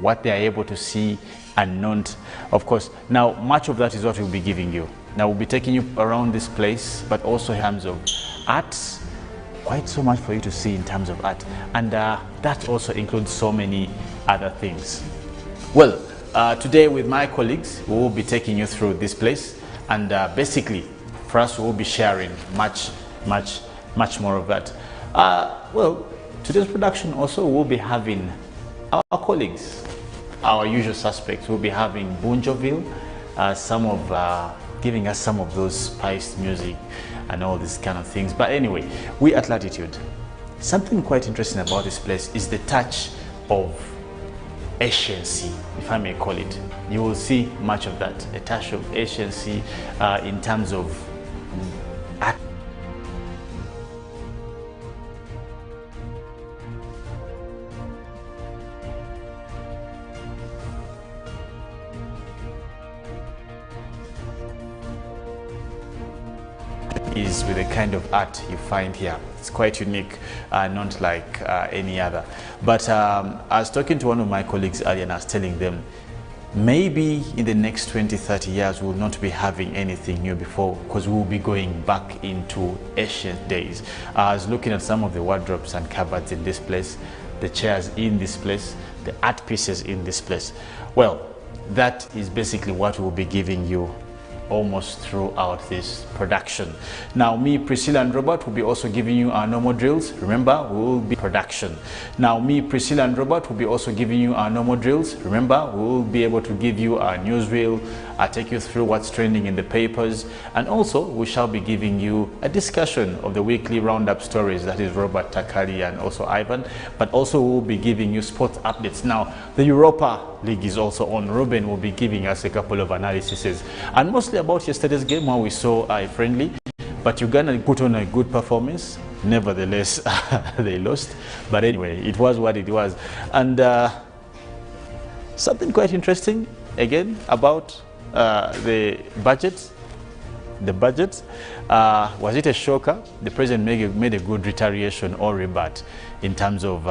what they are able to see and not, of course. Now, much of that is what we'll be giving you. Now, we'll be taking you around this place, but also in terms of art, quite so much for you to see in terms of art. And that also includes so many other things. Well, today with my colleagues, we will be taking you through this place. And basically, for us, we will be sharing much more of that. Well, today's production also will be having our colleagues, our usual suspects. We'll be having Bonjoville, giving us some of those spiced music and all these kind of things. But anyway, we at Latitude, something quite interesting about this place is the touch of Asiancy, if I may call it. You will see much of that, a touch of Asiancy in terms of art. Is with the kind of art you find here. It's quite unique, not like any other. But I was talking to one of my colleagues earlier and I was telling them, maybe in the next 20-30 years we will not be having anything new before, because we will be going back into ancient days. I was looking at some of the wardrobes and cupboards in this place, the chairs in this place, the art pieces in this place. Well, that is basically what we'll be giving you almost throughout this production. Now, me, Priscilla and Robert will be also giving you our normal drills. Remember, we will be production. Now, me, Priscilla and Robert will be also giving you our normal drills. Remember, we will be able to give you our newsreel, take you through what's trending in the papers, and also we shall be giving you a discussion of the weekly roundup stories. That is Robert, Takali, and also Ivan. But also we will be giving you sports updates. Now, the Europa League is also on. Ruben will be giving us a couple of analyses, and mostly about yesterday's game where we saw a friendly, but Uganda put on a good performance. Nevertheless, they lost. But anyway, it was what it was. And something quite interesting again about the budget. The budget, was it a shocker? The president made a good retaliation or rebut in terms of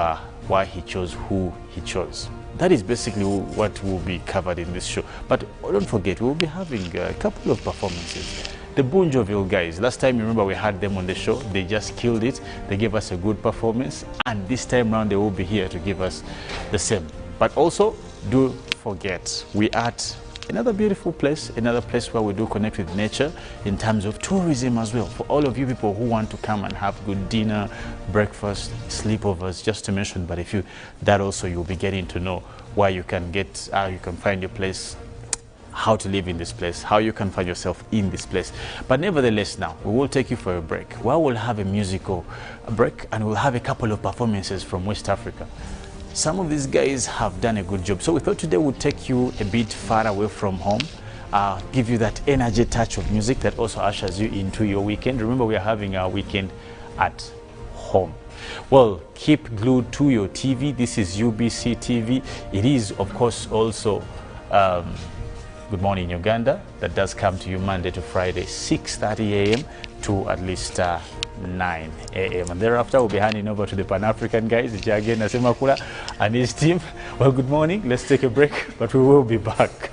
why he chose who he chose. That is basically what will be covered in this show. But don't forget, we'll be having a couple of performances. The Bonjoville guys, last time you remember we had them on the show, they just killed it. They gave us a good performance, and this time around they will be here to give us the same. But also, do forget, we are at another beautiful place, another place where we do connect with nature in terms of tourism as well. For all of you people who want to come and have good dinner, breakfast, sleepovers, just to mention. But if you, that also you'll be getting to know where you can get, you can find your place, how to live in this place, how you can find yourself in this place. But nevertheless, now we will take you for a break where we'll have a musical break and we'll have a couple of performances from West Africa. Some of these guys have done a good job. So we thought today we'd take you a bit far away from home, give you that energy touch of music that also ushers you into your weekend. Remember, we are having our weekend at home. Well, keep glued to your TV. This is UBC TV. It is, of course, also Good Morning Uganda. That does come to you Monday to Friday, 6:30 a.m. to at least 9 a.m. And thereafter, we'll be handing over to the Pan-African guys, Jage Nasemakula and his team. Well, good morning. Let's take a break, but we will be back.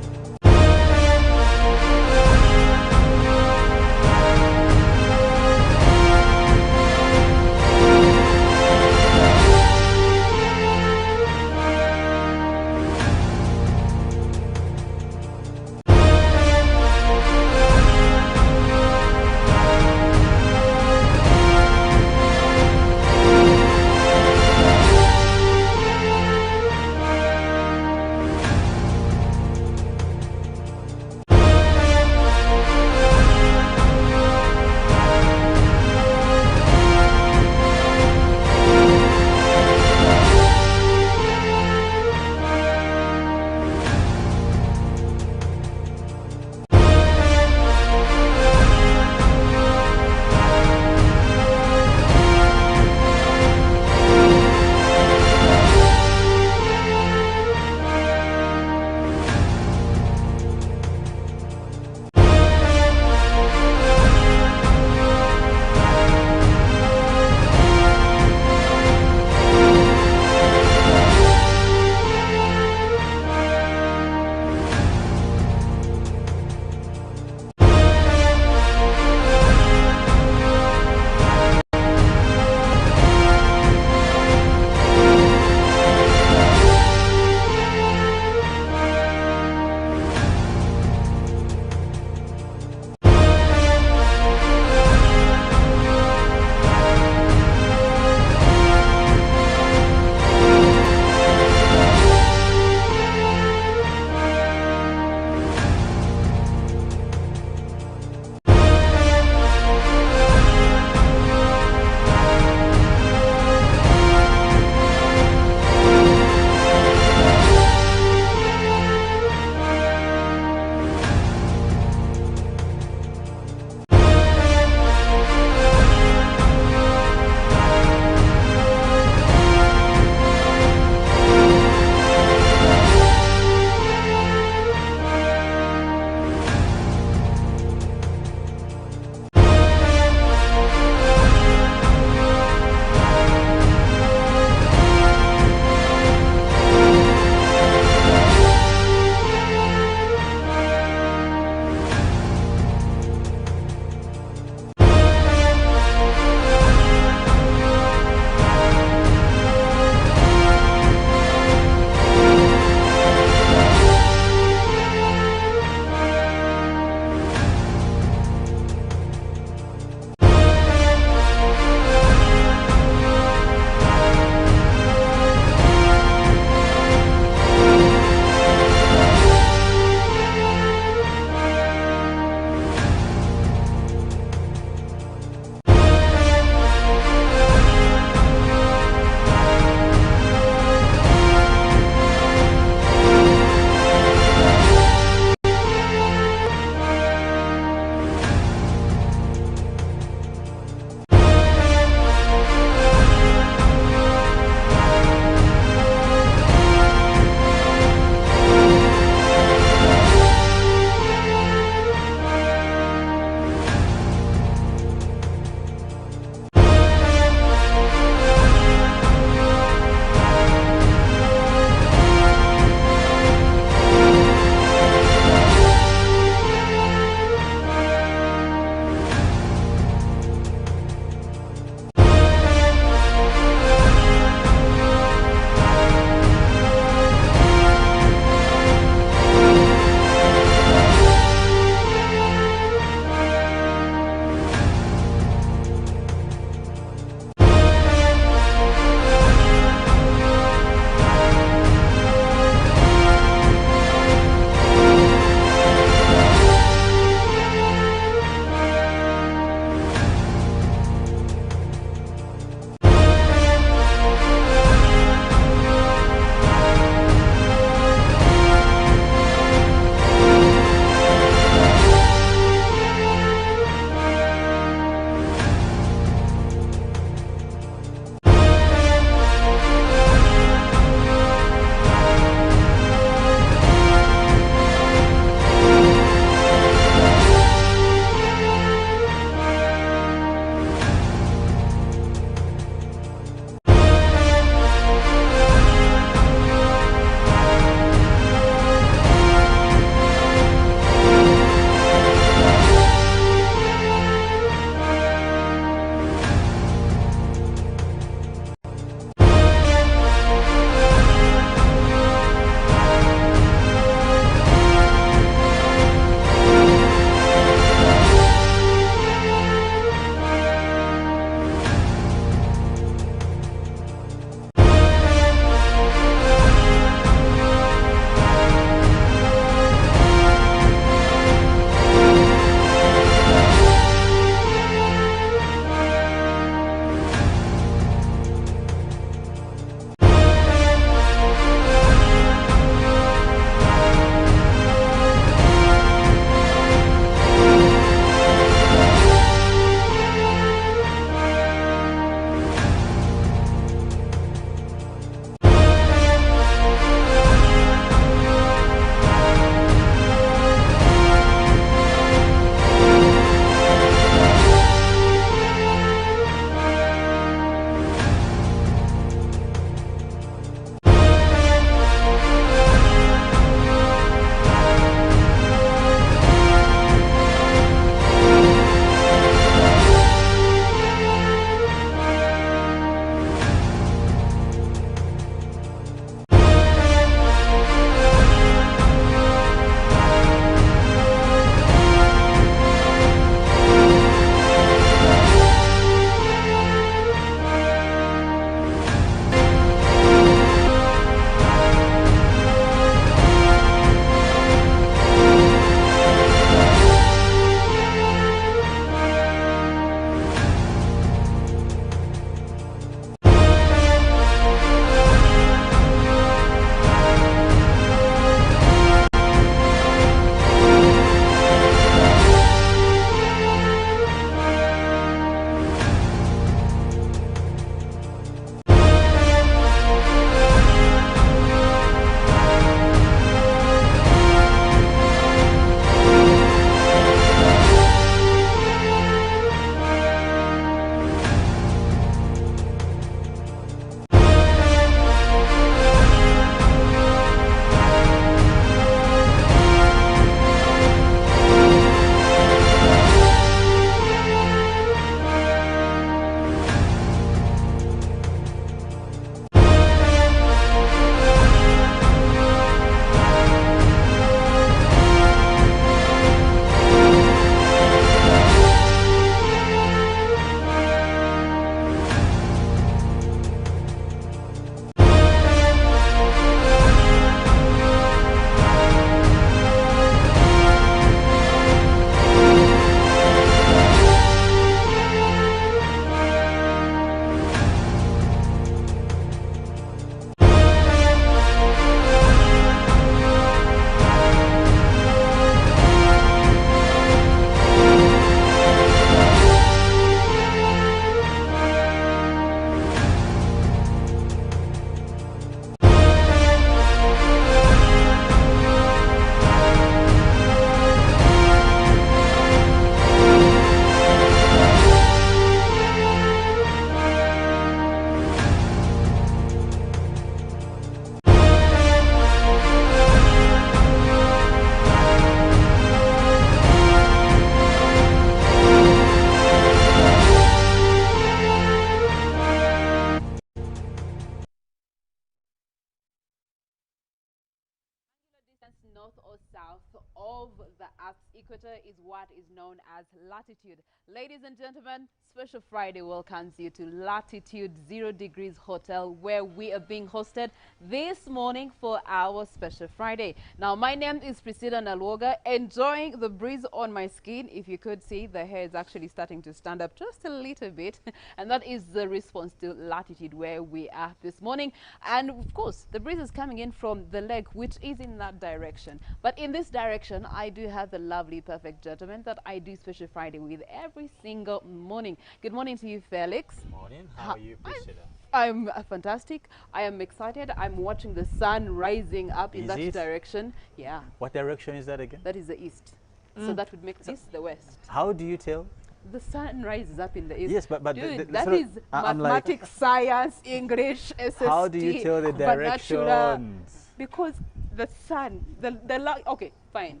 north or south of the Earth's equator is what is known as latitude. Ladies and gentlemen, Special Friday welcomes you to Latitude 0 Degrees Hotel, where we are being hosted this morning for our Special Friday. Now, my name is Priscilla Nalwoga, enjoying the breeze on my skin. If you could see, the hair is actually starting to stand up just a little bit, and that is the response to latitude where we are this morning. And of course, the breeze is coming in from the lake, which is in that direction. But in this direction, I do have the lovely, perfect gentleman that I do Special Friday with every single morning. Good morning to you, Felix. Good morning. How are you, Priscilla? I'm fantastic. I am excited. I'm watching the sun rising up in that direction. Yeah. What direction is that again? That is the east. So that would make this the west. How do you tell? The sun rises up in the east. Yes, but dude, that is mathematics, like, science, English, SST. How do you tell the directions? Because the sun, the light. Okay, fine.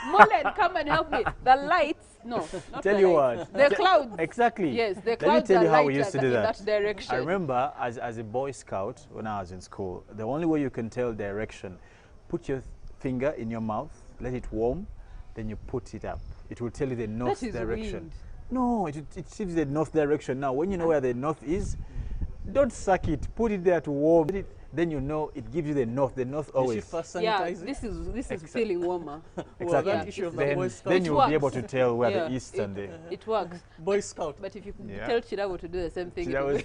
Mullen, come and help me. The lights. No, not tell the you lights. what. The clouds. Exactly. Yes, the clouds. Let me tell you how we used to do that direction. I remember as a Boy Scout when I was in school, the only way you can tell direction, put your finger in your mouth, let it warm, then you put it up. It will tell you the north direction. Wind. No, it gives the north direction. Now, when you know where the north is, don't suck it. Put it there to warm it. Then you know it gives you the north. The north always. Yeah, this is feeling warmer. Exactly. Well, issue of the then you'll be able to tell where the east and the. It works. Boy Scout. But if you tell Kirabo to do the same thing. Morning,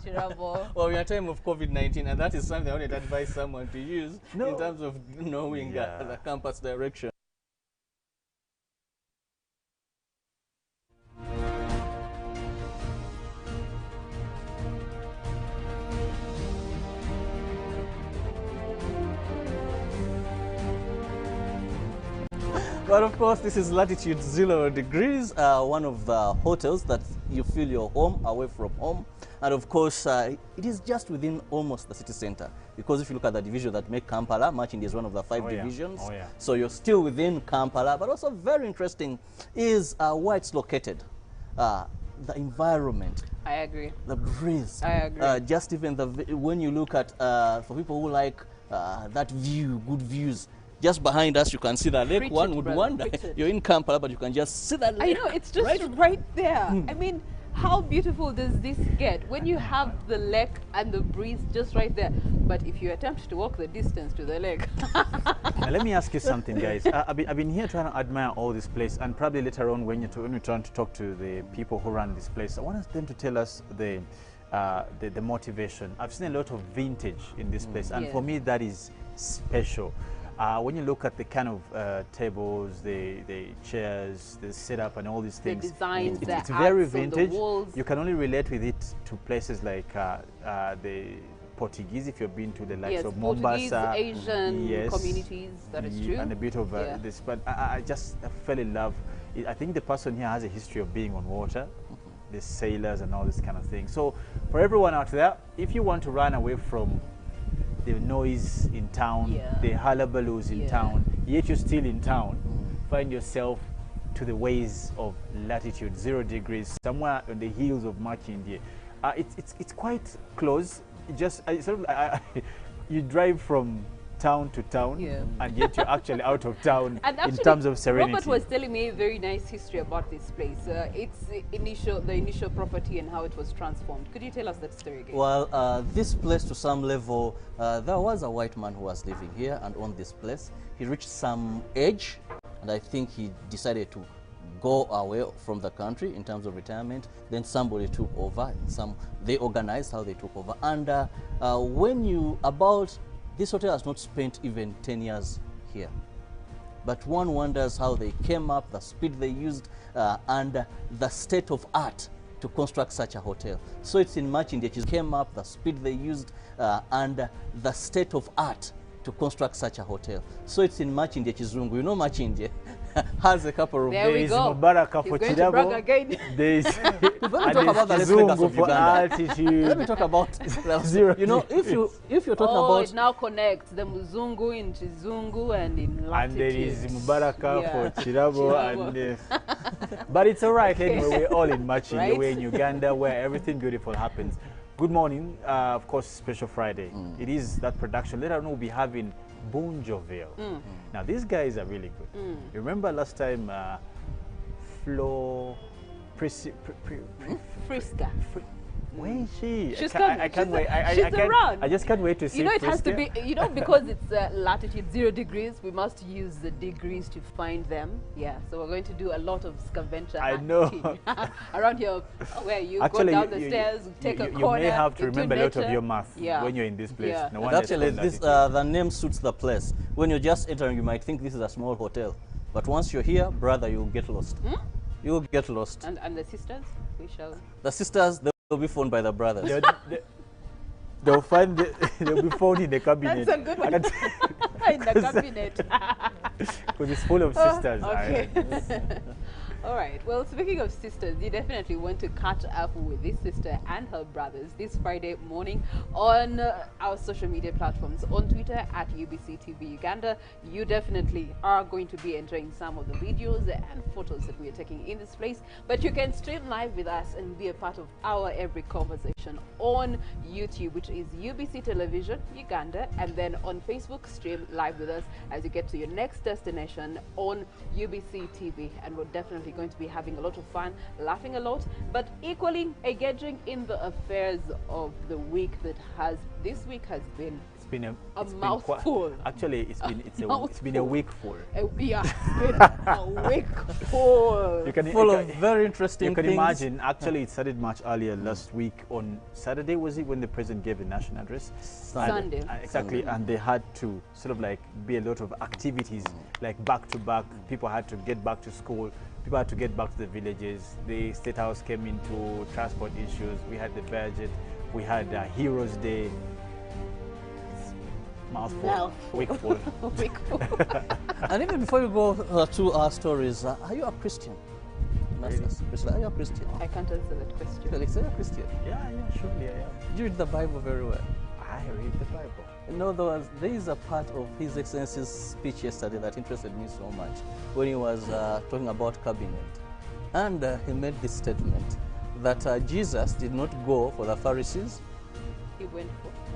Kirabo. Well, we are in a time of COVID-19, and that is something I would advise someone to use in terms of knowing the campus direction. But of course, this is Latitude 0 Degrees, one of the hotels that you feel your home away from home. And of course, it is just within almost the city center. Because if you look at the division that make Kampala, Makindye is one of the 5 divisions. So you're still within Kampala. But also very interesting is where it's located. The environment. I agree. The breeze. I agree. Just even when you look at, for people who like that view, good views, just behind us, you can see the lake. One would wonder you're in Kampala, but you can just see that lake. I know, it's just right there. I mean, how beautiful does this get when you have the lake and the breeze just right there? But if you attempt to walk the distance to the lake. Now, let me ask you something, guys. I've been here trying to admire all this place, and probably later on when you're trying to talk to the people who run this place, I want them to tell us the motivation. I've seen a lot of vintage in this place, and for me that is special. When you look at the kind of tables, the chairs, the setup and all these things, the designs, it's very vintage. You can only relate with it to places like the Portuguese, if you've been to the likes of Mombasa, Asian communities, that is true. And a bit of this, but I fell in love. I think the person here has a history of being on water, the sailors and all this kind of thing. So for everyone out there, if you want to run away from the noise in town, the hullabaloos in town, yet you're still in town, find yourself to the ways of Latitude 0 Degrees, somewhere on the hills of Makindye. It's quite close. You drive from town to town, and yet you're actually out of town in terms of serenity. Robert was telling me a very nice history about this place. It's the initial property and how it was transformed. Could you tell us that story again? Well, this place, to some level, there was a white man who was living here and owned this place. He reached some age, and I think he decided to go away from the country in terms of retirement. Then somebody took over. They organized how they took over. And this hotel has not spent even 10 years here. But one wonders how they came up, the speed they used, and the state of art to construct such a hotel. So it's in Makindye. It came up, the speed they used, and the state of art to construct such a hotel. So it's in Makindye, Kizungu. You know Makindye has a couple of days. Mubaraka for Kirabo. Days. Let me talk about the Kizungu for altitude. Let me talk about zero. You know, if you're talking about it now connects the Muzungu in Kizungu and in latitude. And there is Mubaraka for Kirabo. But it's all right anyway. We're all in Makindye. We're in Uganda, where everything beautiful happens. Good morning. Of course, Special Friday. It is that production. Later on, we'll be having Bonjoville. Now, these guys are really good. You remember last time, Flo Friska. Where is she? She's I can't wait. She's around. I just can't wait to see. You know, it has to Friska. be, you know, because it's latitude 0 degrees, we must use the degrees to find them. Yeah, so we're going to do a lot of scavenger I hunting know. around here. Where you Actually, go down the stairs, take a corner. You may have to into remember a lot of nature. your math when you're in this place. Yeah. No And wonder it's actually, called this latitude. the name suits the place. When you're just entering, you might think this is a small hotel, but once you're here, brother, you'll get lost. You'll get lost. And the sisters, we shall. The sisters, they'll be phoned by the brothers. They'll be found in the cabinet. That's a good one. In the cabinet. Because it's full of sisters. Okay. All right. Well, speaking of sisters, you definitely want to catch up with this sister and her brothers this Friday morning on our social media platforms. On Twitter at UBC TV Uganda, you definitely are going to be enjoying some of the videos and photos that we are taking in this place. But you can stream live with us and be a part of our every conversation on YouTube, which is UBC Television Uganda, and then on Facebook, stream live with us as you get to your next destination on UBC TV. And we're definitely going to be having a lot of fun, laughing a lot, but equally engaging in the affairs of the week that this week has been a mouthful. Actually, it's been a week full. Yeah, it's been a week full. Full of very interesting You can things. imagine, actually, it started much earlier last week on Saturday, was it, when the president gave a national address? Sunday. Exactly, and they had to sort of like be a lot of activities, like back to back. People had to get back to school. People had to get back to the villages. The State House came into transport issues. We had the budget. We had Heroes Day. Mouthful. Weekful. And even before we go to our stories, are you a Christian? Priscilla, are you a Christian? I can't answer that question. Felix, are you a Christian? Yeah, surely I am. You read the Bible very well. I read the Bible. You know, there is a part of His Excellency's speech yesterday that interested me so much when he was talking about cabinet. And he made this statement that Jesus did not go for the Pharisees. He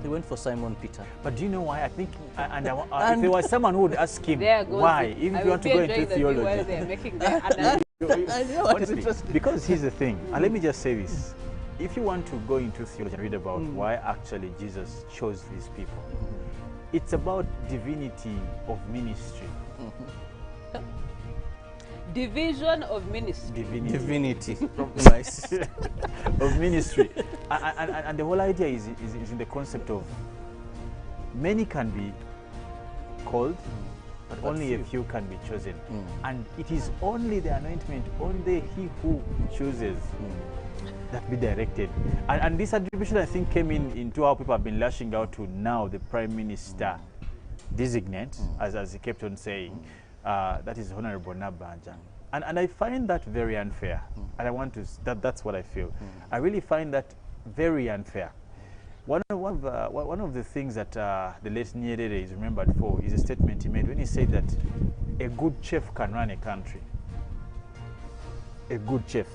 went for Simon Peter. But do you know why? I think, and if there was someone who would ask him why, even if you want to go into theology. They're making their analysis. I know, Honestly, because here's the thing, and let me just say this. If you want to go into theology and read about why actually Jesus chose these people, it's about divinity of ministry. Division of ministry. Divinity. Nice. Of ministry. And the whole idea is in the concept of many can be called, but only a few can be chosen. And it is only the anointment, only he who chooses that be directed. And this attribution, I think, came into how people have been lashing out to now the Prime Minister designate, as he kept on saying, that is Honorable Nabanja. And I find that very unfair. And I want to, that's what I feel. I really find that very unfair. One of the things that the late Nyerere is remembered for is a statement he made when he said that a good chef can run a country. A good chef.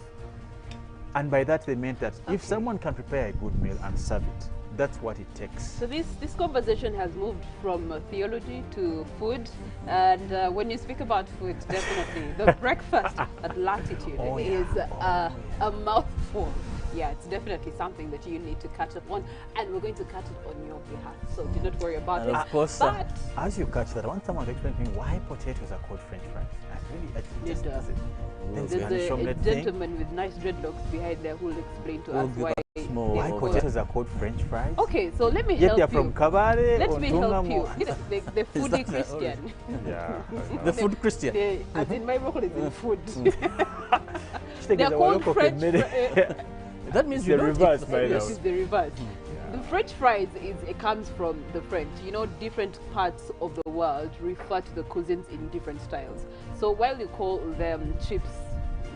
And by that they meant that if someone can prepare a good meal and serve it, that's what it takes. So this conversation has moved from theology to food, and when you speak about food, definitely the breakfast at Latitude is a mouthful. Yeah, it's definitely something that you need to catch up on, and we're going to catch it on your behalf. So do not worry about it. Of course, but as you catch that, I want someone to explain to me why potatoes are called French fries. There's a gentleman with nice dreadlocks behind there who will explain to us why potatoes are called French fries. Okay, so let me help you. From Kabare. Let me help you. The foodie Christian. Yeah. The food Christian. As in my broccoli is in food. They're called French fries. That means the reverse by now. Yes, it's the reverse. The French fries it comes from the French. You know, different parts of the world refer to the cuisines in different styles. So while you call them chips,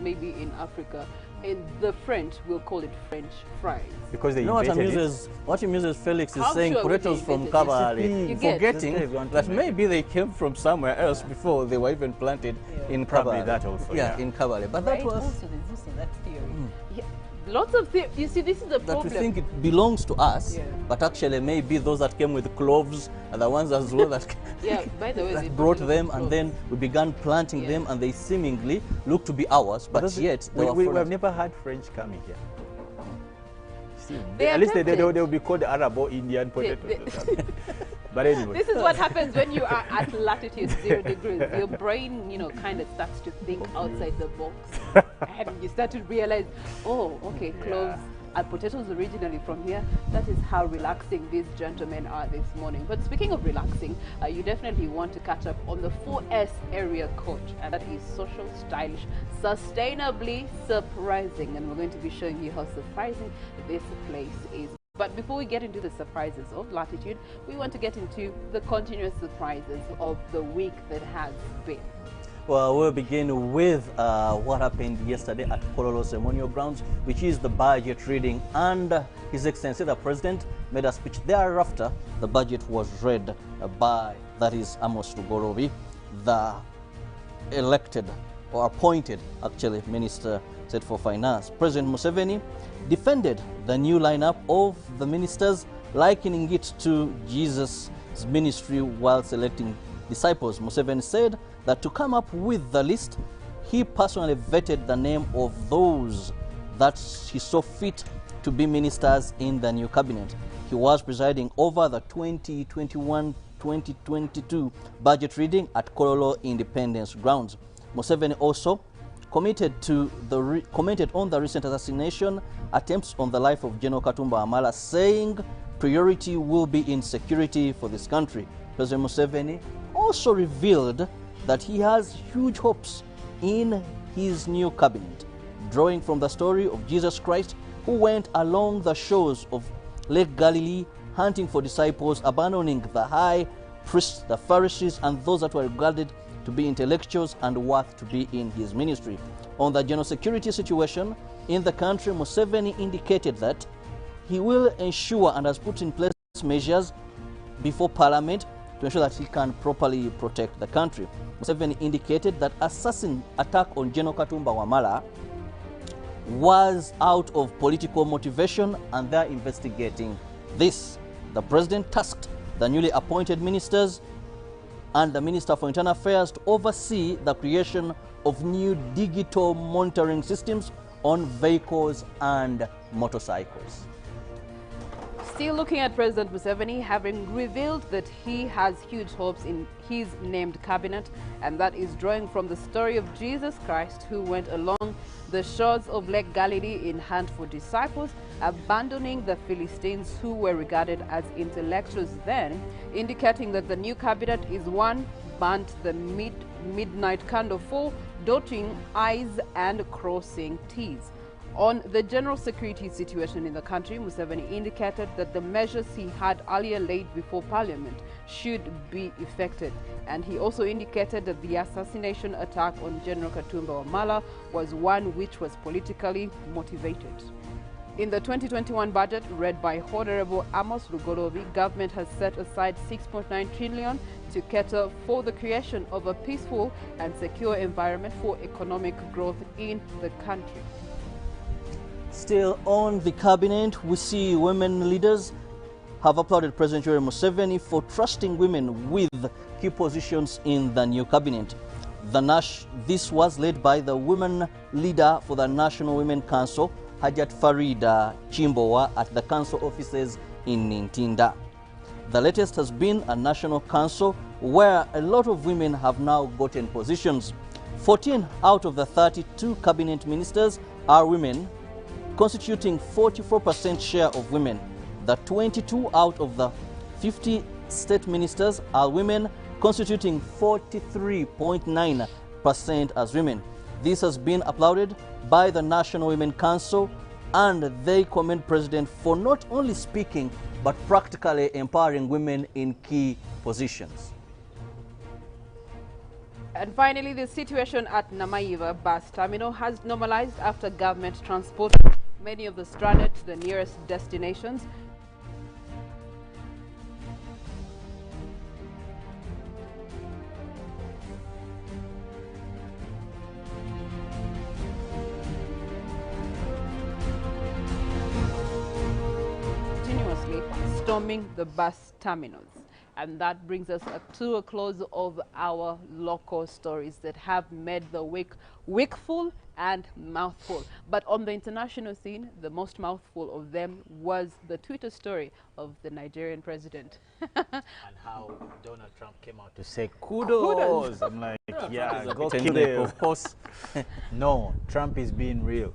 maybe in Africa, in the French will call it French fries. Because they what amuses Felix is saying potatoes from Kabale, forgetting that maybe they came from somewhere else before they were even planted in Kabale. That also. Yeah, in Kabale. But that was also there's also that theory. lots of things. You see, this is the that problem. we think it belongs to us, Yeah. but actually maybe those that came with cloves are the ones as well that, Yeah, by the way, they that brought brought them, cloves. and then we began planting Yeah. them, and they seemingly look to be ours, but yet they were we foreigners. have never had French coming here. See, They at least they attempted. will be called Arab or Indian potatoes. or something. But anyway. This is what happens when you are at latitude 0 degrees. Your brain, you know, kind of starts to think outside the box. And you start to realize, oh, okay, cloves and potatoes originally from here. That is how relaxing these gentlemen are this morning. But speaking of relaxing, you definitely want to catch up on the 4S area code. And that is social, stylish, sustainably surprising. And we're going to be showing you how surprising this place is. But before we get into the surprises of Latitude, we want to get into the continuous surprises of the week that has been. Well, we'll begin with what happened yesterday at Kololo Ceremonial Grounds, which is the budget reading, and His Excellency the President made a speech. Thereafter, the budget was read by, that is Amos Lugorobi, the elected or appointed, actually, Minister set for Finance. President Museveni defended the new lineup of the ministers, likening it to Jesus' ministry while selecting disciples. Museveni said that to come up with the list, he personally vetted the name of those that he saw fit to be ministers in the new cabinet. He was presiding over the 2021-2022 budget reading at Kololo Independence Grounds. Museveni also commented on the recent assassination attempts on the life of General Katumba Wamala, saying priority will be in security for this country. President Museveni also revealed that he has huge hopes in his new cabinet, drawing from the story of Jesus Christ, who went along the shores of Lake Galilee hunting for disciples, abandoning the high priests, the Pharisees, and those that were regarded to be intellectuals and worth to be in his ministry. On the general security situation in the country, Museveni indicated that he will ensure and has put in place measures before Parliament to ensure that he can properly protect the country. Museveni indicated that assassin attack on General Katumba Wamala was out of political motivation, and they're investigating this. The president tasked the newly appointed ministers and the Minister for Internal Affairs to oversee the creation of new digital monitoring systems on vehicles and motorcycles. Still looking at President Museveni, having revealed that he has huge hopes in his named cabinet, and that is drawing from the story of Jesus Christ, who went along the shores of Lake Galilee in hunt for disciples, abandoning the Philistines, who were regarded as intellectuals then, indicating that the new cabinet is one, burnt the midnight candle for, dotting I's and crossing T's. On the general security situation in the country, Museveni indicated that the measures he had earlier laid before Parliament should be effected. And he also indicated that the assassination attack on General Katumba Wamala was one which was politically motivated. In the 2021 budget, read by Honorable Amos Lugorobi, government has set aside 6.9 trillion to cater for the creation of a peaceful and secure environment for economic growth in the country. Still on the cabinet, we see women leaders have applauded President Yoweri Museveni for trusting women with key positions in the new cabinet. This was led by the women leader for the National Women Council, Hajat Farida Chimbowa, at the council offices in Nintinda. The latest has been a national council where a lot of women have now gotten positions. 14 out of the 32 cabinet ministers are women, constituting 44% share of women. The 22 out of the 50 state ministers are women, constituting 43.9% as women. This has been applauded by the National Women Council, and they commend President for not only speaking but practically empowering women in key positions. And finally, the situation at Namaiva bus terminal has normalized after government transported many of the stranded to the nearest destinations. storming the bus terminals. And that brings us to a close of our local stories that have made the week wakeful and mouthful. But on the international scene, the most mouthful of them was the Twitter story of the Nigerian president. And how Donald Trump came out to say kudos. I'm like, yeah, go kill him. Of course. No, Trump is being real.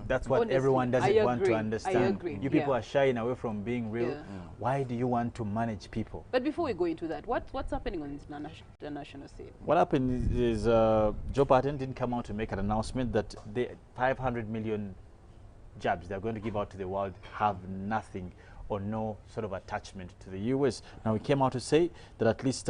That's what Honestly, everyone doesn't want to understand. I agree. You people are shying away from being real. Yeah. Why do you want to manage people? But before we go into that, what's happening on the international scene? What happened is Joe Biden didn't come out to make an announcement that the 500 million jabs they're going to give out to the world have nothing or no sort of attachment to the US. Now he came out to say that at least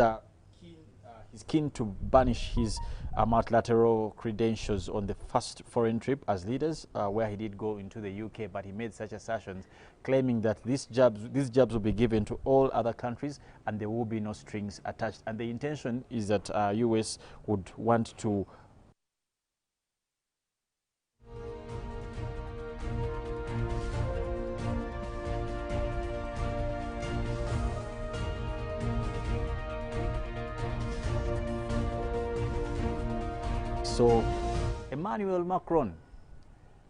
he's keen to banish his multilateral credentials on the first foreign trip as leaders, where he did go into the UK, but he made such assertions claiming that these jobs will be given to all other countries and there will be no strings attached. And the intention is that US would want to So Emmanuel Macron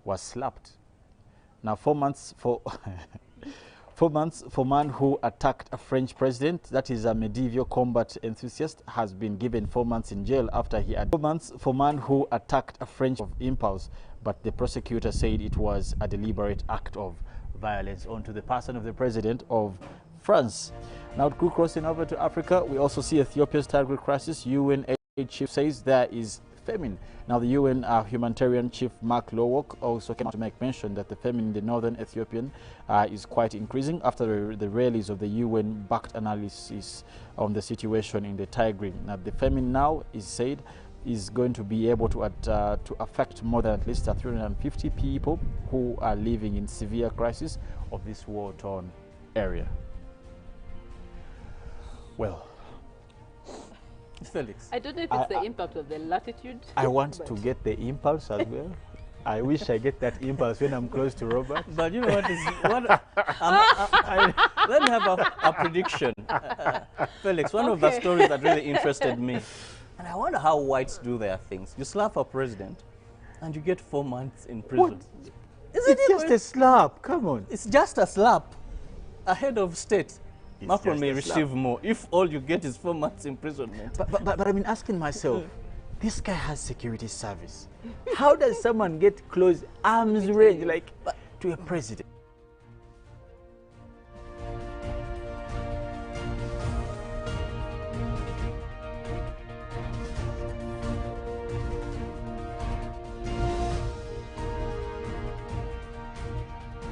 was slapped. Now 4 months for 4 months for man who attacked a French president, that is a medieval combat enthusiast, has been given 4 months in jail after he had 4 months for man who attacked a French of impulse, but the prosecutor said it was a deliberate act of violence onto the person of the president of France. Now crossing over to Africa, we also see Ethiopia's Tigray crisis. UN chief says there is famine. Now the UN humanitarian chief Mark Lowcock also came out to make mention that the famine in the northern Ethiopian is quite increasing after the release of the UN-backed analysis on the situation in the Tigray. Now the famine now is said is going to be able to affect more than at least 350 people who are living in severe crisis of this war-torn area. Well, Felix, I don't know if it's the impact of the latitude. I want to get the impulse as well. I wish I get that impulse when I'm close to Robert. But you know what is let me have a prediction. Felix, one of the stories that really interested me, and I wonder how whites do their things. You slap a president and you get 4 months in prison. What? It's just a slap. Come on. It's just a slap. A head of state. It's Macron may receive more if all you get is 4 months imprisonment. But I've been asking myself, this guy has security service. How does someone get close arm's range like to a president?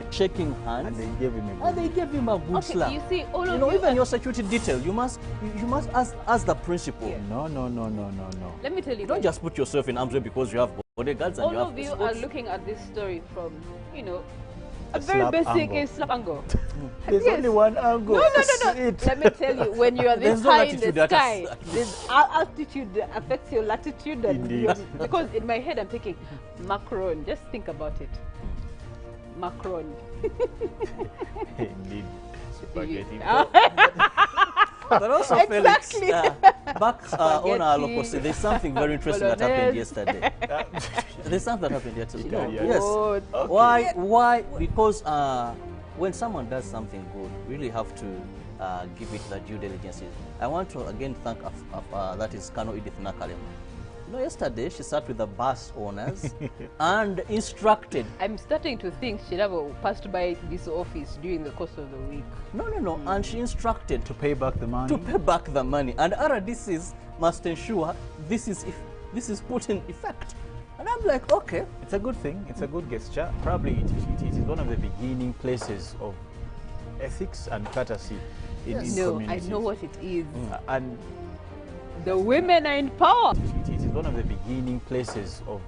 Shaking hands, And they gave him a good slap. You see, all of you know, even your security detail, you must ask the principal. Yeah. No. Let me tell you, Don't just put yourself in harm's way because you have bodyguards and all you have of you escorts. are looking at this story from, you know, a A very slap basic angle. slap angle. There's Yes. only one angle. No. Let me tell you, when you are this There's no high in the latitude that sky, is- this altitude affects your latitude. And Indeed. because in my head I'm thinking, Macron, just think about it. Macron. Indeed. Spaghetti. But also, Exactly. Felix, back on our local scene, there's something very interesting that happened Bolognese. yesterday. There's something that happened yesterday. Yeah, yeah. Yes. Oh, Why? Because when someone does something good, we really have to give it the due diligence. I want to again thank that is Kano Edith Nakalema. You know, yesterday she sat with the bus owners and instructed. I'm starting to think Kirabo passed by this office during the course of the week. No. And she instructed To pay back the money. to pay back the money, and RDCs must ensure this is put in effect. And I'm like, okay. It's a good thing. It's a good gesture. Probably it is one of the beginning places of ethics and courtesy in No, I communities. know what it is. And The women are in power. it is one of the beginning places of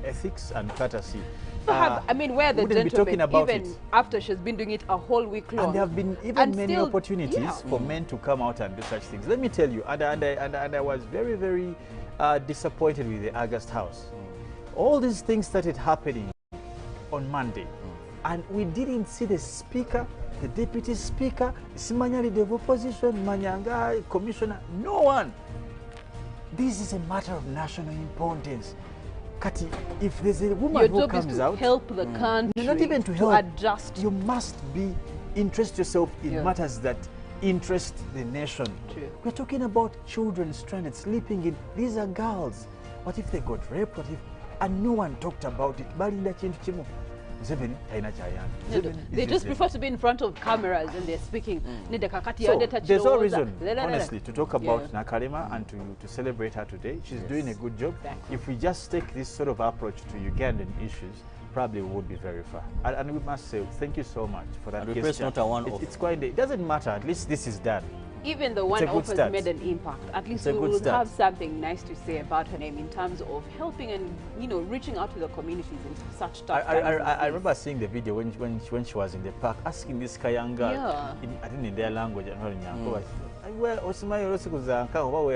ethics and courtesy. I mean, where the wouldn't be talking gentlemen, about even it. after she's been doing it a whole week long. And there have been even And many still- opportunities yeah. for men to come out and do such things. Let me tell you, and I was very, very disappointed with the August House. All these things started happening on Monday, and we didn't see the Speaker the deputy speaker, simanya leader of opposition, manyanga, commissioner, no one. This is a matter of national importance. Kati, if there's a woman who comes out, help the country, not even to help, adjust. You must interest yourself in matters that interest the nation. True. We're talking about children stranded, sleeping in. These are girls. What if they got raped? What if? And no one talked about it. They just prefer to be in front of cameras and they're speaking. So there's no reason, honestly, to talk about Nakalema and to celebrate her today. She's doing a good job. Exactly. If we just take this sort of approach to Ugandan issues, probably we would be very far. And we must say thank you so much for that. It's quite. It doesn't matter. At least this is done. Even the one-off has made an impact. At least we will have something nice to say about her name in terms of helping and reaching out to the communities in such tough times. I remember seeing the video when she was in the park asking this Kayanga, I think in their language, where are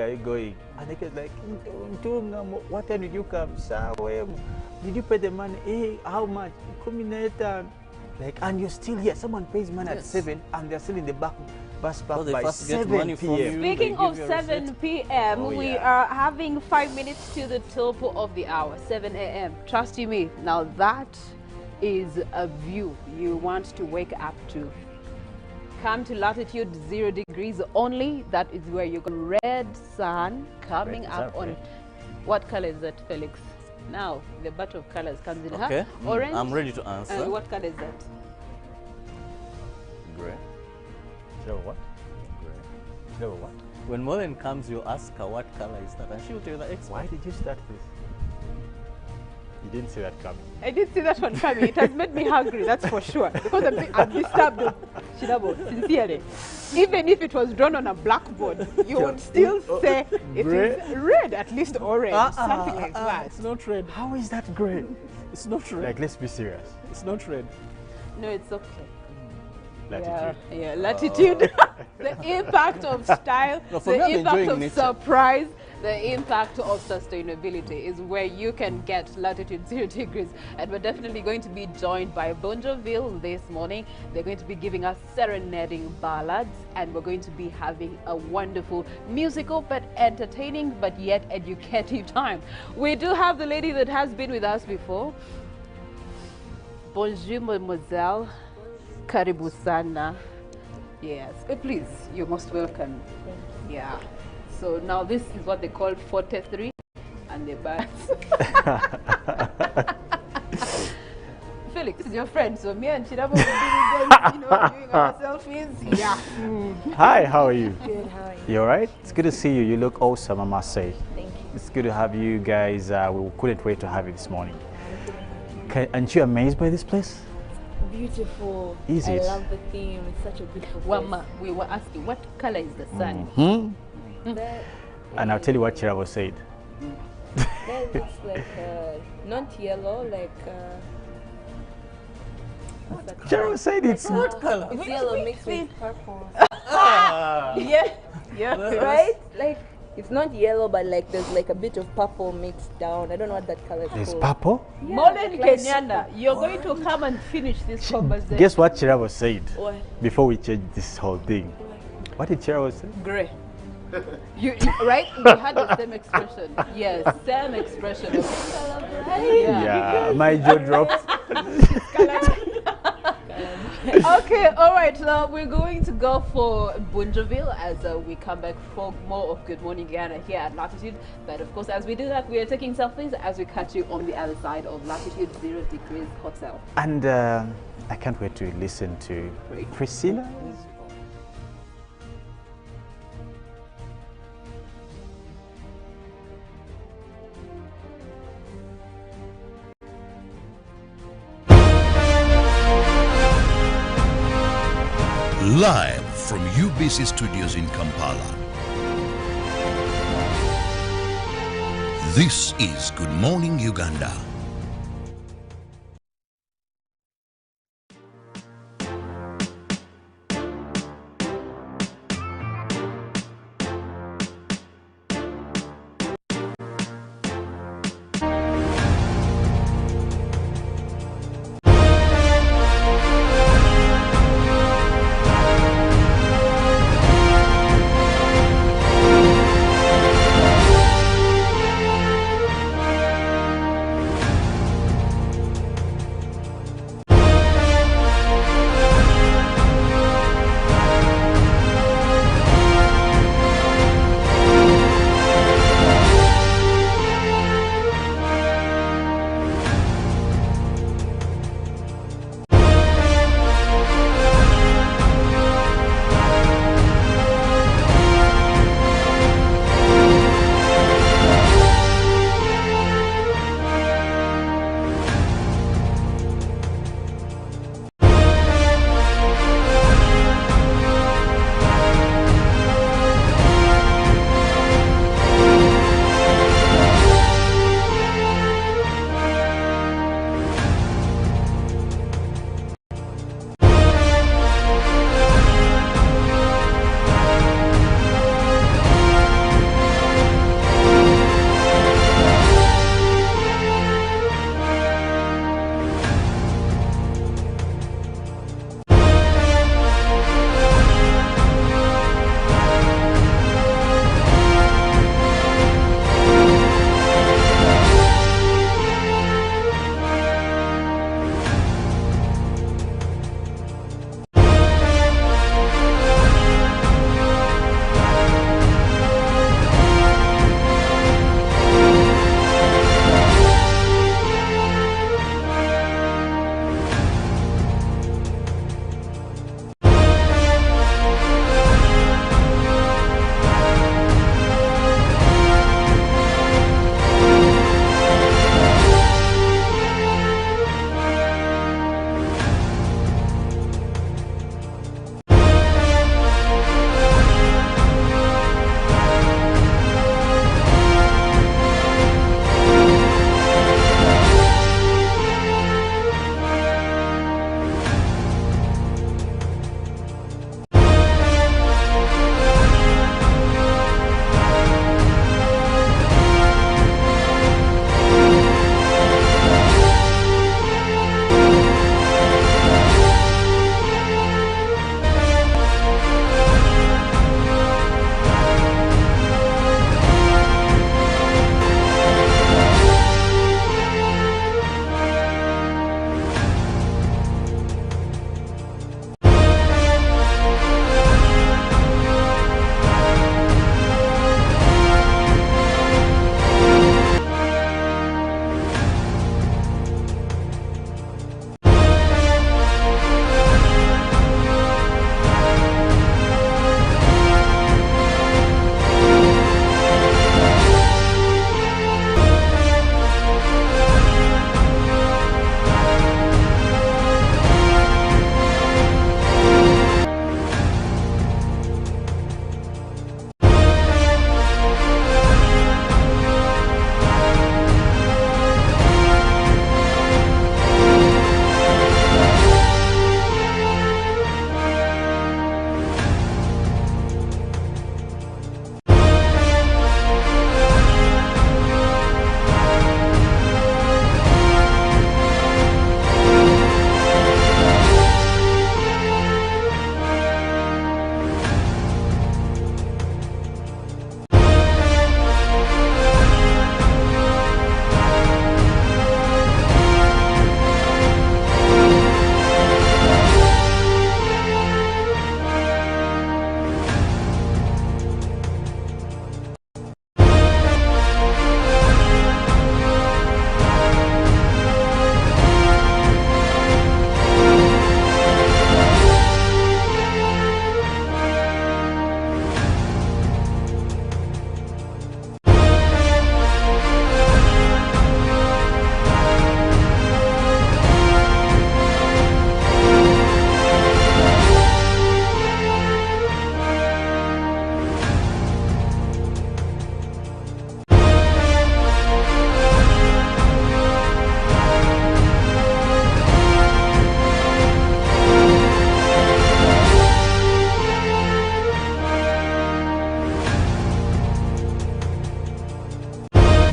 you going? And they was like, what time did you come? Did you pay the money? Hey, how much? And you're still here. Someone pays money at 7 and they're still in the bus park by 7 p.m. Speaking of 7 p.m., we are having 5 minutes to the top of the hour, 7 a.m. Trust you me, now that is a view you want to wake up to. Come to latitude 0 degrees only. That is where you got red sun coming up on. What color is that, Felix? Now the battle of colors comes in. Okay. Orange. I'm ready to answer. And what color is that? Gray. What? Gray. What? When Molen comes, you ask her what color is that, and she will tell you the expert. Why did you start this? You didn't see that coming. I didn't see that one coming. It has made me hungry, that's for sure. Because I'm disturbed of Kirabo, sincerely. Even if it was drawn on a blackboard, you would still say it is red, at least orange, something like that. It's not red. How is that gray? It's not red. Like, let's be serious. It's not red. No, it's okay. Latitude. Yeah, latitude. The impact of style, the impact of surprise, the impact of sustainability is where you can get latitude 0 degrees. And we're definitely going to be joined by Bonjoville this morning. They're going to be giving us serenading ballads, and we're going to be having a wonderful musical but entertaining but yet educative time. We do have the lady that has been with us before. Bonjour, mademoiselle. Karibu sana. Yes, please, you're most welcome. Yeah. So now this is what they call 43 and the birds. Felix is your friend, so me and Kirabo will be with them, doing our selfies. Yeah. Hi, how are you? Good, how are you? You all right? It's good to see you. You look awesome, I must say. Thank you. It's good to have you guys. We couldn't wait to have you this morning. Aren't you amazed by this place? Beautiful. Is it? I love the theme. It's such a beautiful place. We were asking, what color is the sun? And I'll tell you what Kirabo said. that looks like not yellow, like Kirabo said it's What color? it's yellow mixed with purple. Yeah, Right? Like it's not yellow, but like there's like a bit of purple mixed down. I don't know what that color is There's called. purple? Yeah, Modern like Kenyana, you're going to come and finish this conversation. Guess what Kirabo said What? before we change this whole thing? What did Kirabo say? Gray. You right? We had the same expression. Yes, same expression. Yeah, my jaw dropped. Okay, all right. So we're going to go for Bonjoville as we come back for more of Good Morning Ghana here at Latitude. But of course, as we do that, we are taking selfies as we catch you on the other side of Latitude 0 degrees Hotel. And I can't wait to listen to Priscilla. Live from UBC Studios in Kampala. This is Good Morning Uganda.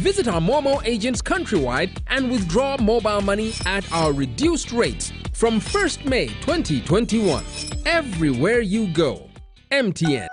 Visit our Momo agents countrywide and withdraw mobile money at our reduced rates from 1st May 2021. Everywhere you go. MTN.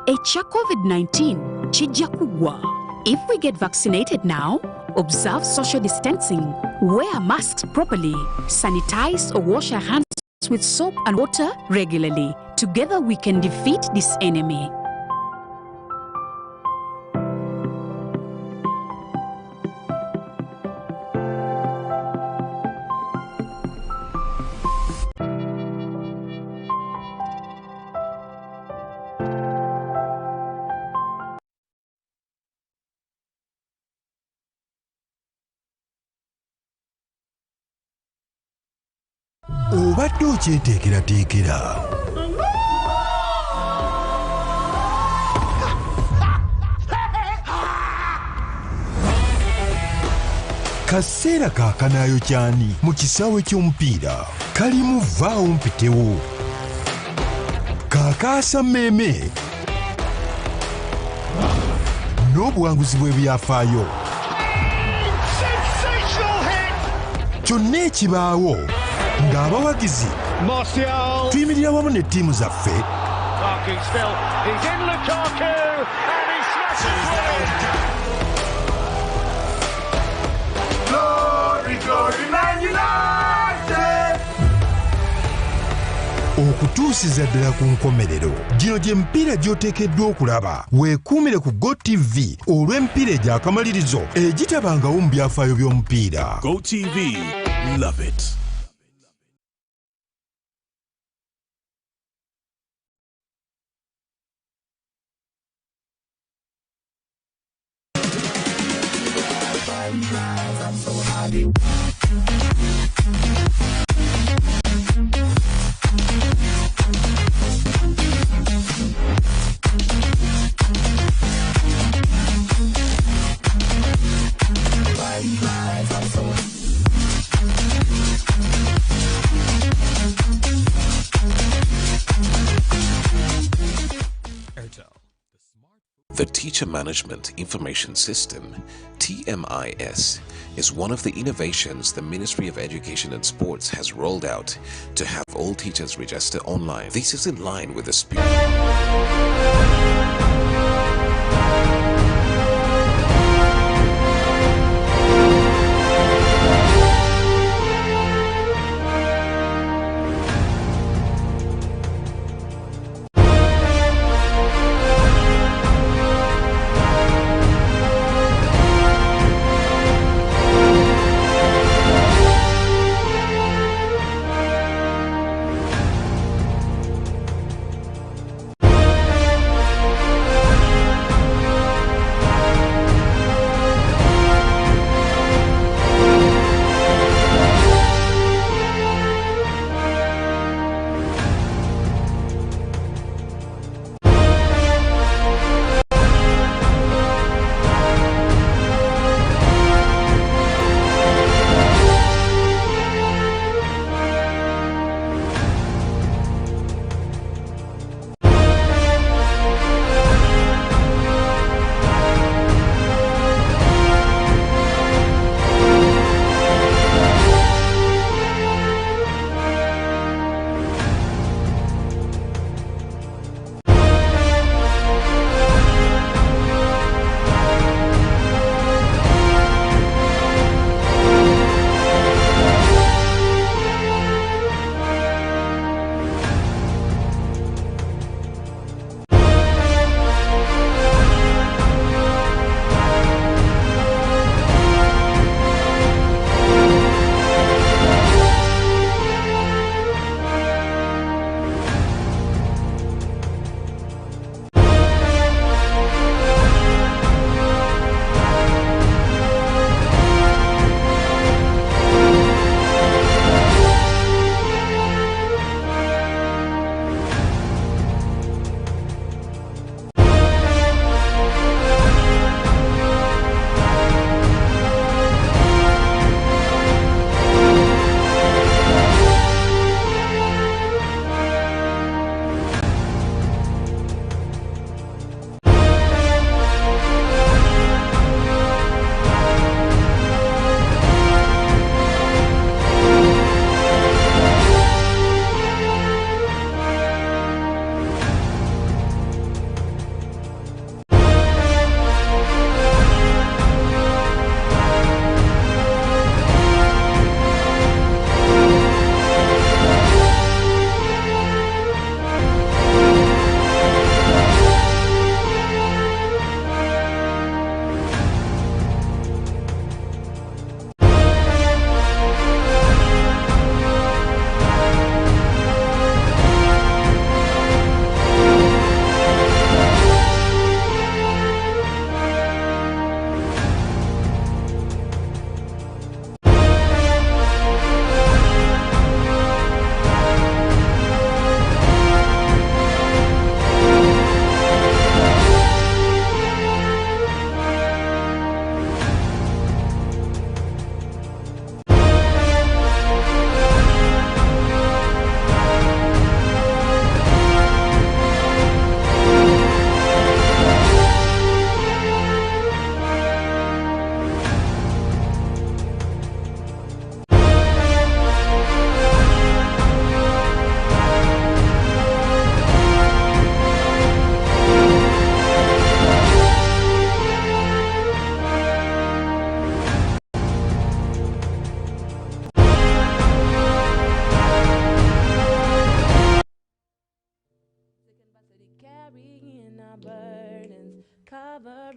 Echa COVID-19 chijja kugwa. If we get vaccinated now, observe social distancing, wear masks properly, sanitize or wash our hands with soap and water regularly. Together we can defeat this enemy. Obadde okyeteekerateekera. Kaseera kakanaayo kyani mu kisaawe ky'omupiira kalimu vaawo mpitewo kaakaasa mmeeme n'obuwanguzi bw'ebyafaayo kyonna ekibaawo ng'abawagizi tuyimirira wamu ne ttiimu zaffe okutuusiza ddala ku nkomerero. Gino gye mipiira gy'oteekeddwa okulaba. Weekuumire ku GoTV olw'emipiira egy'akamalirizo egitabangawo mu byafaayo by'omupiira. GoTV, love it. The Teacher Management Information System, TMIS, is one of the innovations the Ministry of Education and Sports has rolled out to have all teachers register online. This is in line with the spirit.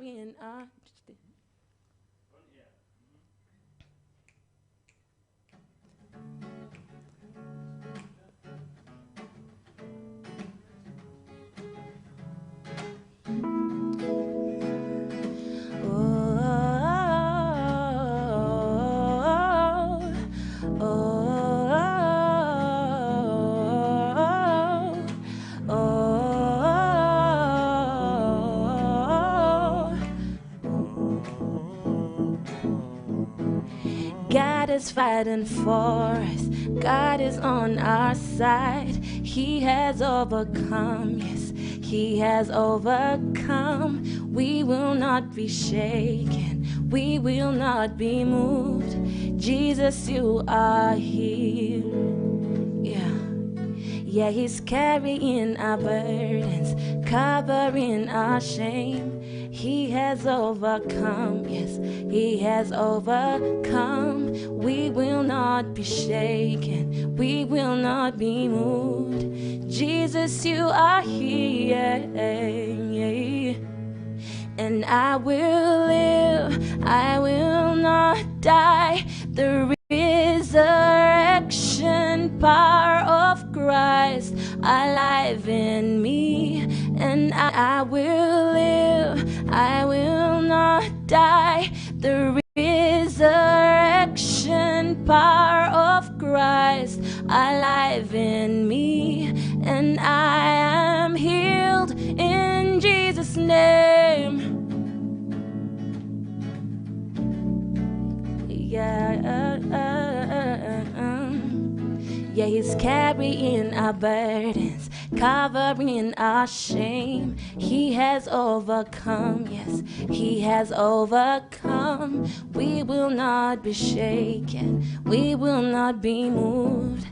carrying our. God is fighting for us. God is on our side. He has overcome. Yes, He has overcome. We will not be shaken. We will not be moved. Jesus, you are here. Yeah, He's carrying our burdens, covering our shame. He has overcome, yes, He has overcome. We will not be shaken, we will not be moved. Jesus, you are here, and I will live, I will not die. The resurrection power of Christ alive in me, and I will live, I will not die. The resurrection power of Christ alive in me, and I am healed in Jesus' name. Yeah, He's carrying our burdens, covering our shame. He has overcome, yes, He has overcome. We will not be shaken, we will not be moved.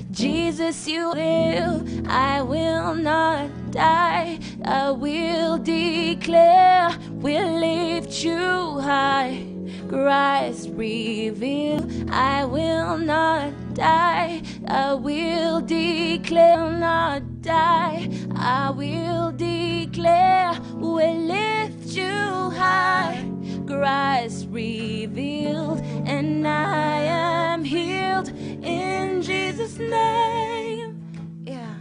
Jesus, you live, I will not die. I will declare, will lift you high. Christ revealed, I will not die. I will declare, not die. I will declare, will lift you high. Christ revealed, and I am healed in Jesus' name. Yeah,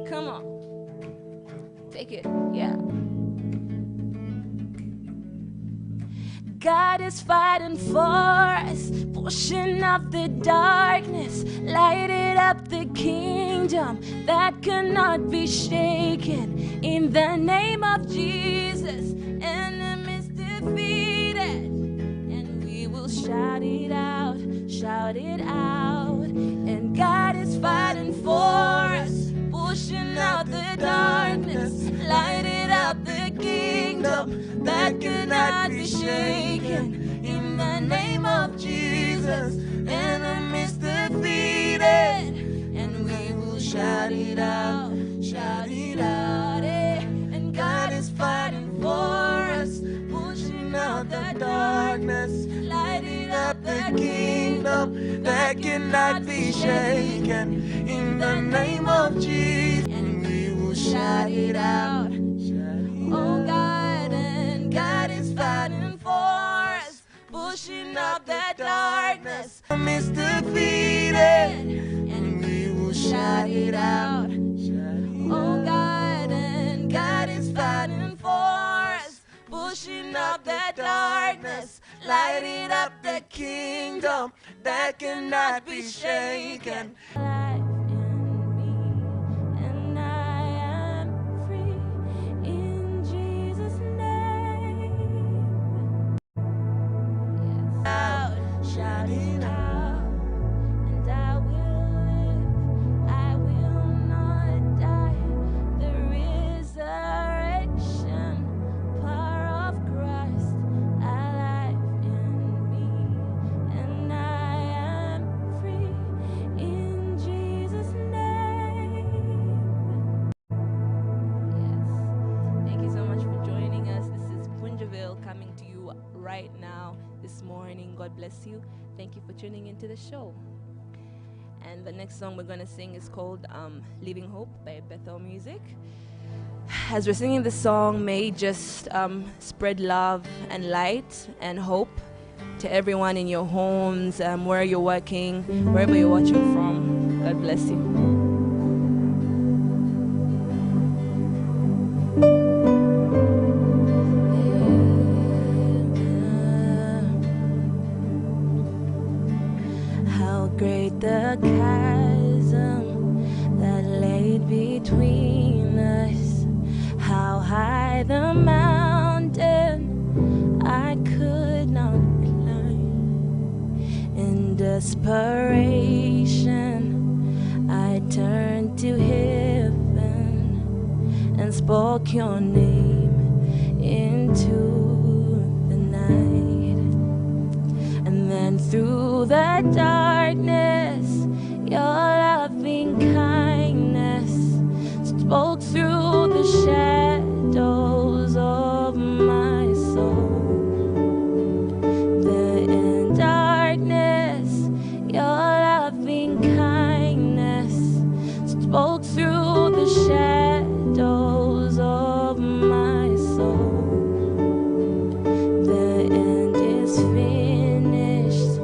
come on, take it, yeah. God is fighting for us, pushing out the darkness, lighting up the kingdom that cannot be shaken. In the name of Jesus, enemies defeated, and we will shout it out, shout it out. And God is fighting for us, pushing out the darkness, lighting up the kingdom that cannot be shaken. In the name of Jesus, enemies defeated, and we will shout it out, shout it out. And God is fighting for us, pushing out the darkness, lighting up the kingdom that cannot be shaken. In the name of Jesus, and we will shout it out. Oh God, and God is fighting for us, pushing up that darkness. Is defeated, and we will shout it out. Oh God, and God is fighting for us, pushing up that darkness, lighting up the kingdom that cannot be shaken. Shout it out, and I will live, I will not die. The resurrection power of Christ alive in me, and I am free in Jesus' name. Yes, thank you so much for joining us. This is Bonjoville coming to you right now this morning. God bless you. Thank you for tuning into the show. And the next song we're going to sing is called Living Hope by Bethel Music. as we're singing the song, may it just spread love and light and hope to everyone in your homes, where you're working, wherever you're watching from. God bless you. How great the chasm that laid between us, how high the mountain I could not climb. In desperation, I turned to heaven and spoke your name into the night. And then through the darkness, your loving kindness spoke through the shadows of my soul. Then in darkness, your loving kindness spoke through the shadows of my soul. The end is finished,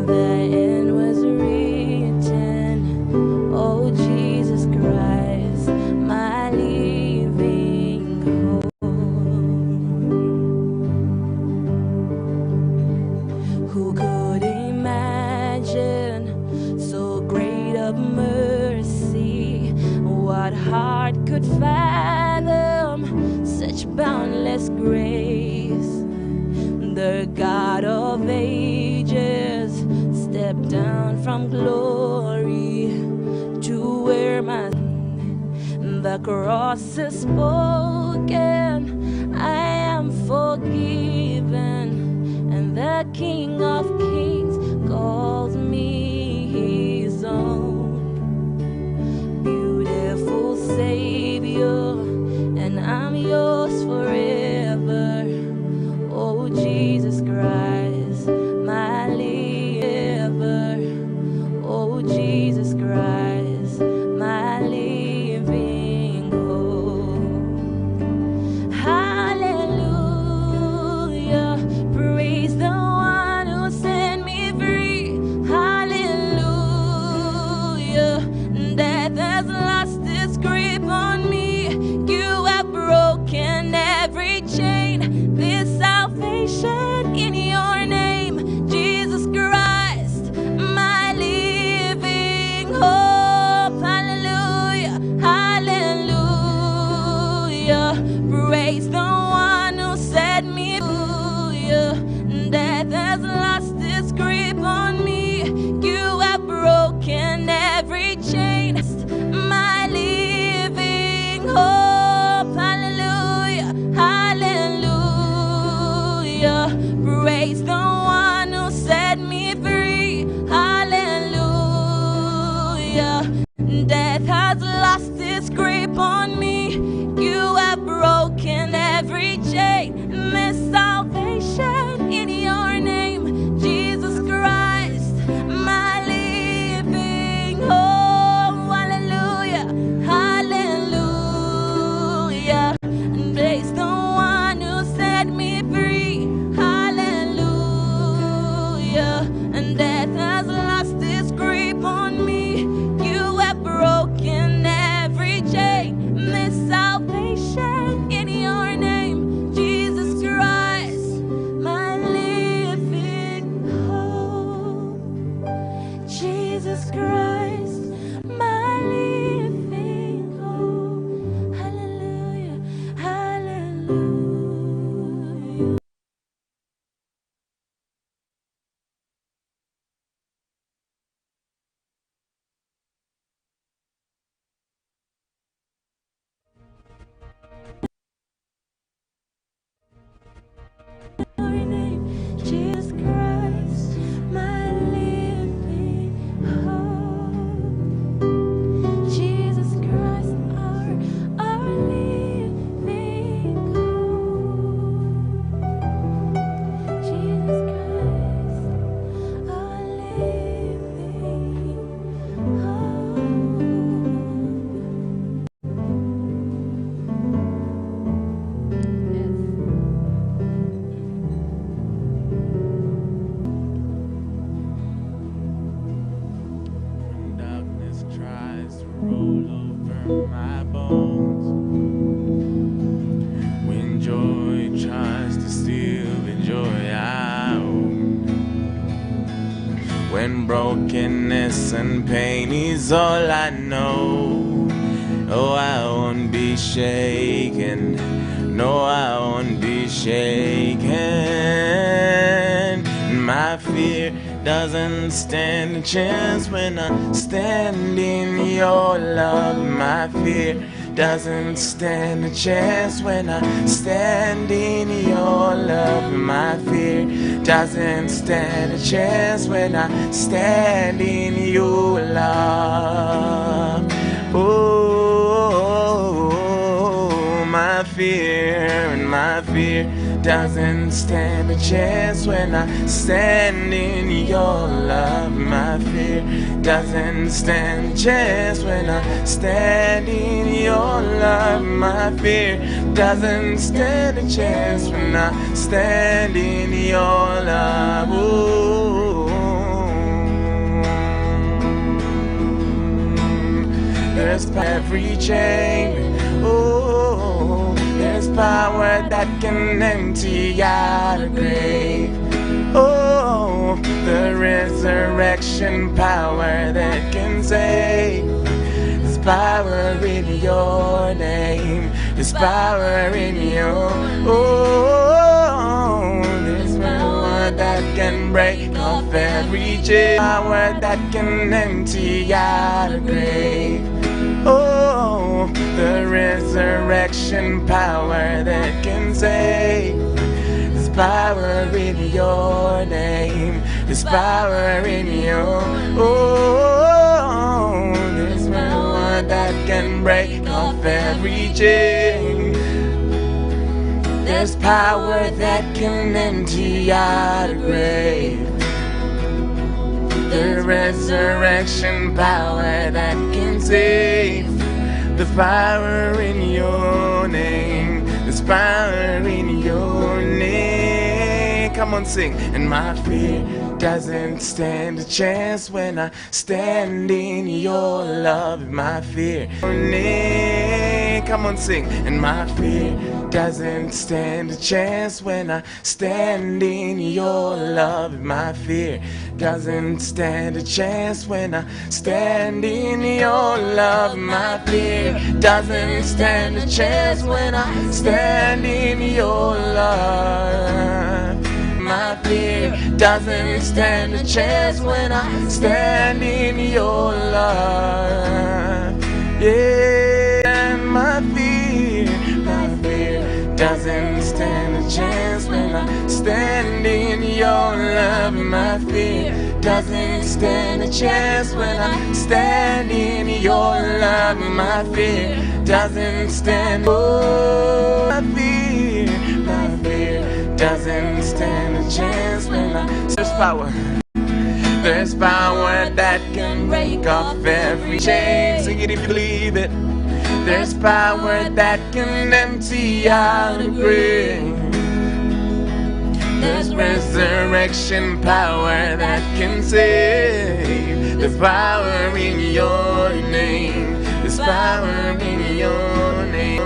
the end was written. Oh, Jesus Christ, my living hope. Who could imagine so great a mercy? What heart could fathom such boundless grace? The God of ages stepped down from glory to where the cross is spoken. I am forgiven, and the King of Kings calls me his own. Beautiful Savior, and I'm yours forever. Oh, Jesus Christ, my liver. Oh, Jesus Christ, my living hope. Hallelujah, praise the one who set me free. Hallelujah, death has lost its grip on me. You have broken every chain. This salvation in your name, Jesus Christ, my living hope. Hallelujah, hallelujah, praise the one who set me free. Death has lost its grip on me. You have broken every chain, my living hope. Hallelujah, hallelujah, when brokenness and pain is all I know. Oh, I won't be shaken. No, I won't be shaken. My fear doesn't stand a chance when I stand in your love. My fear doesn't stand a chance when I stand in your love. My fear doesn't stand a chance when I stand in your love. Oh, my fear doesn't stand a chance when I stand in your love. My fear doesn't stand a chance when I stand in your love. My fear doesn't stand a chance when I stand in your love. Ooh. There's every chain. Oh, there's power that can empty out a grave. Oh, the resurrection power that can save. There's power in your name. There's power in your. Oh, there's power that can break off every chain. Power that can empty out a grave. Oh, the resurrection power that can save. There's power in your name. There's power in your. Oh, there's power that can break off every chain. There's power that can empty out a grave. The resurrection power that can save. The power in your name. There's power in your name. Come on, sing. And my fear doesn't stand a chance when I stand in your love. My fear. Come on, sing. And my fear doesn't stand a chance when I stand in your love. My fear doesn't stand a chance when I stand in your love. My fear doesn't stand a chance when I stand in your love. My fear doesn't stand a chance when I stand in your love. Yeah, and my fear doesn't stand a chance when I stand in your love. My fear doesn't stand a chance when I stand in your love. My fear doesn't stand. Oh, my fear doesn't stand a chance when I. There's power. There's power that can break off every chain. Sing it if you believe it. There's power that can empty out a grave. There's resurrection power that can save. There's power in your name. There's power in your name.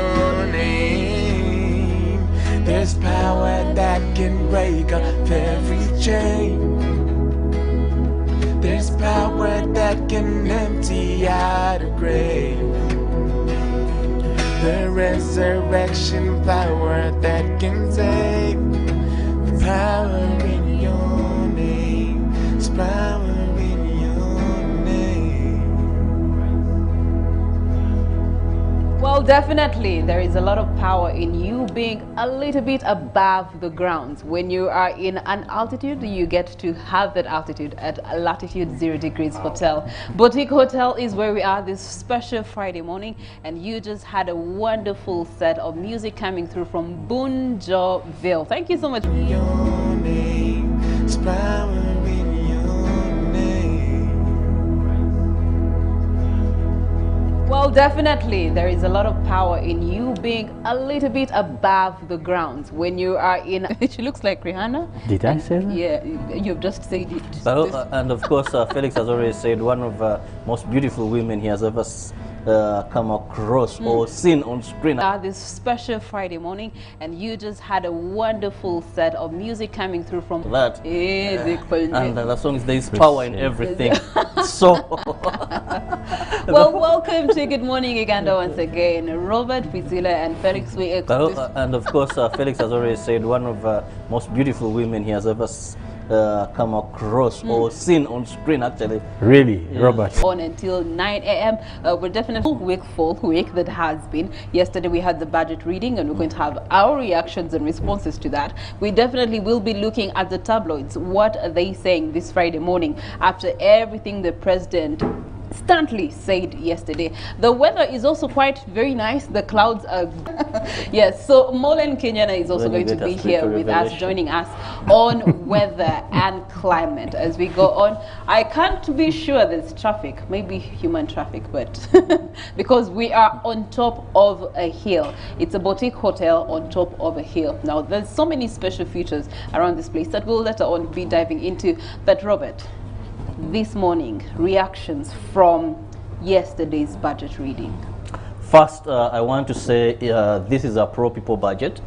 There's power that can break off every chain. There's power that can empty out a grave. The resurrection power that can save. The power in your name. There's power in your name. Well, definitely, there is a lot of power in you being a little bit above the ground. When you are in an altitude, you get to have that altitude at latitude 0 degrees hotel. Boutique Hotel is where we are this special Friday morning, and you just had a wonderful set of music coming through from Bonjoville. Thank you so much. Your name is power in your name. Well, definitely, there is a lot of power in you being a little bit above the ground. When you are in, she looks like Rihanna. Did I say that? Yeah, you've just said it. But, and of course, Felix has already said one of the most beautiful women he has ever come across or seen on screen. This special Friday morning, and you just had a wonderful set of music coming through from that. And the song is There Is Power in Everything. So, well, welcome to Good Morning Uganda once again. Robert, Priscilla, and Felix. And of course, Felix has already said one of the most beautiful women he has ever come across or seen on screen, actually. Really, Robert. On until 9 a.m. We're definitely full week that has been. Yesterday we had the budget reading, and we're going to have our reactions and responses to that. We definitely will be looking at the tabloids. What are they saying this Friday morning after everything the president instantly said yesterday? The weather is also quite very nice. The clouds are yes, so Molen Kenyana is also going to be here with us, joining us on weather and climate as we go on. I can't be sure there's traffic, maybe human traffic, but because we are on top of a hill. It's a boutique hotel on top of a hill. Now there's so many special features around this place that we'll later on be diving into. But Robert, this morning, reactions from yesterday's budget reading. First, I want to say this is a pro-people budget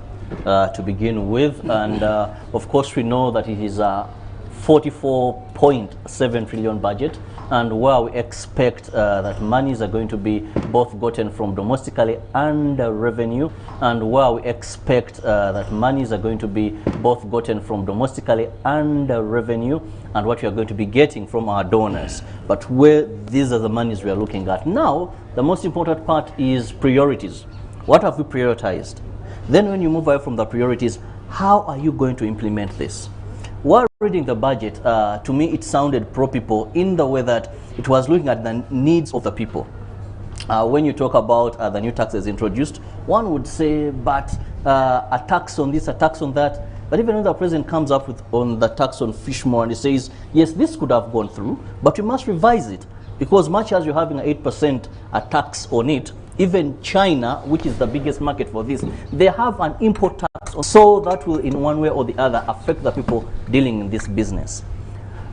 to begin with, and of course we know that it is a 44.7 trillion budget, and where we expect that monies are going to be both gotten from domestically and revenue, and where we expect that monies are going to be both gotten from domestically and revenue, and what we are going to be getting from our donors. But where these are the monies we are looking at. Now, the most important part is priorities. What have we prioritized? Then when you move away from the priorities, how are you going to implement this? While reading the budget, to me it sounded pro-people in the way that it was looking at the needs of the people. When you talk about the new taxes introduced, one would say, but a tax on this, a tax on that. But even when the president comes up with on the tax on fish more, and he says, yes, this could have gone through, but we must revise it. Because much as you're having an 8% tax on it, even China, which is the biggest market for this, they have an import tax. So that will in one way or the other affect the people dealing in this business.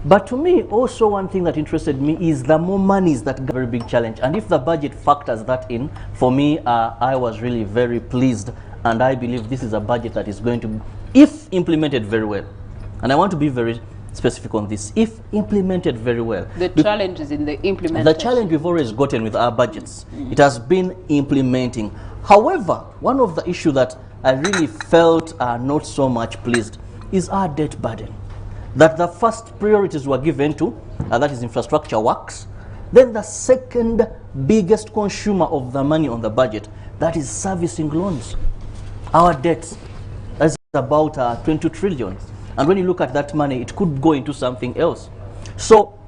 But to me, also one thing that interested me is the more monies that got a very big challenge. And if the budget factors that in, for me, I was really very pleased. And I believe this is a budget that is going to, if implemented very well, and I want to be very specific on this, if implemented very well. The challenge is in the implementation. The challenge we've always gotten with our budgets, it has been implementing. However, one of the issues that I really felt not so much pleased is our debt burden. That the first priorities were given to, that is infrastructure works. Then the second biggest consumer of the money on the budget, that is servicing loans. Our debts is about 22 trillion. And when you look at that money, it could go into something else. So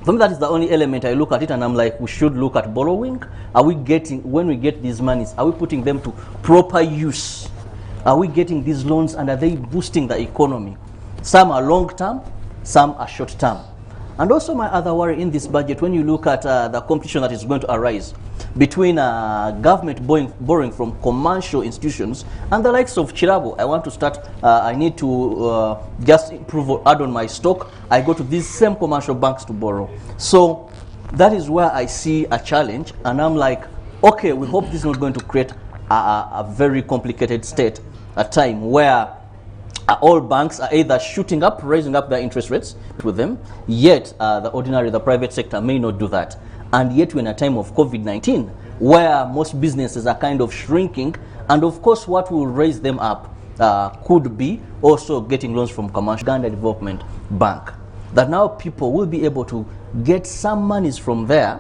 for me, that is the only element I look at it, and I'm like, we should look at borrowing. Are we getting, when we get these monies, are we putting them to proper use? Are we getting these loans, and are they boosting the economy? Some are long-term, some are short-term. And also my other worry in this budget, when you look at the competition that is going to arise between government borrowing from commercial institutions and the likes of Kirabo. I want to start, I need to just improve or add on my stock. I go to these same commercial banks to borrow. So that is where I see a challenge, and I'm like, okay, we hope this is not going to create a very complicated state, a time where all banks are either shooting up, raising up their interest rates with them, yet the private sector may not do that. And yet we're in a time of COVID-19, where most businesses are kind of shrinking, and of course what will raise them up could be also getting loans from Commercial Uganda Development Bank. That now people will be able to get some monies from there,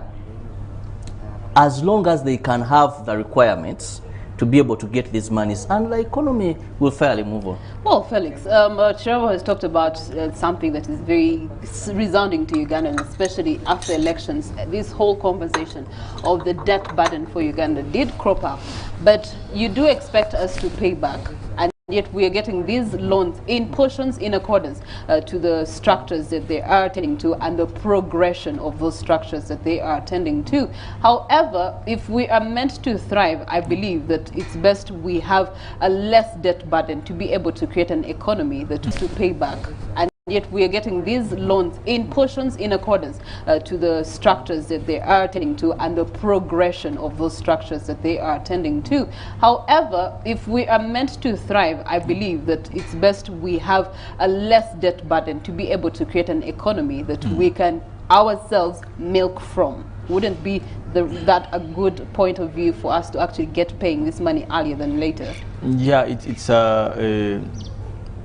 as long as they can have the requirements to be able to get these monies, and the economy will fairly move on. Well, Felix, Kirabo has talked about something that is very resounding to Uganda, and especially after elections. This whole conversation of the debt burden for Uganda did crop up, but you do expect us to pay back, and yet we are getting these loans in portions in accordance to the structures that they are tending to and the progression of those structures that they are tending to. However, if we are meant to thrive, I believe that it's best we have a less debt burden to be able to create an economy that to pay back. And Yet we are getting these loans in portions in accordance to the structures that they are tending to and the progression of those structures that they are tending to. However, if we are meant to thrive, I believe that it's best we have a less debt burden to be able to create an economy that we can ourselves milk from. Wouldn't be that a good point of view for us to actually get paying this money earlier than later? Yeah, it's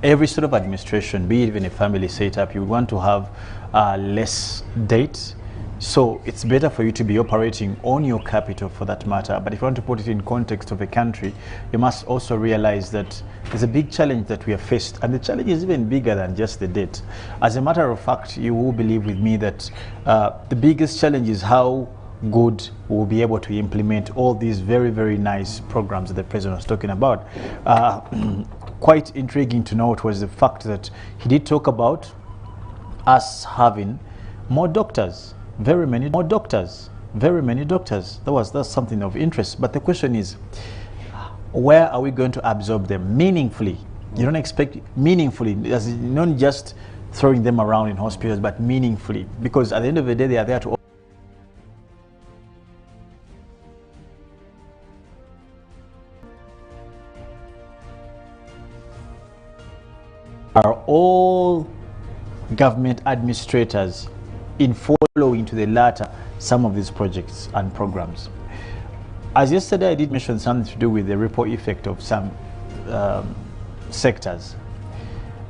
every sort of administration, be it even a family setup, you want to have less debt. So it's better for you to be operating on your capital for that matter. But if you want to put it in context of a country, you must also realize that there's a big challenge that we have faced. And the challenge is even bigger than just the debt. As a matter of fact, you will believe with me that the biggest challenge is how good we'll be able to implement all these very, very nice programs that the president was talking about. Quite intriguing to note was the fact that he did talk about us having more doctors, very many more doctors, very many doctors. That's something of interest. But the question is, where are we going to absorb them meaningfully? You don't expect meaningfully, as not just throwing them around in hospitals, but meaningfully, because at the end of the day, they are there to are all government administrators in following to the latter some of these projects and programs. As yesterday I did mention something to do with the ripple effect of some sectors.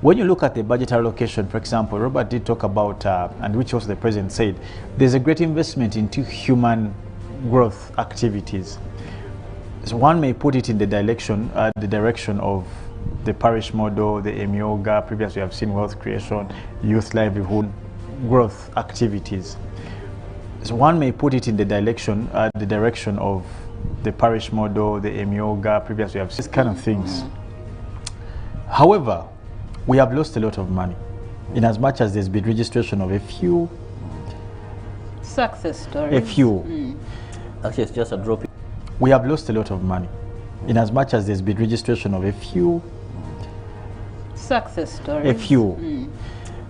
When you look at the budget allocation, for example, Robert did talk about, and which also the president said, there's a great investment into human growth activities. So one may put it in the direction of the parish model, the Emyoga, previously we have seen wealth creation, youth livelihood, growth activities. So one may put it in the direction of the parish model, the Emyoga, previously we have seen these kind of things. However, we have lost a lot of money in as much as there's been registration of a few success stories. A few. Actually, it's just a drop. We have lost a lot of money in as much as there's been registration of a few success stories. A few.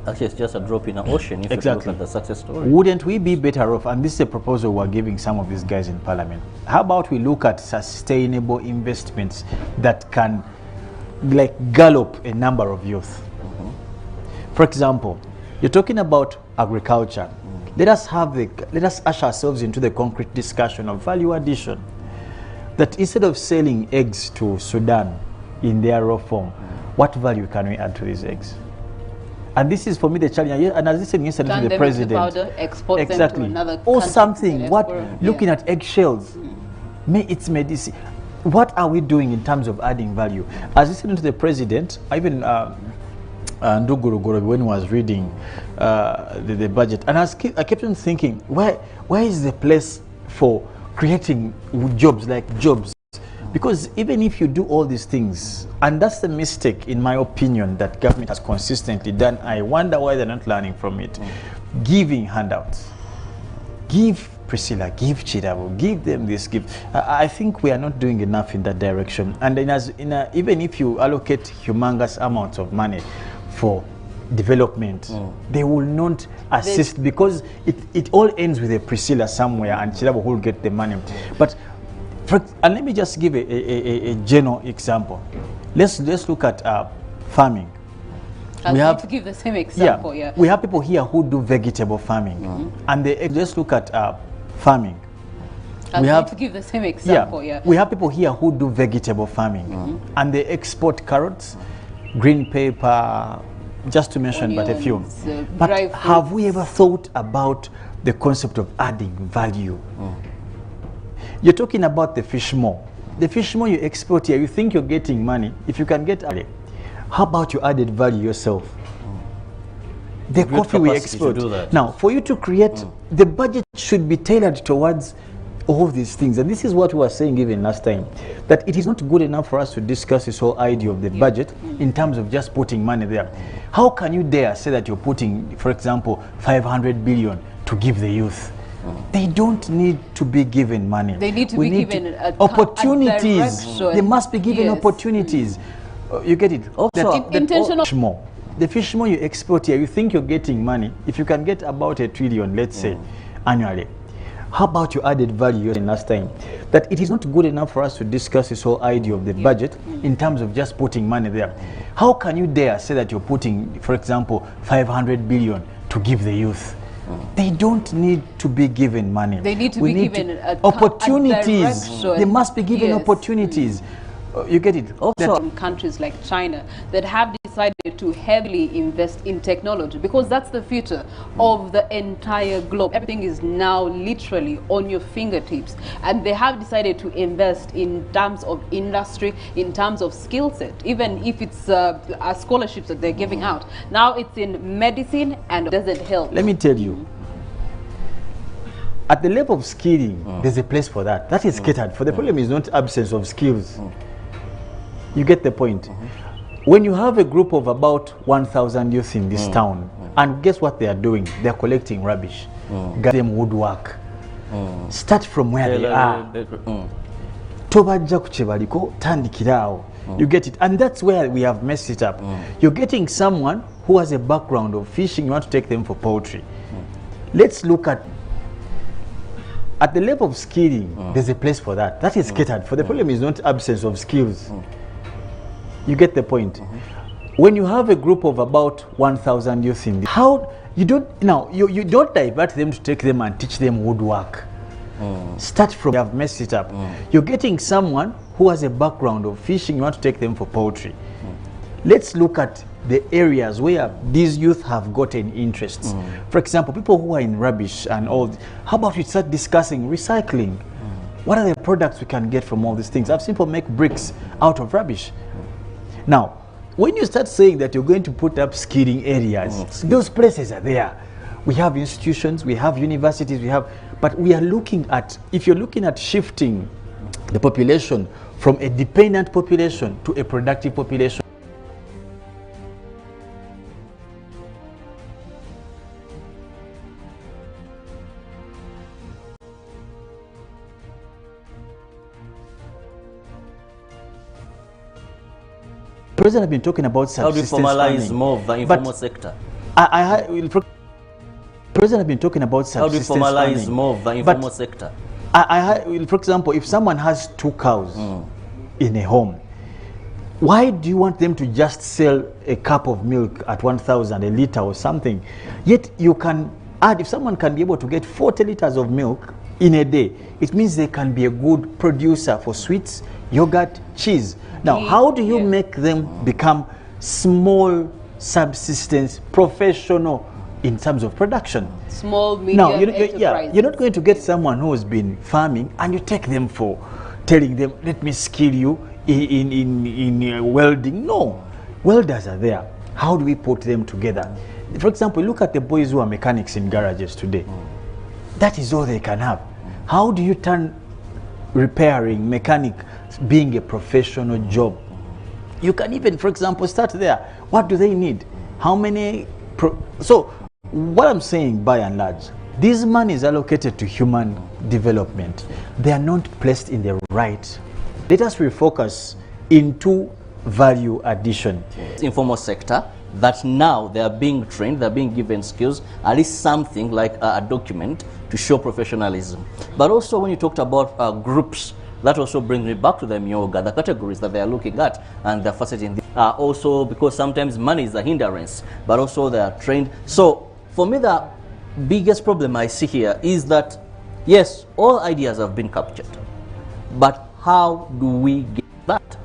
Actually, it's just a drop in the ocean if you look at the success story. Wouldn't we be better off, and this is a proposal we're giving some of these guys in Parliament, how about we look at sustainable investments that can like gallop a number of youth? For example, you're talking about agriculture. Let us usher ourselves into the concrete discussion of value addition. That instead of selling eggs to Sudan in their raw form, what value can we add to these eggs? And this is for me the challenge. And as I said yesterday to the president, powder, export exactly, them to another or country, something. Looking at eggshells, it's medicine. What are we doing in terms of adding value? As I said to the president, even Nduguruguru, when he was reading the budget, and I kept on thinking, where is the place for creating jobs, like jobs? Because even if you do all these things, and that's the mistake, in my opinion, that government has consistently done, I wonder why they're not learning from it. Giving handouts. Give Priscilla, give Kirabo, give them this, give. I think we are not doing enough in that direction. And then even if you allocate humongous amounts of money for development, they will not assist, because it all ends with a Priscilla somewhere and Kirabo will get the money. But and let me just give a general example. Let's look at farming. We have to give the same example. Yeah. We have people here who do vegetable farming, and let's look at farming. We have to give the same example. Yeah. We have people here who do vegetable farming, and they export carrots, green pepper, just to mention onions, but a few. But have we ever thought about the concept of adding value? You're talking about the fish maw. The fish maw you export here, you think you're getting money. If you can get, how about you added value yourself? The coffee we export. Now, for you to create, the budget should be tailored towards all these things. And this is what we were saying even last time, that it is not good enough for us to discuss this whole idea of the budget in terms of just putting money there. How can you dare say that you're putting, for example, 500 billion to give the youth? They don't need to be given money. They need to be given opportunities. They must be given opportunities. You get it? Also, intentional. the fish more you export here, you think you're getting money. If you can get about $1 trillion, let's say, annually, how about your added value in last time? That it is not good enough for us to discuss this whole idea of the budget in terms of just putting money there. How can you dare say that you're putting, for example, 500 billion to give the youth? They don't need to be given money. They need to be given opportunities. They must be given opportunities. You get it? Also, in countries like China that have decided to heavily invest in technology, because that's the future of the entire globe. Everything is now literally on your fingertips, and they have decided to invest in terms of industry, in terms of skill set, even if it's scholarships that they're giving out. Now it's in medicine, and it doesn't help. Let me tell you, at the level of skilling, there's a place for that. That is catered for. The problem is not absence of skills. You get the point. When you have a group of about 1,000 youth in this town, and guess what they are doing? They are collecting rubbish. Get them woodwork. Start from where they are. Tobajja ku kye baliko, tandikira awo. You get it? And that's where we have messed it up. You're getting someone who has a background of fishing, you want to take them for poultry. Let's look at the level of skilling, there's a place for that. That is catered for. The problem is not absence of skills. You get the point. When you have a group of about 1,000 youth in this, how you don't you don't divert them to take them and teach them woodwork. Start from. You have messed it up. You're getting someone who has a background of fishing, you want to take them for poultry. Let's look at the areas where these youth have gotten interests. For example, people who are in rubbish and all. How about we start discussing recycling? What are the products we can get from all these things? I've seen people make bricks out of rubbish. Now, when you start saying that you're going to put up skilling areas, those places are there. We have institutions, we have universities, but we are looking at, if you're looking at shifting the population from a dependent population to a productive population. The President has been talking about subsistence farming. How do you formalize more of the informal sector? The President has been talking about subsistence farming. How do you formalize more of the informal sector? For example, if someone has 2 cows in a home, why do you want them to just sell a cup of milk at 1,000 a liter or something? Yet you can add, if someone can be able to get 40 liters of milk in a day, it means they can be a good producer for sweets, yogurt, cheese. Now, how do you make them become small subsistence professional in terms of production? Small, medium enterprises. You're not going to get someone who has been farming and you take them for telling them, let me skill you in welding. No, welders are there. How do we put them together? For example, look at the boys who are mechanics in garages today. That is all they can have. How do you turn repairing, mechanic being a professional job? You can even, for example, start there. What do they need? How many? So what I'm saying, by and large, these money is allocated to human development. They are not placed in the right. Let us refocus into value addition. Informal sector, that now they are being trained, they are being given skills, at least something like a document to show professionalism. But also when you talked about groups, that also brings me back to the Nyonyintono, the categories that they are looking at and they're facing. Also because sometimes money is a hindrance, but also they are trained. So for me, the biggest problem I see here is that, yes, all ideas have been captured, but how do we get that?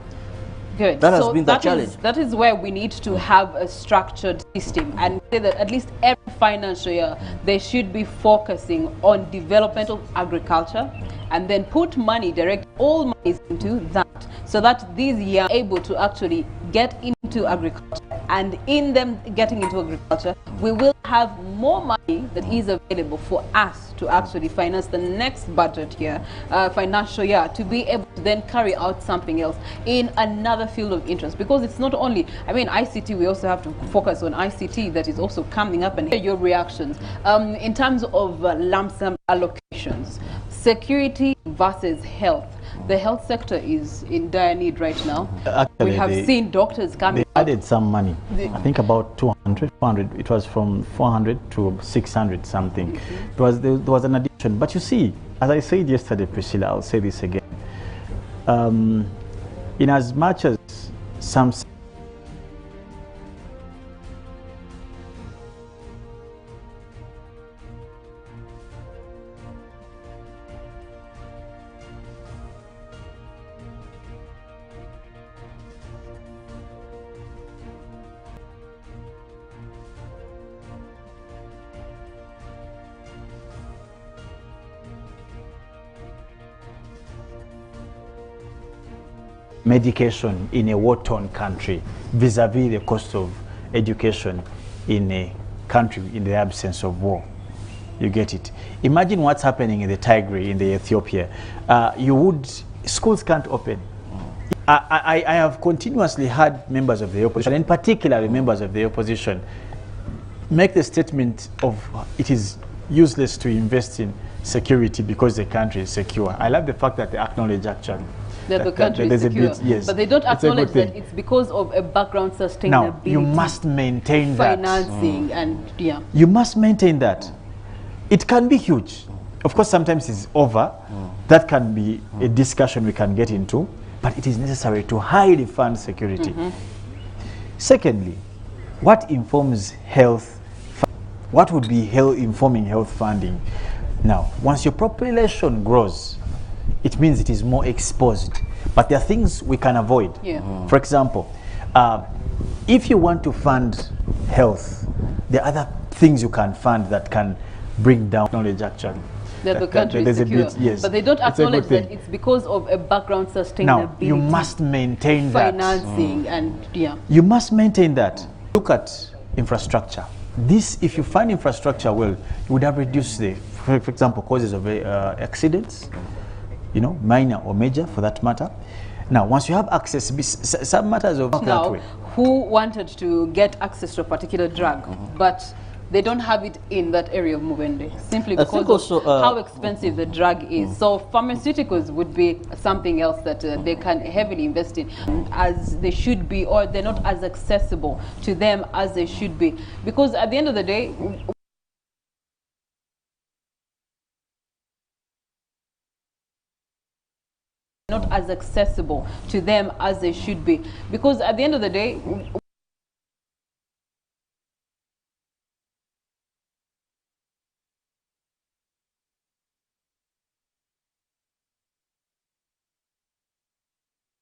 Good. That has been the challenge. That is where we need to have a structured system and say that at least every financial year they should be focusing on developmental agriculture and then put money, direct all money into that, so that these years are able to actually get into agriculture, and in them getting into agriculture, we will have more money that is available for us to actually finance the next budget year, financial year, to be able to then carry out something else in another field of interest. Because it's not only, I mean, ICT, we also have to focus on ICT that is also coming up, and your reactions in terms of lump sum allocations. Security versus health. The health sector is in dire need right now. Actually, we have seen doctors coming. They added some money. I think about 200, 400. It was from 400 to 600 something. There was an addition. But you see, as I said yesterday, Priscilla, I'll say this again. In as much as some medication in a war-torn country vis-a-vis the cost of education in a country in the absence of war. You get it? Imagine what's happening in the Tigray, in the Ethiopia. Schools can't open. I have continuously had members of the opposition, and particularly members of the opposition, make the statement of it is useless to invest in security because the country is secure. I love the fact that they acknowledge actually that the country is secure, yes, but they don't acknowledge that it's because of a background sustainability. Now, you must maintain financing and you must maintain that. It can be huge. Of course, sometimes it's over. That can be a discussion we can get into, but it is necessary to highly fund security. Secondly, what informs health? What would be informing health funding? Now, once your population grows, it means it is more exposed. But there are things we can avoid. For example, if you want to fund health, there are other things you can fund that can bring down knowledge actually. That the country is secure. Yes. But they don't acknowledge that it's because of a background sustainability. Now, you must maintain that. Financing and you must maintain that. Look at infrastructure. This, if you find infrastructure well, you would have reduced the, for example, causes of accidents, you know, minor or major for that matter. Now, once you have access, some matters of that way. Who wanted to get access to a particular drug, but they don't have it in that area of Mubende, simply because of how expensive the drug is. So pharmaceuticals would be something else that they can heavily invest in, as they should be, or they're not as accessible to them as they should be. Because at the end of the day, not as accessible to them as they should be. Because at the end of the day,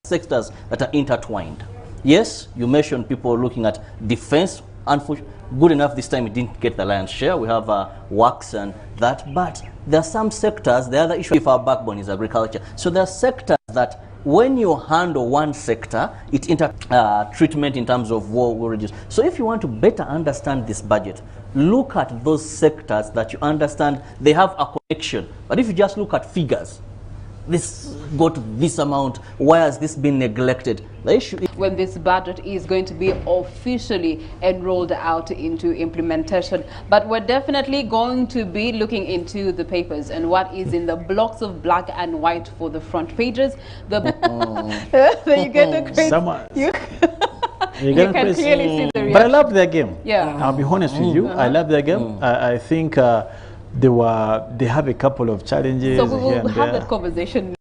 sectors that are intertwined. Yes, you mentioned people looking at defense. Unfortunately, good enough this time it didn't get the lion's share. We have works and that, but there are some sectors, the other issue if our backbone is agriculture. So there are sectors that when you handle one sector, it treatment in terms of war will reduce. So if you want to better understand this budget, look at those sectors that you understand they have a connection. But if you just look at figures, this got this amount, why has this been neglected? The issue is when this budget is going to be officially enrolled out into implementation. But we're definitely going to be looking into the papers and what is in the blocks of black and white for the front pages. The you get the you can clearly see the reaction. But I love their game. Yeah, I'll be honest with you. I love their game. I think they have a couple of challenges. So we will here and have there. that conversation.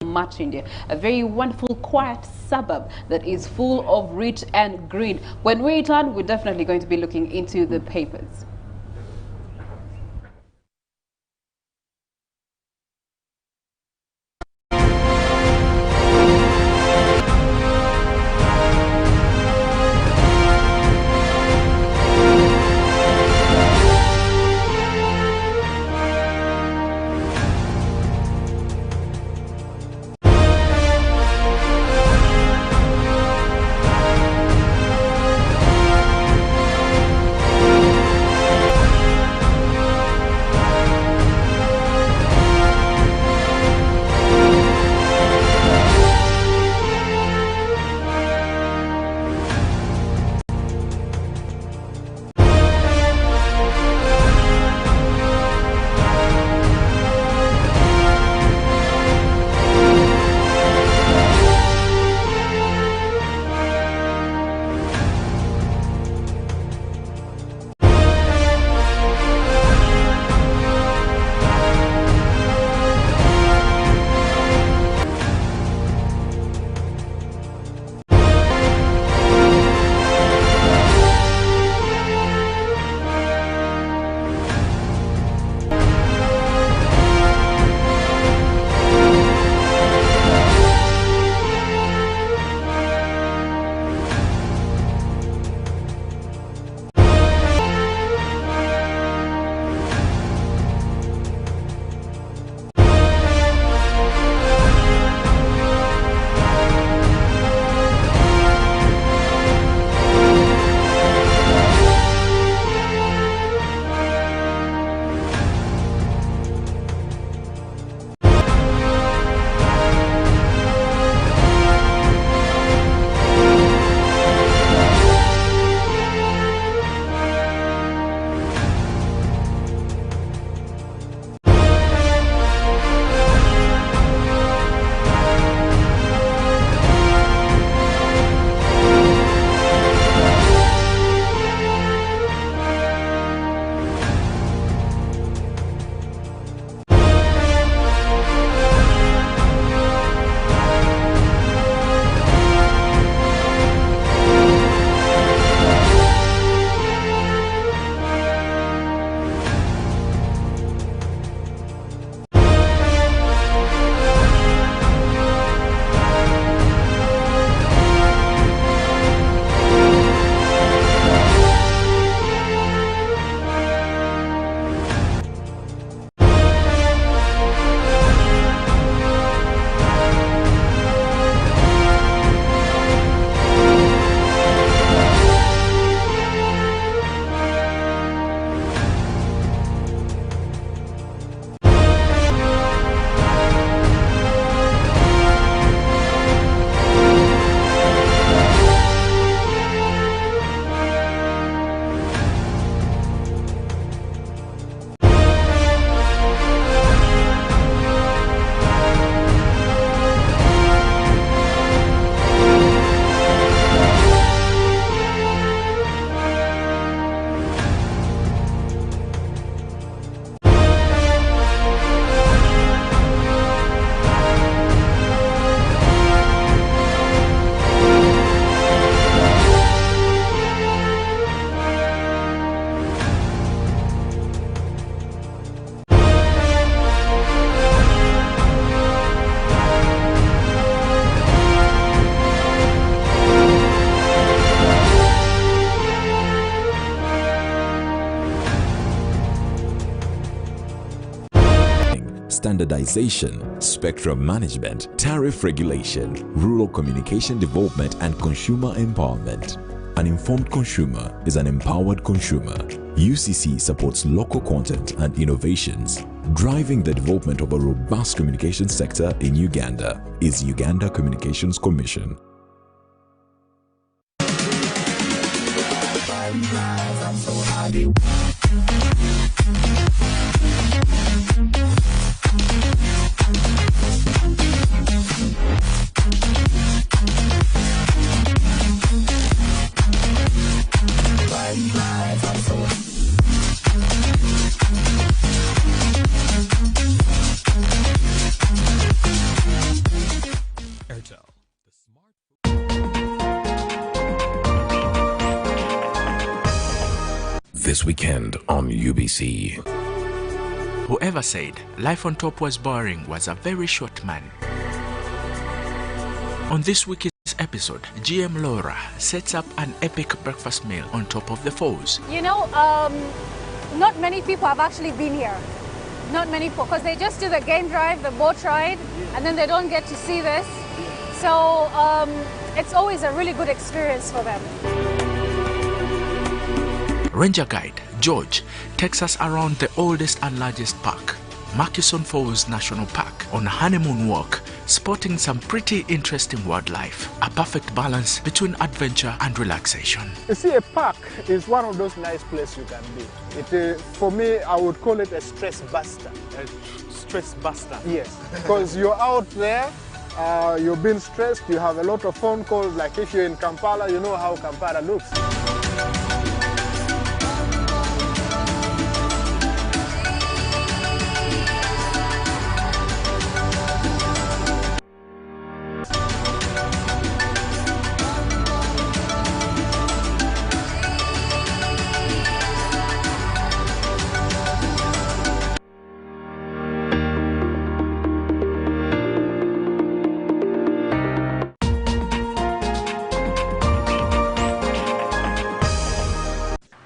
Much India, a very wonderful, quiet suburb that is full of rich and green. When we return, we're definitely going to be looking into the papers. standardization, spectrum management, tariff regulation, rural communication development, and consumer empowerment. An informed consumer is an empowered consumer. UCC supports local content and innovations. Driving the development of a robust communication sector in Uganda is Uganda Communications Commission. This weekend on UBC. Whoever said life on top was boring was a very short man. On this week's episode, GM Laura sets up an epic breakfast meal on top of the falls. You know, not many people have actually been here. Not many people, because they just do the game drive, the boat ride, and then they don't get to see this. So it's always a really good experience for them. Ranger guide George takes us around the oldest and largest park, Murchison Falls National Park, on a honeymoon walk, spotting some pretty interesting wildlife, a perfect balance between adventure and relaxation. You see, a park is one of those nice places you can be. For me, I would call it a stress buster. A stress buster? Yes, because you're out there, you've been stressed, you have a lot of phone calls, like if you're in Kampala, you know how Kampala looks.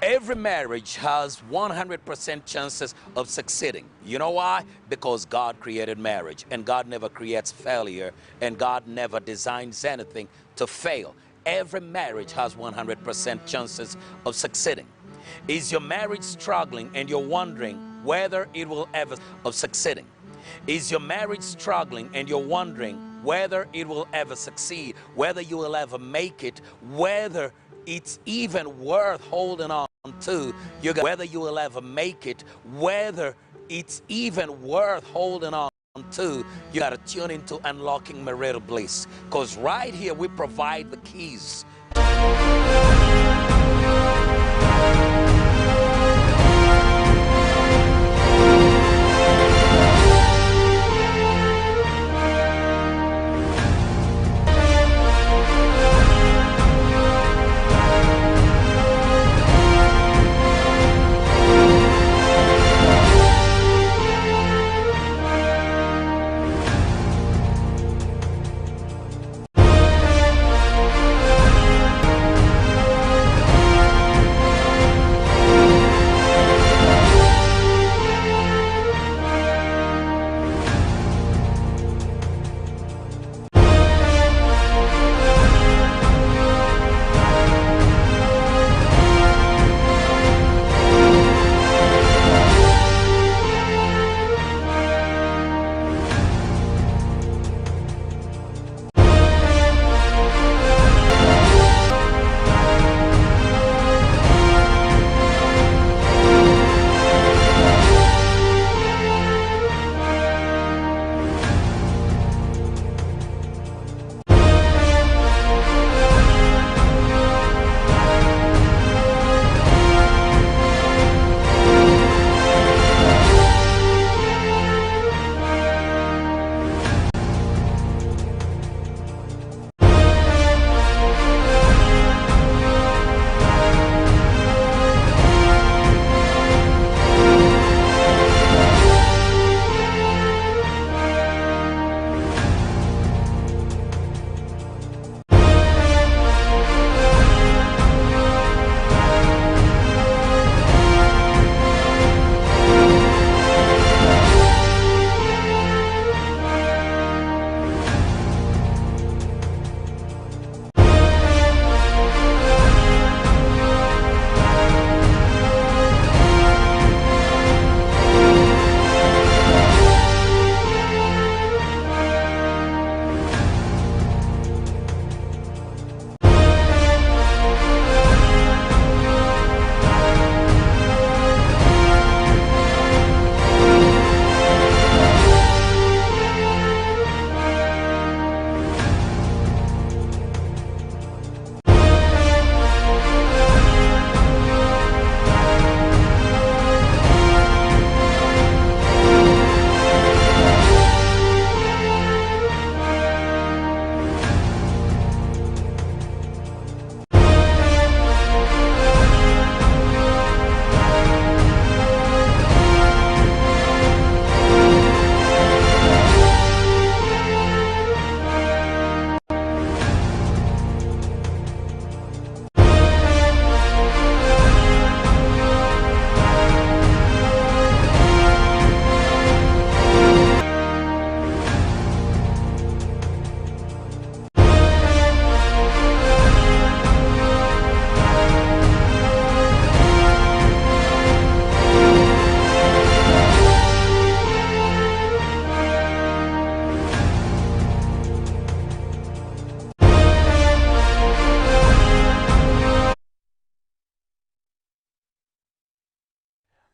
Every marriage has 100% chances of succeeding. You know why? Because God created marriage, and God never creates failure, and God never designs anything to fail. Every marriage has 100% chances of succeeding. Is your marriage struggling and you're wondering whether it will ever succeeding? Is your marriage struggling and you're wondering whether it will ever succeed, whether you will ever make it, whether it's even worth holding on to, whether you will ever make it, whether it's even worth holding on to, you got to tune into Unlocking Marital Bliss, because right here we provide the keys.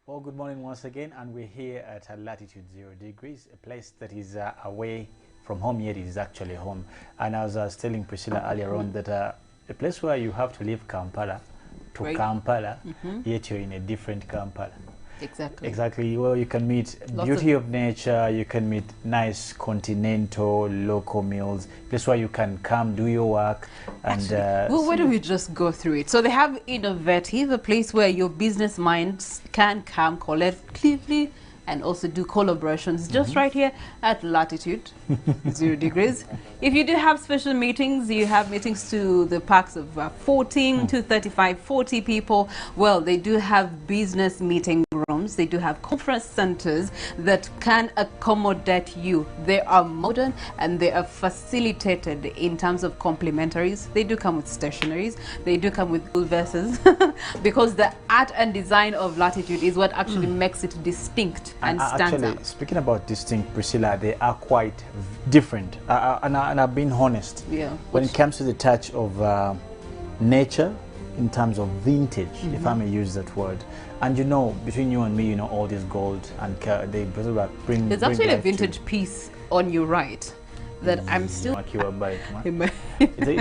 Well, good morning once again, and we're here at latitude 0 degrees, a place that is away from home, yet it is actually home. And I was telling Priscilla earlier on that a place where you have to leave Kampala to Kampala, yet you're in a different Kampala. Exactly. Exactly. Well, you can meet beauty of nature, you can meet nice continental, local meals, place where you can come, do your work. And well, why don't we just go through it? So they have Innovative, a place where your business minds can come collectively and also do collaborations just right here at latitude 0 degrees. If you do have special meetings, you have meetings to the packs of 14 to 35, 40 people. Well, they do have business meeting rooms. They do have conference centers that can accommodate you. They are modern and they are facilitated in terms of complementaries. They do come with stationaries. They do come with full verses because the art and design of Latitude is what actually makes it distinct and stands actually, out. speaking about distinct, Priscilla, they are quite different. And I've been honest. Yeah. When it comes to the touch of nature, in terms of vintage, if I may use that word, and you know, between you and me, you know, all this gold and they bring. There's actually a vintage piece on your right that I'm still. It's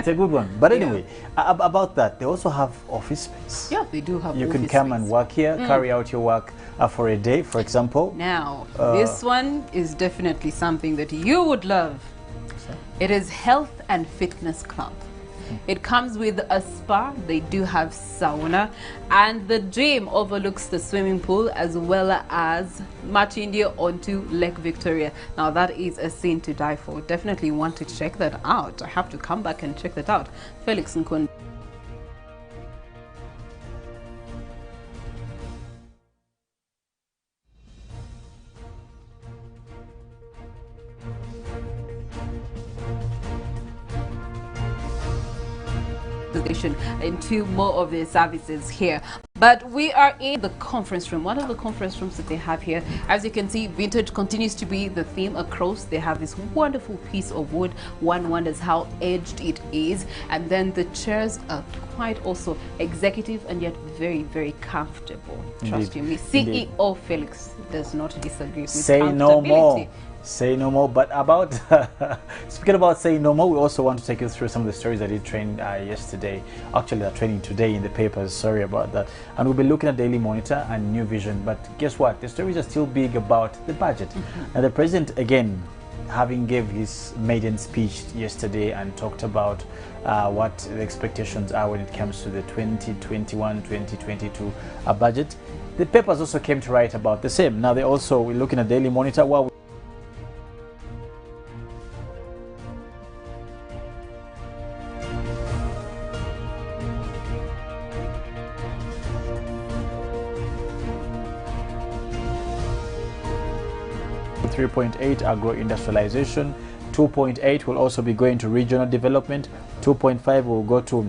a good one. But anyway, about that, they also have office space. Yeah, they do have. You can come and work here, carry out your work for a day, for example. Now, this one is definitely something that you would love. It is Health and Fitness Club. It comes with a spa, they do have sauna, and the gym overlooks the swimming pool as well as March India onto Lake Victoria. Now that is a scene to die for. Definitely want to check that out. I have to come back and check that out. Felix Nkunda. Into more of the services here, but we are in the conference room, one of the conference rooms that they have here. As you can see, vintage continues to be the theme across. They have this wonderful piece of wood. One wonders how aged it is, and then the chairs are quite also executive and yet very, very comfortable. Trust you me, CEO Felix does not disagree with Say no more. Say no more. But about speaking about saying no more, we also want to take you through some of the stories that did trend yesterday. Actually, they're trending today in the papers. Sorry about that. And we'll be looking at Daily Monitor and New Vision. But guess what? The stories are still big about the budget. And the president, again, having gave his maiden speech yesterday and talked about what the expectations are when it comes to the 2021-2022 budget. The papers also came to write about the same. Now, we're looking at Daily Monitor. Well, 3.8 agro-industrialization, 2.8 will also be going to regional development, 2.5 will go to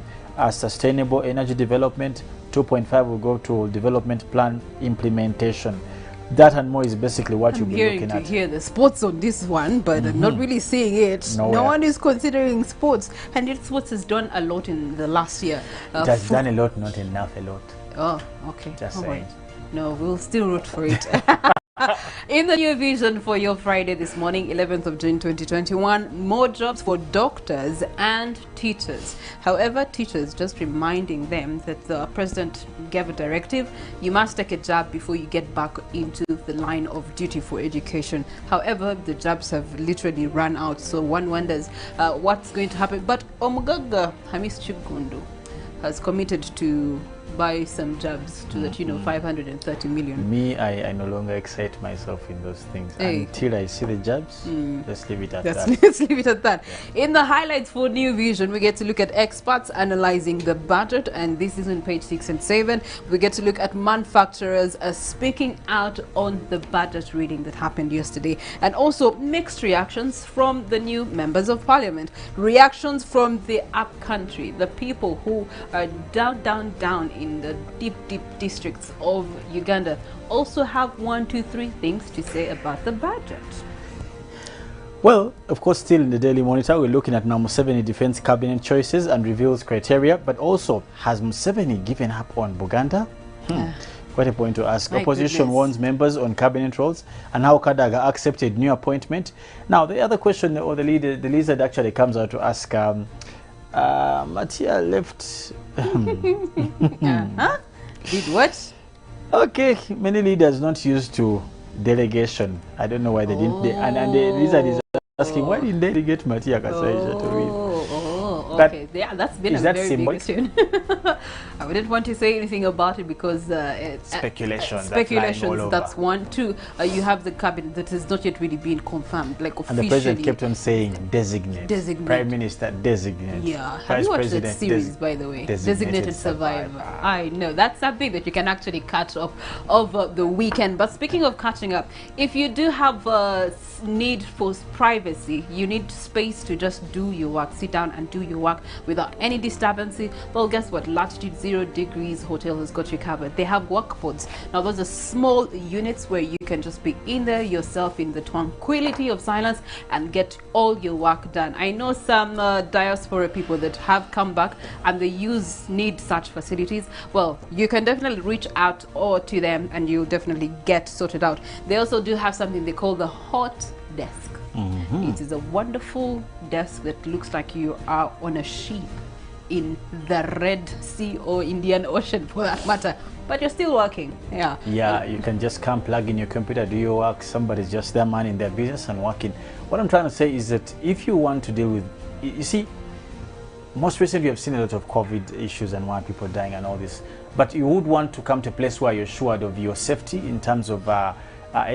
sustainable energy development, 2.5 will go to development plan implementation. That and more is basically what you'll be looking at. I'm hear the sports on this one, but I'm not really seeing it. No one is considering sports, and yet sports has done a lot in the last year. It has done a lot, not enough a lot. Oh, okay. Just saying. No, we'll still root for it. In the New Vision for your Friday this morning, 11th of June 2021, more jobs for doctors and teachers. However, teachers, just reminding them that the president gave a directive, you must take a job before you get back into the line of duty for education. However, the jobs have literally run out, so one wonders what's going to happen. But Omugaga Hamis Chigundu has committed to buy some jobs to the tune of 530 million. Me, I no longer excite myself in those things until I see the jobs. Let's leave it at that. Let's leave it at that. Yeah. In the highlights for New Vision, we get to look at experts analyzing the budget, and this is on page 6 and 7. We get to look at manufacturers speaking out on the budget reading that happened yesterday, and also mixed reactions from the new members of parliament. Reactions from the upcountry, the people who are down in the deep districts of Uganda, also have 1, 2, 3 things to say about the budget. Well, of course, still in the Daily Monitor, we're looking at now Museveni defense cabinet choices and reveals criteria, but also has Museveni given up on Buganda? We're What a point to ask. My Opposition goodness. warns members on cabinet roles and how Kadaga accepted new appointment. Now, the other question, or the lizard actually comes out to ask, Matia left. Did what? Okay, many leaders not used to delegation. I don't know why they didn't. And the lizard is asking, why didn't they delegate Matia Kasaija to win? Okay, yeah, that's been a very big symbolic? question. I wouldn't want to say anything about it because speculations. That's one. Two, you have the cabinet that has not yet really been confirmed, like officially. And the president kept on saying designate. Prime Minister designate. Yeah. Vice Have you watched President that series, by the way? Designated Survivor. I know that's something that you can actually catch up over the weekend. But speaking of catching up, if you do have a need for privacy, you need space to just do your work, sit down and do your work without any disturbance. Well, guess what? Latitude 0 Degrees Hotel has got you covered. They have work pods. Now, those are small units where you can just be in there yourself in the tranquility of silence and get all your work done. I know some diaspora people that have come back and they need such facilities. Well, you can definitely reach out to them and you'll definitely get sorted out. They also do have something they call the hot desk. It is a wonderful desk that looks like you are on a ship in the Red Sea or Indian Ocean for that matter, but you're still working. Yeah, You can just come, plug in your computer, do your work. Somebody's just there minding their business and working. What I'm trying to say is that if you want to deal with, you see, most recently we have seen a lot of COVID issues and why people dying and all this, but you would want to come to a place where you're sure of your safety in terms of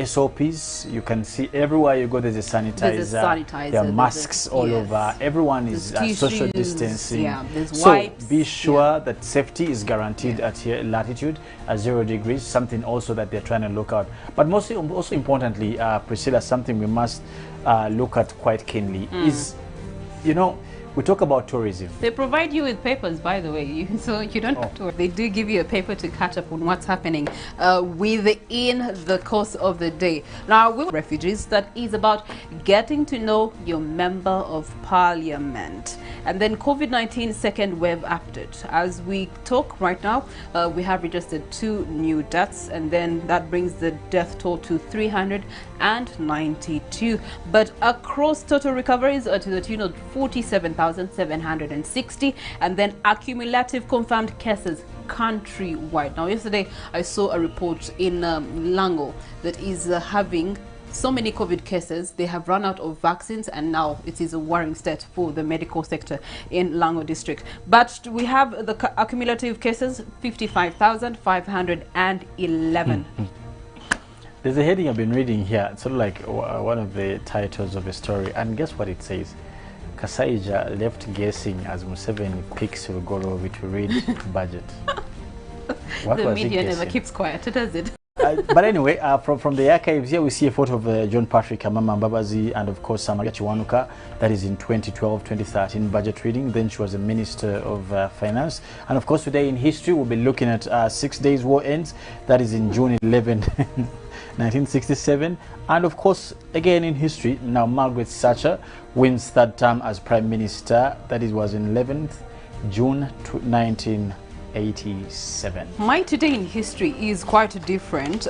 SOPs. You can see everywhere you go there's a sanitizer, there are masks all over, everyone is social distancing. There's so wipes. be sure that safety is guaranteed at here latitude at 0 degrees, something also that they're trying to look out. But also importantly, Priscilla, something we must look at quite keenly is, you know, we talk about tourism. They provide you with papers, by the way, so you don't have to. They do give you a paper to catch up on what's happening within the course of the day. Now, with refugees, that is about getting to know your member of parliament. And then COVID-19 second wave update. As we talk right now, we have registered 2 new deaths, and then that brings the death toll to 392. But across total recoveries are to the tune of 47,760, and then accumulative confirmed cases countrywide. Now, yesterday I saw a report in Lango that is having so many COVID cases. They have run out of vaccines, and now it is a worrying state for the medical sector in Lango district. But we have the accumulative cases 55,511. There's a heading I've been reading here. It's sort of like one of the titles of a story, and guess what it says? Kasaija left guessing as Museveni picks Rugorovi to read budget. What the was media he never guessing? keeps quiet, does it? But anyway, from the archives here, we see a photo of John Patrick Amama Mbabazi and of course Samaria Chiwanuka. That is in 2012-2013 budget reading. Then she was a Minister of Finance. And of course today in history, we'll be looking at 6 Days War Ends. That is in June 11, 1967. And of course, again in history, now Margaret Thatcher wins third term as Prime Minister. That was in 11th June 1987. My today in history is quite different.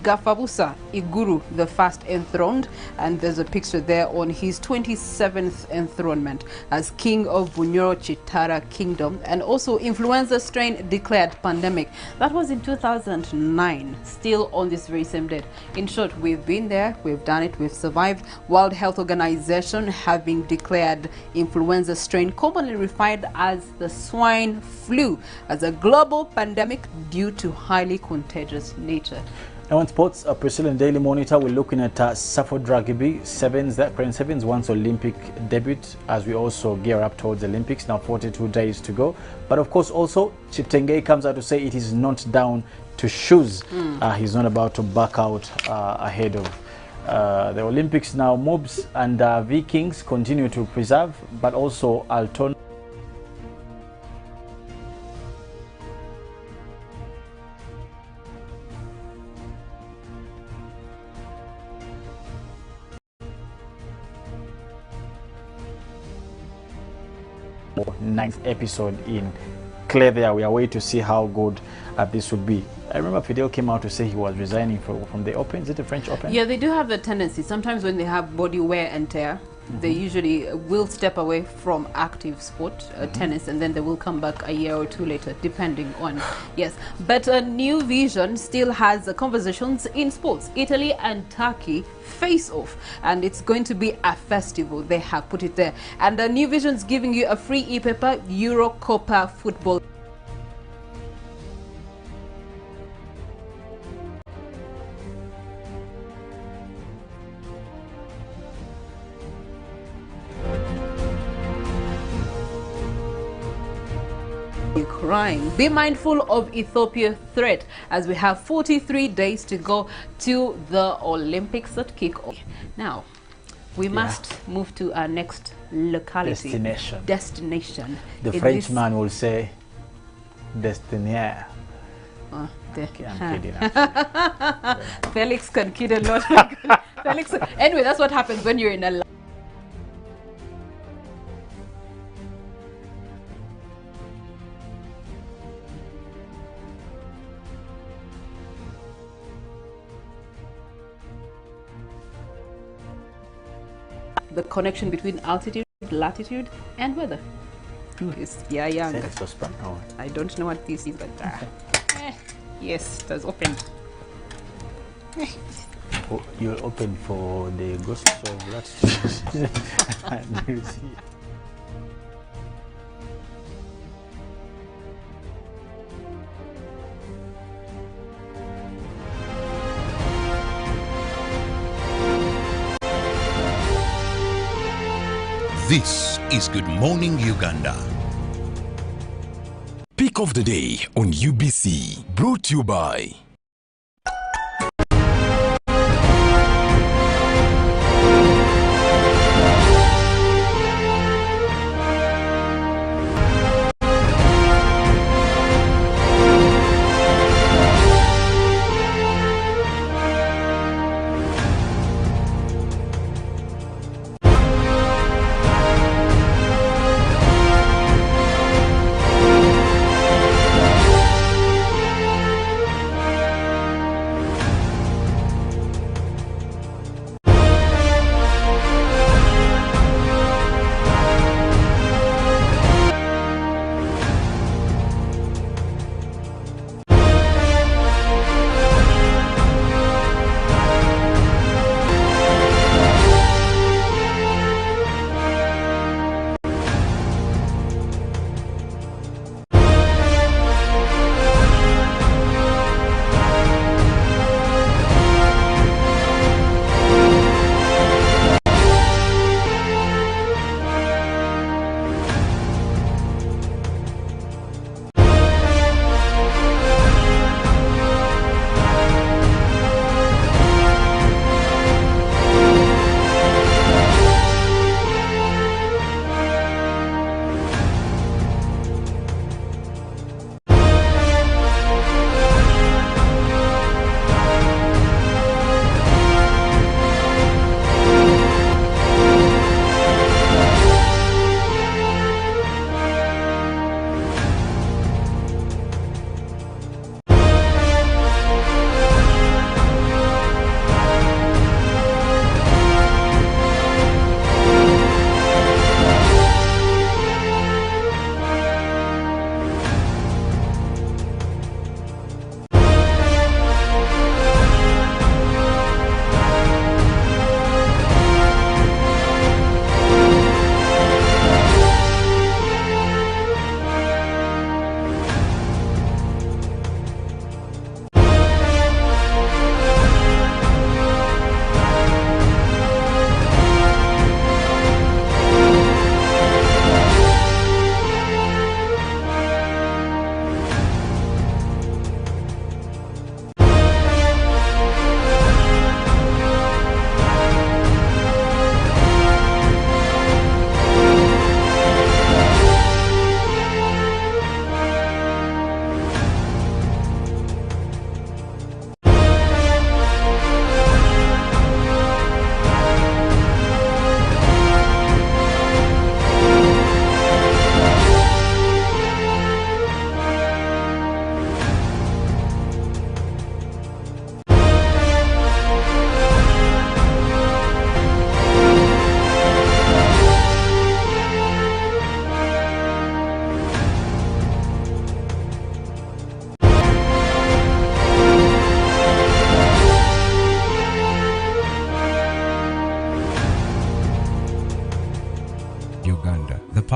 Gafabusa Iguru the first enthroned, and there's a picture there on his 27th enthronement as King of Bunyoro Chitara Kingdom, and also influenza strain declared pandemic. That was in 2009, still on this very same date. In short, we've been there, we've done it, we've survived. World Health Organization having declared influenza strain, commonly referred as the swine flu, as a global pandemic due to highly contagious nature. Now in sports, Priscilla and Daily Monitor, we're looking at Safford Rugby Sevens, that Prince Sevens wants Olympic debut as we also gear up towards the Olympics. Now 42 days to go. But of course also, Chiptengei comes out to say it is not down to shoes. He's not about to back out ahead of the Olympics. Now Mobs and Vikings continue to preserve, but also Alton. Ninth episode in Clay there. We are waiting to see how good this would be. I remember Fidel came out to say he was resigning from the Open. Is it the French Open? Yeah, they do have the tendency. Sometimes when they have body wear and tear, they usually will step away from active sport, tennis, and then they will come back a year or two later, depending on, yes. But New Vision still has conversations in sports. Italy and Turkey face off, and it's going to be a festival. They have put it there. And New Vision's giving you a free e-paper, Euro Copa Football. Crying. Be mindful of Ethiopia threat as we have 43 days to go to the Olympics that kick off. Now, we must move to our next locality. Destination. The Frenchman will say, destinière. I'm kidding. Felix can kid a lot. Felix. Anyway, that's what happens when you're in a the connection between altitude, latitude, and weather. It's young. I don't know what this is, but yes, it has opened. You're open for the ghosts of latitude. This is Good Morning Uganda. Pick of the day on UBC, brought to you by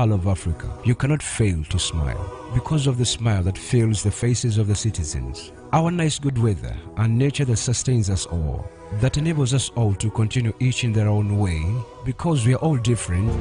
Pearl of Africa, you cannot fail to smile because of the smile that fills the faces of the citizens. Our nice good weather and nature that sustains us all, that enables us all to continue each in their own way because we are all different.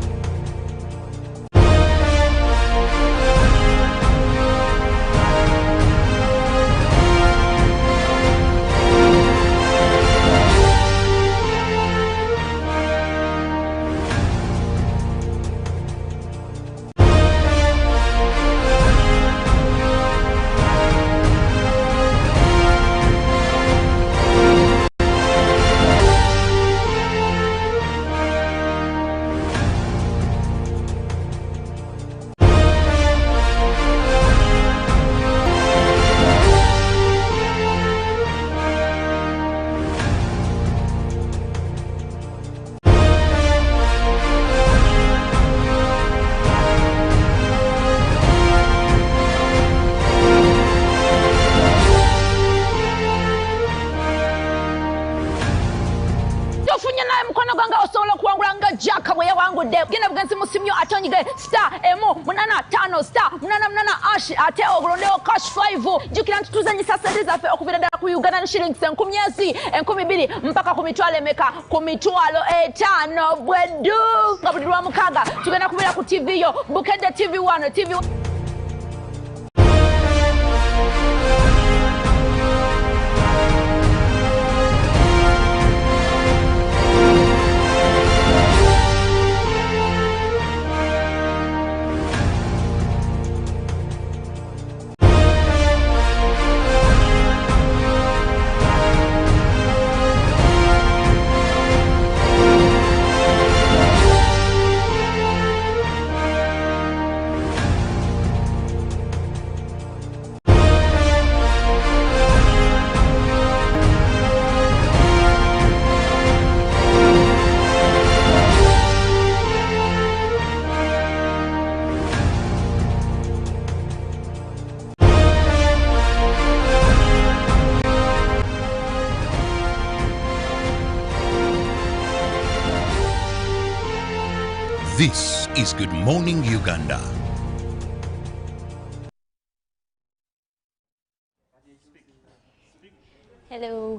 star emo munana tano star munana ash ate ogolondeo cash 5 jukira ntutuzanyisa sente zaffe okuvira ddala ku Uganda shillings 10 12 mpaka ku mitwalo emeka ku mitwalo 5 bwedu nga buli lwa mukaaga tugenda kubeera ku TV yo Bukedde TV1 TV This is Good Morning Uganda. Hello.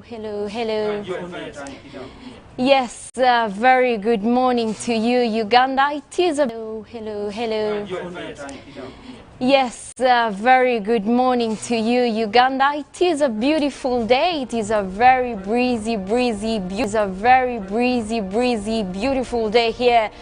Yes, very good morning to you, Uganda. It is a hello. Yes, very good morning to you, Uganda. It is a beautiful day. It is a very breezy, beautiful day here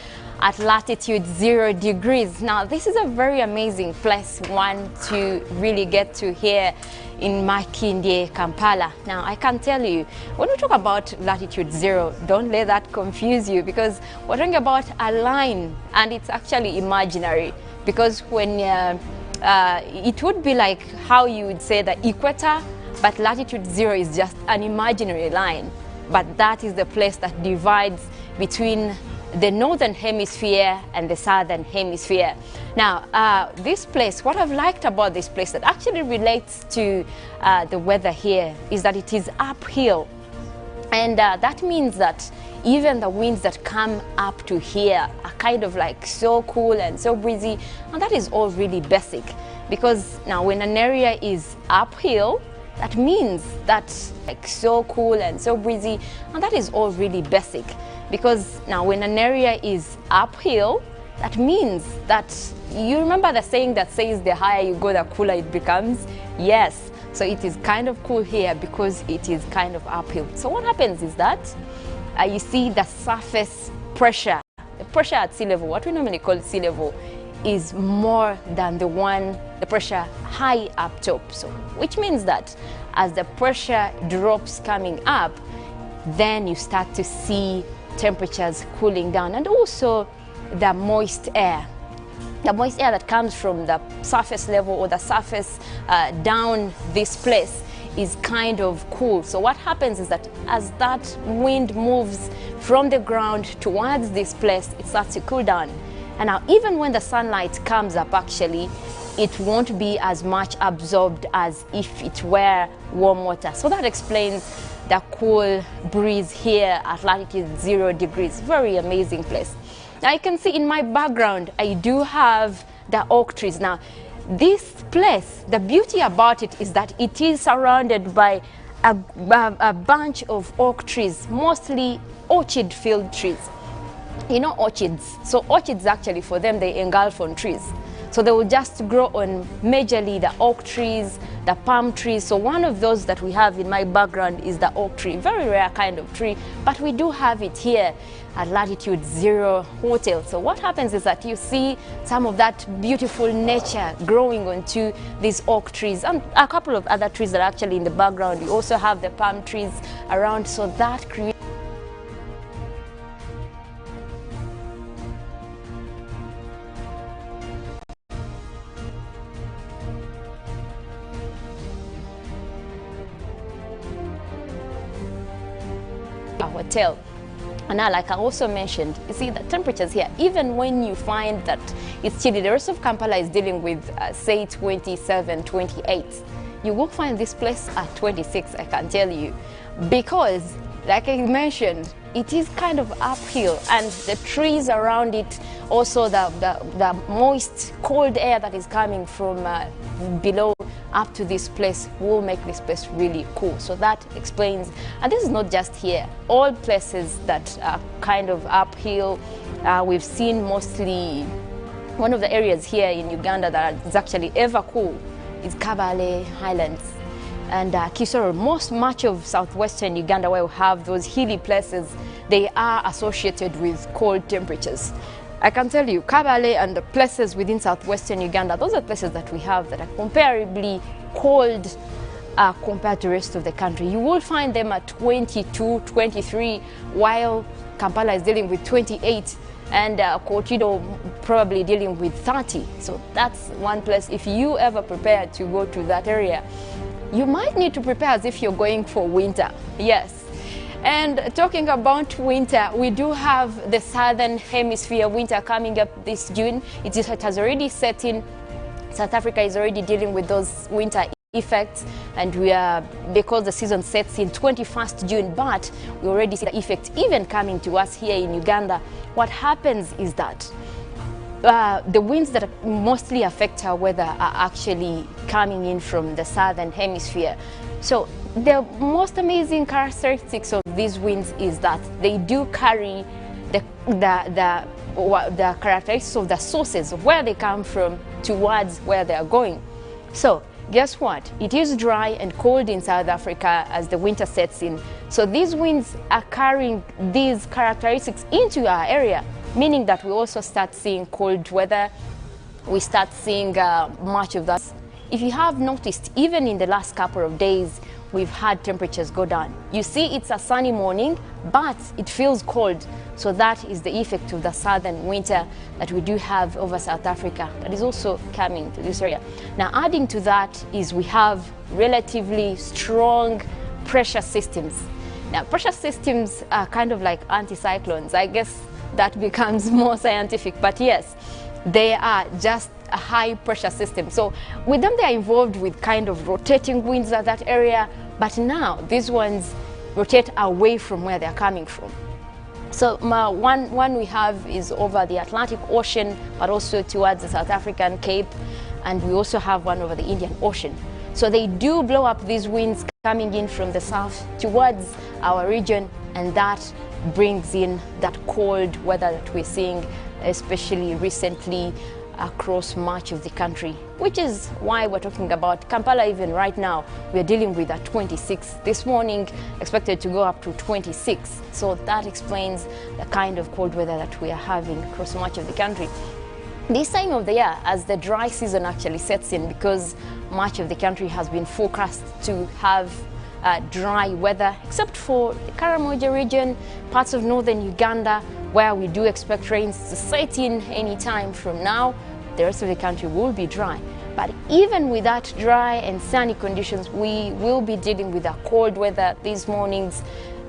at latitude 0 degrees. Now, this is a very amazing place, one to really get to here in Makindye, Kampala. Now, I can tell you, when we talk about latitude 0, don't let that confuse you, because we're talking about a line, and it's actually imaginary, because when it would be like how you would say the equator, but latitude 0 is just an imaginary line. But that is the place that divides between the northern hemisphere and the southern hemisphere. Now, this place, what I've liked about this place that actually relates to the weather here is that it is uphill. And that means that even the winds that come up to here are kind of like so cool and so breezy. And that is all really basic, because now when an area is uphill, that means that like so cool and so breezy, and that is all really basic. Because now when an area is uphill, that means that, you remember the saying that says the higher you go, the cooler it becomes? Yes, so it is kind of cool here because it is kind of uphill. So what happens is that you see the surface pressure, the pressure at sea level, what we normally call sea level, is more than the pressure high up top. So which means that as the pressure drops coming up, then you start to see temperatures cooling down, and also the moist air that comes from the surface level or the surface down this place is kind of cool. So what happens is that as that wind moves from the ground towards this place, it starts to cool down. And now even when the sunlight comes up, actually it won't be as much absorbed as if it were warm water. So that explains the cool breeze here at latitude 0 degrees. Very amazing place. Now you can see in my background, I do have the oak trees. Now, this place, the beauty about it is that it is surrounded by a bunch of oak trees, mostly orchid field trees. You know orchids. So orchids actually, for them, they engulf on trees. So they will just grow on majorly the oak trees, the palm trees. So one of those that we have in my background is the oak tree. Very rare kind of tree, but we do have it here at Latitude 0 Hotel. So what happens is that you see some of that beautiful nature growing onto these oak trees and a couple of other trees that are actually in the background. You also have the palm trees around, so that creates a hotel. And now, like I also mentioned, you see the temperatures here, even when you find that it's chilly, the rest of Kampala is dealing with, say, 27, 28. You will find this place at 26, I can tell you, because, like I mentioned, it is kind of uphill, and the trees around it, also the moist, cold air that is coming from below up to this place will make this place really cool. So that explains, and this is not just here, all places that are kind of uphill. We've seen mostly, one of the areas here in Uganda that is actually ever cool is Kabale Highlands and Kisoro. Much of southwestern Uganda, where we have those hilly places, they are associated with cold temperatures. I can tell you, Kabale and the places within southwestern Uganda, those are places that we have that are comparably cold compared to the rest of the country. You will find them at 22, 23, while Kampala is dealing with 28 and Kotido probably dealing with 30. So that's one place, if you ever prepare to go to that area, you might need to prepare as if you're going for winter. Yes. And talking about winter, we do have the southern hemisphere winter coming up this June. It has already set in. South Africa is already dealing with those winter effects, and we are, because the season sets in 21st June, but we already see the effect even coming to us here in Uganda. What happens is that the winds that mostly affect our weather are actually coming in from the southern hemisphere. So the most amazing characteristics of these winds is that they do carry the characteristics of the sources of where they come from towards where they are going. So guess what? It is dry and cold in South Africa as the winter sets in. So these winds are carrying these characteristics into our area, meaning that we also start seeing cold weather. We start seeing much of that. If you have noticed, even in the last couple of days, we've had temperatures go down. You see, it's a sunny morning, but it feels cold. So that is the effect of the southern winter that we do have over South Africa that is also coming to this area. Now, adding to that is we have relatively strong pressure systems. Now, pressure systems are kind of like anticyclones. I guess that becomes more scientific, but yes, they are just a high pressure system. So with them, they are involved with kind of rotating winds at that area, but now these ones rotate away from where they're coming from. So one we have is over the Atlantic Ocean, but also towards the South African Cape, and we also have one over the Indian Ocean. So they do blow up these winds coming in from the south towards our region, and that brings in that cold weather that we're seeing, especially recently across much of the country, which is why we're talking about Kampala. Even right now, we're dealing with a 26. This morning, expected to go up to 26. So that explains the kind of cold weather that we are having across much of the country. This time of the year, as the dry season actually sets in, because much of the country has been forecast to have dry weather, except for the Karamoja region, parts of northern Uganda, where we do expect rains to set in any time from now. The rest of the country will be dry. But even with that dry and sunny conditions, we will be dealing with a cold weather these mornings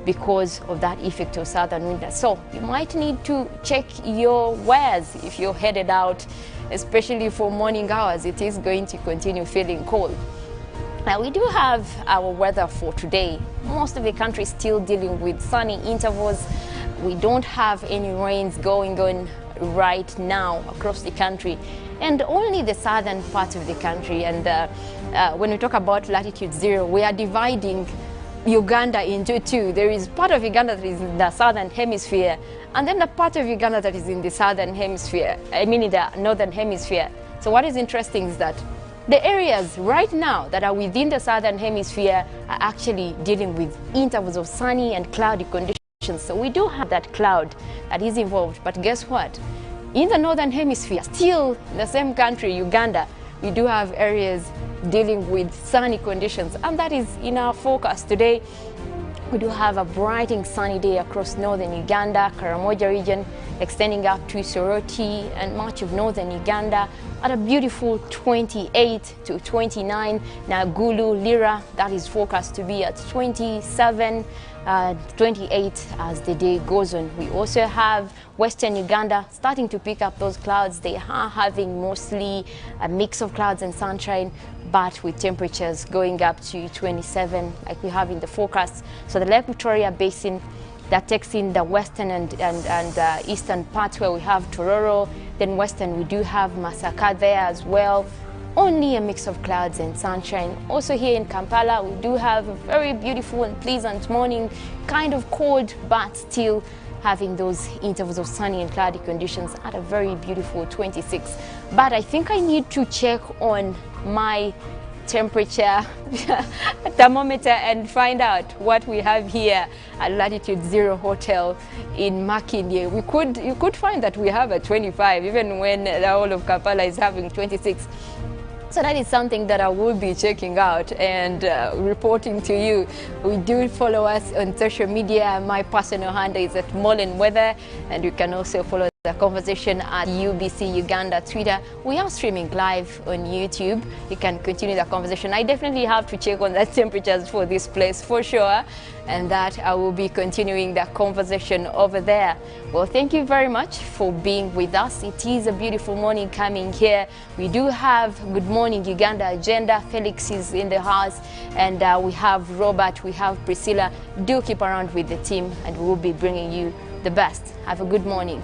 because of that effect of southern winter. So you might need to check your wares if you're headed out, especially for morning hours. It is going to continue feeling cold. Now, we do have our weather for today. Most of the country is still dealing with sunny intervals. We don't have any rains going on right now across the country, and only the southern part of the country. And when we talk about latitude 0, we are dividing Uganda into two. There is part of Uganda that is in the southern hemisphere, and then the part of Uganda that is in the southern hemisphere, I mean in the northern hemisphere. So what is interesting is that the areas right now that are within the southern hemisphere are actually dealing with intervals of sunny and cloudy conditions. So we do have that cloud that is involved, but guess what? In the northern hemisphere, still in the same country, Uganda, we do have areas dealing with sunny conditions, and that is in our forecast today. We do have a bright and sunny day across northern Uganda, Karamoja region, extending up to Soroti and much of northern Uganda at a beautiful 28 to 29. Nagulu, Lira, that is forecast to be at 27, 28 as the day goes on. We also have western Uganda starting to pick up those clouds. They are having mostly a mix of clouds and sunshine, but with temperatures going up to 27 like we have in the forecast. So the Lake Victoria Basin, that takes in the western and eastern parts where we have Tororo. Then western, we do have Masaka there as well. Only a mix of clouds and sunshine. Also here in Kampala, we do have a very beautiful and pleasant morning, kind of cold, but still having those intervals of sunny and cloudy conditions at a very beautiful 26. But I think I need to check on my temperature thermometer and find out what we have here at Latitude 0 Hotel in Makindye. You could find that we have a 25, even when the whole of Kampala is having 26. So that is something that I will be checking out and reporting to you. We do follow us on social media. My personal handle is at Mullen Weather, and you can also follow the conversation at UBC Uganda Twitter. We are streaming live on YouTube. You can continue the conversation. I definitely have to check on the temperatures for this place for sure, and that I will be continuing the conversation over there. Well, thank you very much for being with us. It is a beautiful morning coming here. We do have Good Morning Uganda agenda. Felix is in the house, and we have Robert, we have Priscilla. Do keep around with the team, and we will be bringing you the best. Have a good morning.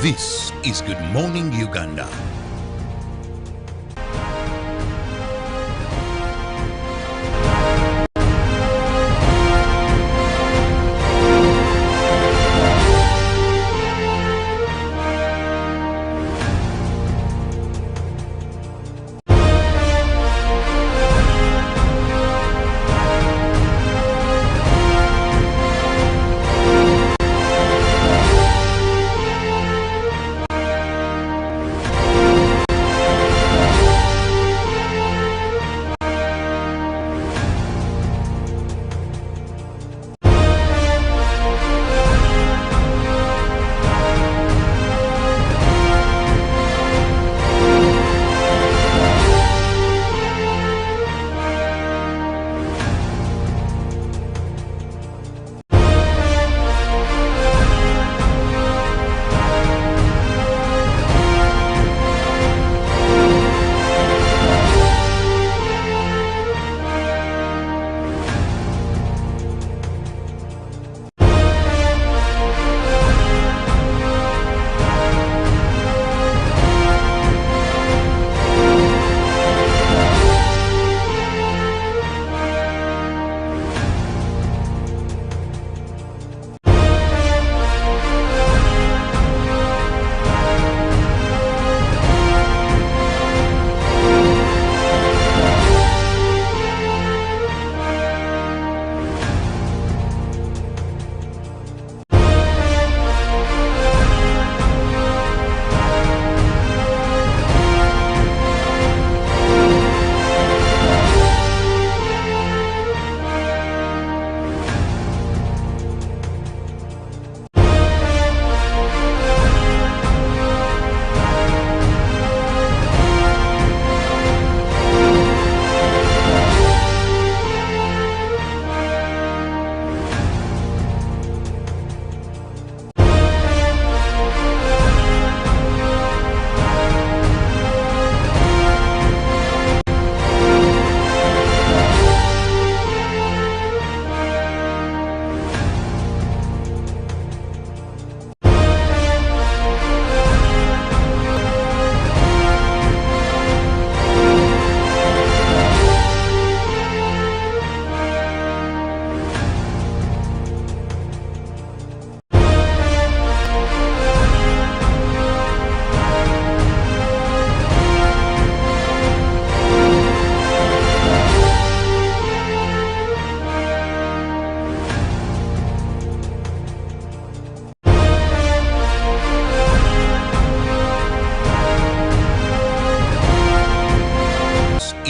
This is Good Morning Uganda.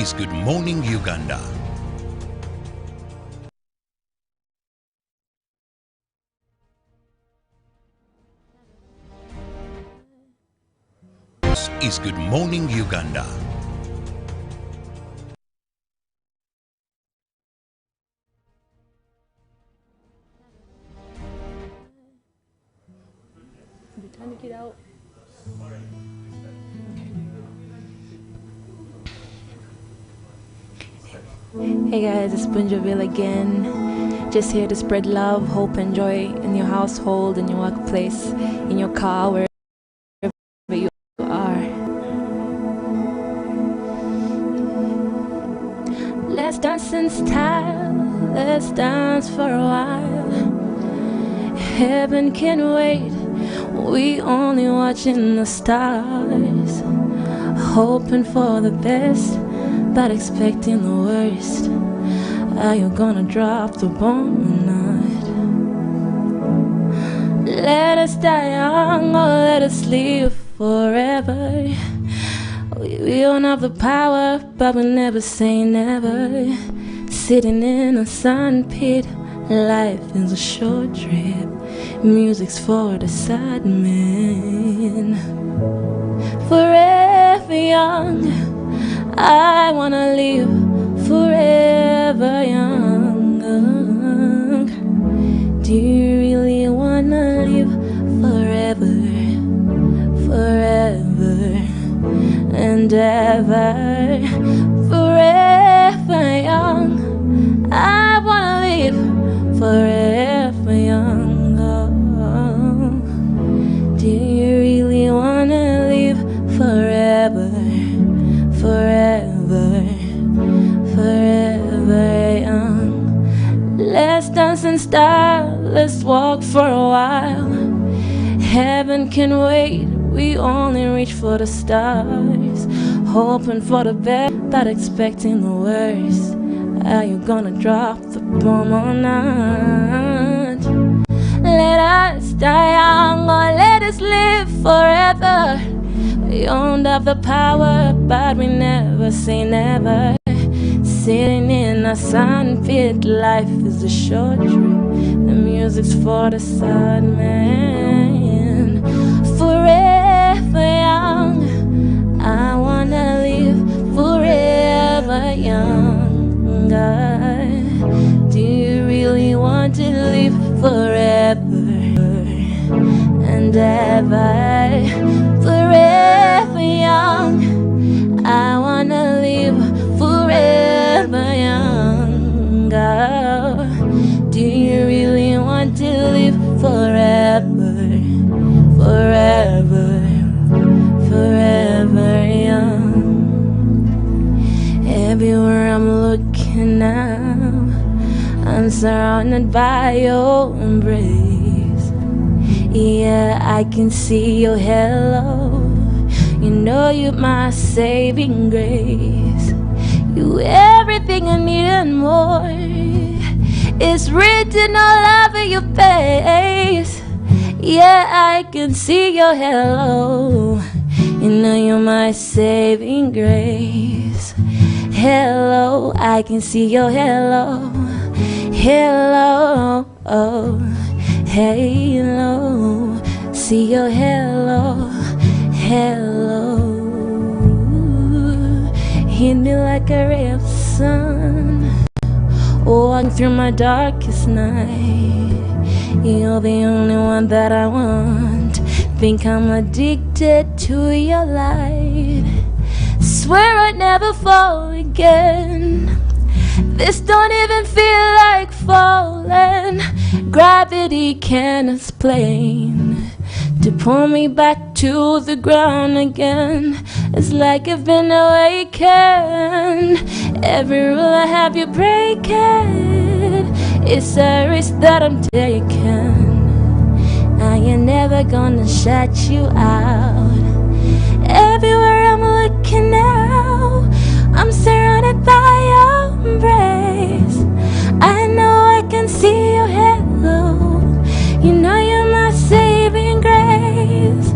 is Good Morning Uganda. This is Good Morning Uganda. It out. Hey guys, it's Bonjoville again. Just here to spread love, hope, and joy in your household, in your workplace, in your car, wherever you are. Let's dance in style, let's dance for a while. Heaven can wait, we only watching the stars. Hoping for the best, but expecting the worst. Are you gonna drop the bomb or not? Let us die young or let us live forever. We don't have the power, but we never say never. Sitting in a sandpit, life is a short trip. Music's for the sad man. Forever young, I wanna live forever young. Do you really wanna live forever, forever and ever? Forever young, I wanna live forever young. Do you really wanna live forever, forever, forever young? Let's dance in style, let's walk for a while. Heaven can wait, we only reach for the stars. Hoping for the best, but expecting the worst. Are you gonna drop the bomb or not? Let us die young or let us live forever. We don't have the power, but we never say never. Sitting in a sandpit, life is a short trip. The music's for the sad man. Forever young, I wanna live forever young. Do you really want to live forever and ever? Forever young, I wanna live forever young. Do you really want to live forever, forever, forever young? Everywhere I'm looking now, I'm surrounded by your embrace. Yeah, I can see your halo. You know you're my saving grace. You everything I need and more. It's written all over your face. Yeah, I can see your halo. You know you're my saving grace. Hello, I can see your halo. Hello, oh, halo, see your halo, hello. Hit me like a ray of sun, walking through my darkest night. You're the only one that I want. Think I'm addicted to your light. Swear I'd never fall again. This don't even feel like falling. Gravity can't explain to pull me back to the ground again. It's like I've been awakened. Every rule I have you breaking. It's a risk that I'm taking. I ain't never gonna shut you out. Everywhere I'm looking now, I'm surrounded by your embrace. I know I can see your halo. You know you're my saving grace.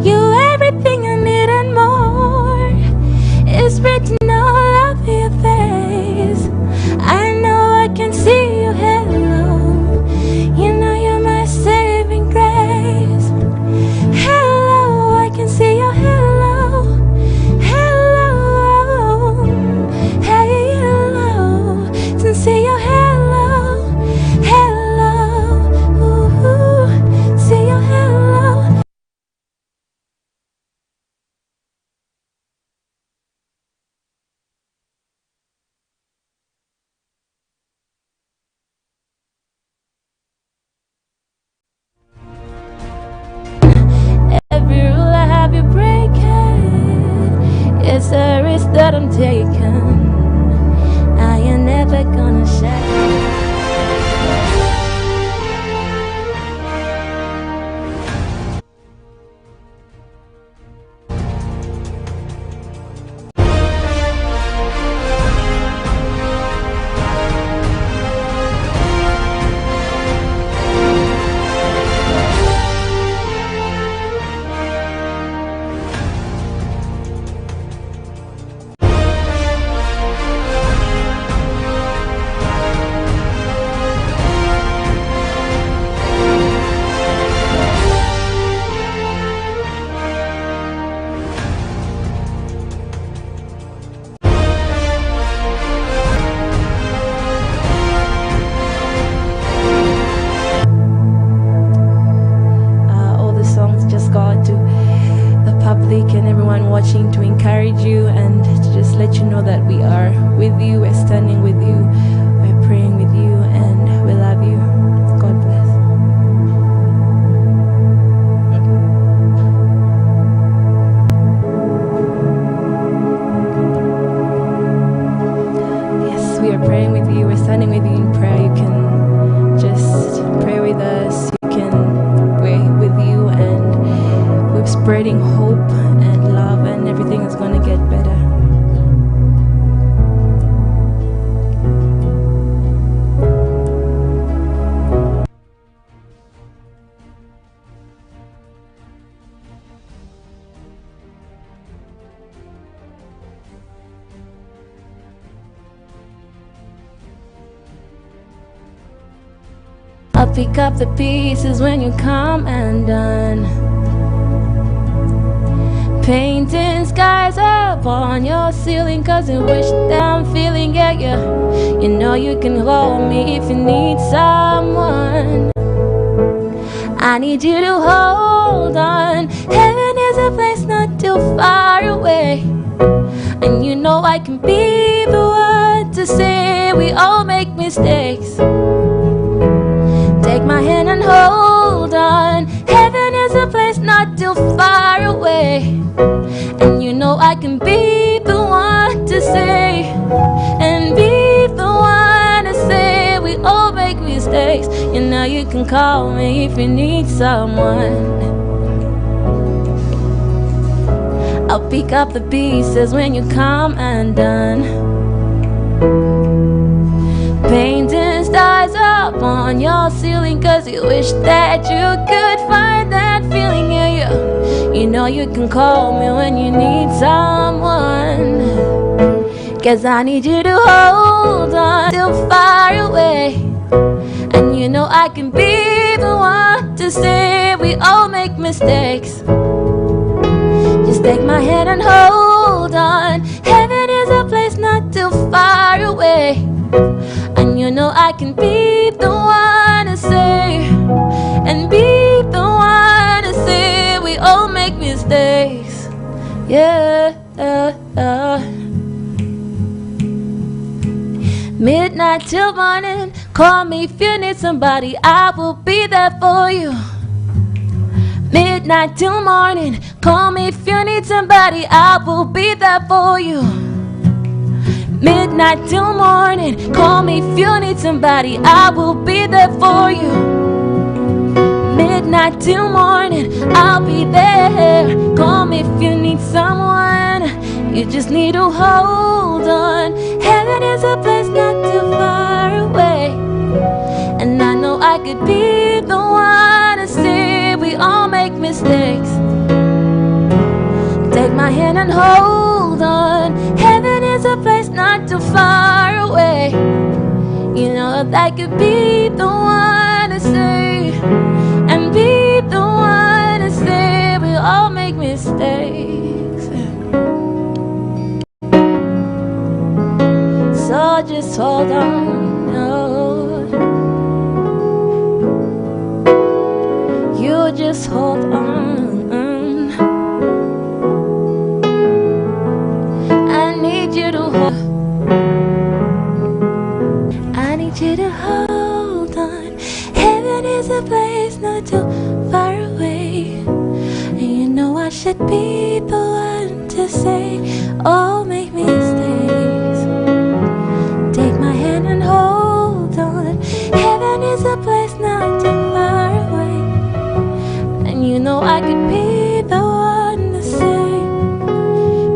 You're everything I need and more. It's written all of you. There's a risk that I'm taking. I ain't never gonna shine. Watching to encourage you and to just let you know that we are with you, we're standing with you, we're praying with you, and we love you. God bless. Yes, we are praying with you, we're standing with you in prayer. You can just pray with us, you can pray with you, and we're spreading hope and love, and everything is going to get better. I'll pick up the pieces when you come undone. Painting skies up on your ceiling, cause you wish that I'm feeling, yeah, yeah. You know you can hold me if you need someone. I need you to hold on. Heaven is a place not too far away, and you know I can be the one to say we all make mistakes. Take my hand and hold on. Heaven is a place not too far away, and you know I can be the one to say, and be the one to say we all make mistakes. You know you can call me if you need someone. I'll pick up the pieces when you come undone. Painting stars up on your ceiling, cause you wish that you could find that feeling, yeah, yeah. You know you can call me when you need someone, cause I need you to hold on. Still far away, and you know I can be the one to say we all make mistakes. Just take my hand and hold on. Heaven is a place not too far away, and you know I can be the one to say, and be the one to say we all make mistakes, yeah. Midnight till morning, call me if you need somebody, I will be there for you. Midnight till morning, call me if you need somebody, I will be there for you. Midnight till morning, call me if you need somebody, I will be there for you. Midnight till morning, I'll be there. Call me if you need someone, you just need to hold on. Heaven is a place not too far away, and I know I could be the one to say we all make mistakes. Take my hand and hold on. Heaven is a place not too far away. You know that I could be the one to say, and be the one to say we all make mistakes. So just hold on, no. You just hold on. I need you to hold. I need you to hold on. Heaven is a place not too far away, and you know I should be the one to to say, oh, make mistakes. Take my hand and hold on. Heaven is a place not too far away. And you know I could be the one to say,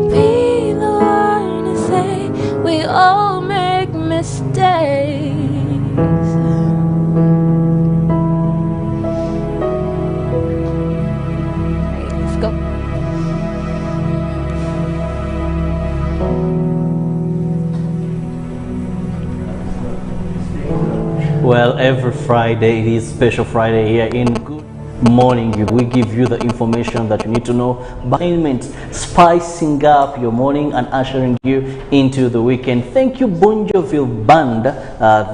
be the one to say, we all make mistakes. Let's go. Well, every Friday, it is special Friday here in Good Morning. We give you the information that you need to know, spicing up your morning and ushering you into the weekend. Thank you, Bonjoville Band,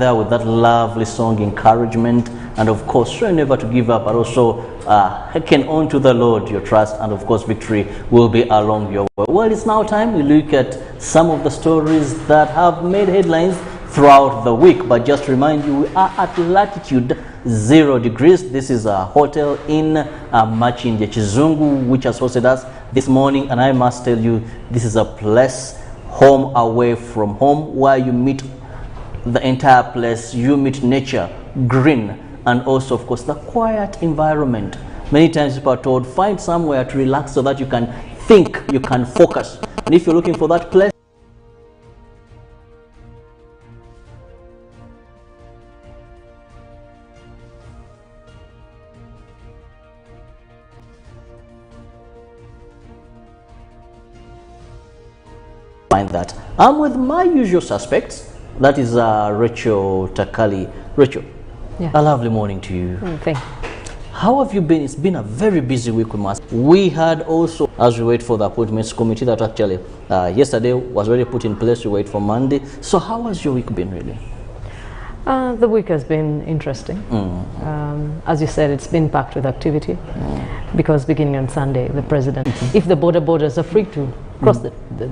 there with that lovely song, Encouragement. And of course, try never to give up, but also hearken on to the Lord, your trust, and of course, victory will be along your way. Well, it's now time we look at some of the stories that have made headlines throughout the week. But just to remind you, we are at latitude 0 degrees. This is a hotel in Machindya Chizungu, which has hosted us this morning. And I must tell you, this is a place, home away from home, where you meet the entire place. You meet nature, green, and also, of course, the quiet environment. Many times people are told, find somewhere to relax so that you can think, you can focus. And if you're looking for that place, find that. I'm with my usual suspects. That is Rachel Takali. Rachel, yeah. A lovely morning to you. Thank you. How have you been? It's been a very busy week with us. We had also, as we wait for the appointments committee that actually yesterday was already put in place, we wait for Monday. So how has your week been really? The week has been interesting. As you said, it's been packed with activity because beginning on Sunday, the president, if the borders are free to cross the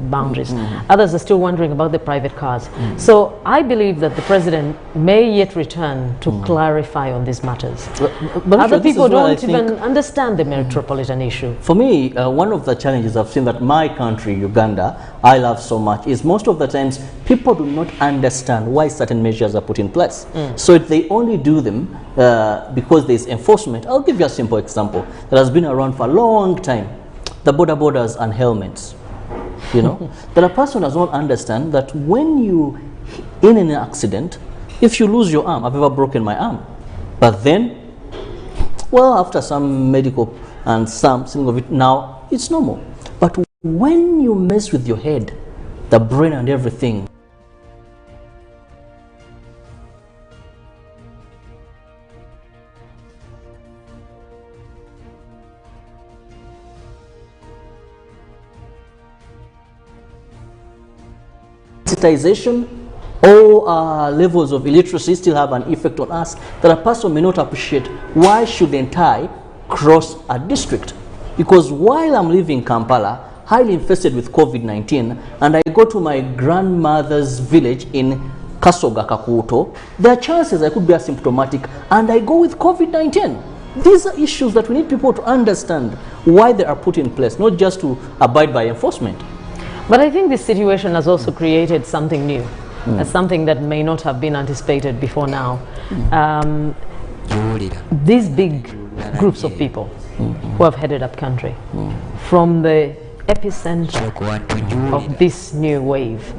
boundaries, others are still wondering about the private cars. So I believe that the president may yet return to clarify on these matters. But other people don't even understand the metropolitan issue. For me, one of the challenges I've seen that my country, Uganda, I love so much, is most of the times people do not understand why certain measures are put in place. So they only do them because there's enforcement. I'll give you a simple example that has been around for a long time. The borders and helmets. You know, that a person does not understand that when you in an accident, if you lose your arm, I've ever broken my arm, but then, well, after some medical and something of it, now it's normal. But when you mess with your head, the brain and everything, sensitization or levels of illiteracy still have an effect on us that a person may not appreciate. Why shouldn't I cross a district? Because while I'm living in Kampala, highly infested with COVID-19, and I go to my grandmother's village in Kasoga Kakuto, there are chances I could be asymptomatic and I go with COVID-19. These are issues that we need people to understand why they are put in place, not just to abide by enforcement. But I think this situation has also created something new, something that may not have been anticipated before now. These big groups of people who have headed up country from the epicenter of this new wave,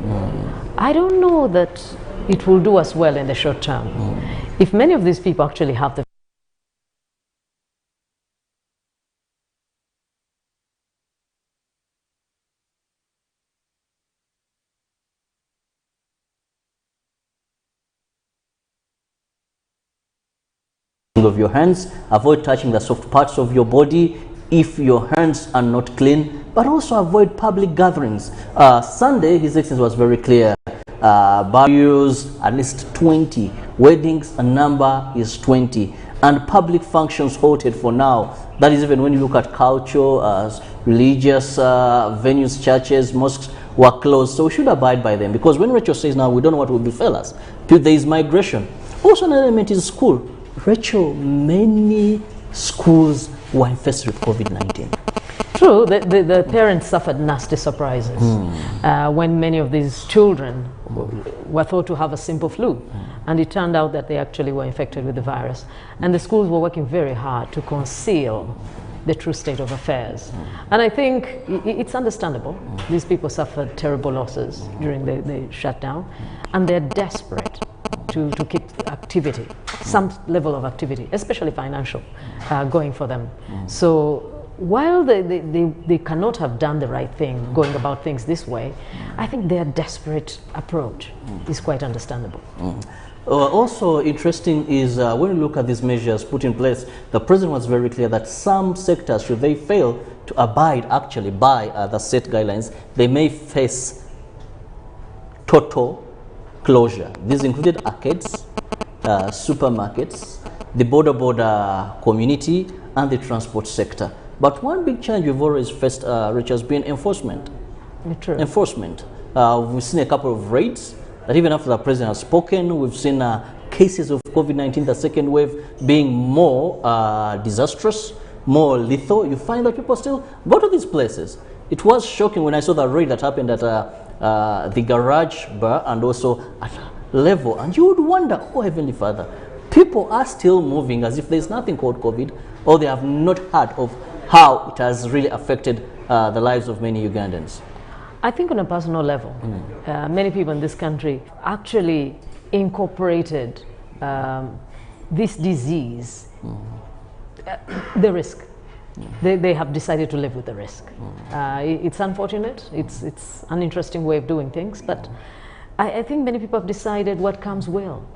I don't know that it will do us well in the short term. If many of these people actually have the of your hands, avoid touching the soft parts of your body if your hands are not clean, but also avoid public gatherings. Sunday, His Excellency was very clear. Barriers at least 20, weddings, a number is 20, and public functions halted for now. That is even when you look at culture, religious venues, churches, mosques were closed. So we should abide by them, because when Rachel says now we don't know what will befall us, there is migration. Also an element is school. Rachel, many schools were infested with COVID-19. True, the parents suffered nasty surprises when many of these children were thought to have a simple flu, and it turned out that they actually were infected with the virus. And the schools were working very hard to conceal the true state of affairs. And I think it's understandable. These people suffered terrible losses during the shutdown, and they're desperate to keep activity, some level of activity, especially financial, going for them. So while they cannot have done the right thing, going about things this way, I think their desperate approach is quite understandable. Also interesting is when you look at these measures put in place, the president was very clear that some sectors, should they fail to abide actually by the set guidelines, they may face total closure. These included arcades, supermarkets, the border community, and the transport sector. But one big challenge we've always faced, Rich, has been enforcement. True. Enforcement. We've seen a couple of raids that even after the president has spoken, we've seen cases of COVID-19, the second wave, being more disastrous, more lethal. You find that people still go to these places. It was shocking when I saw the raid that happened at the garage bar and also at level. And you would wonder, oh Heavenly Father, people are still moving as if there's nothing called COVID, or they have not heard of how it has really affected the lives of many Ugandans. I think on a personal level, many people in this country actually incorporated this disease, the risk. They have decided to live with the risk. It's unfortunate, it's an interesting way of doing things, but I think many people have decided what comes will.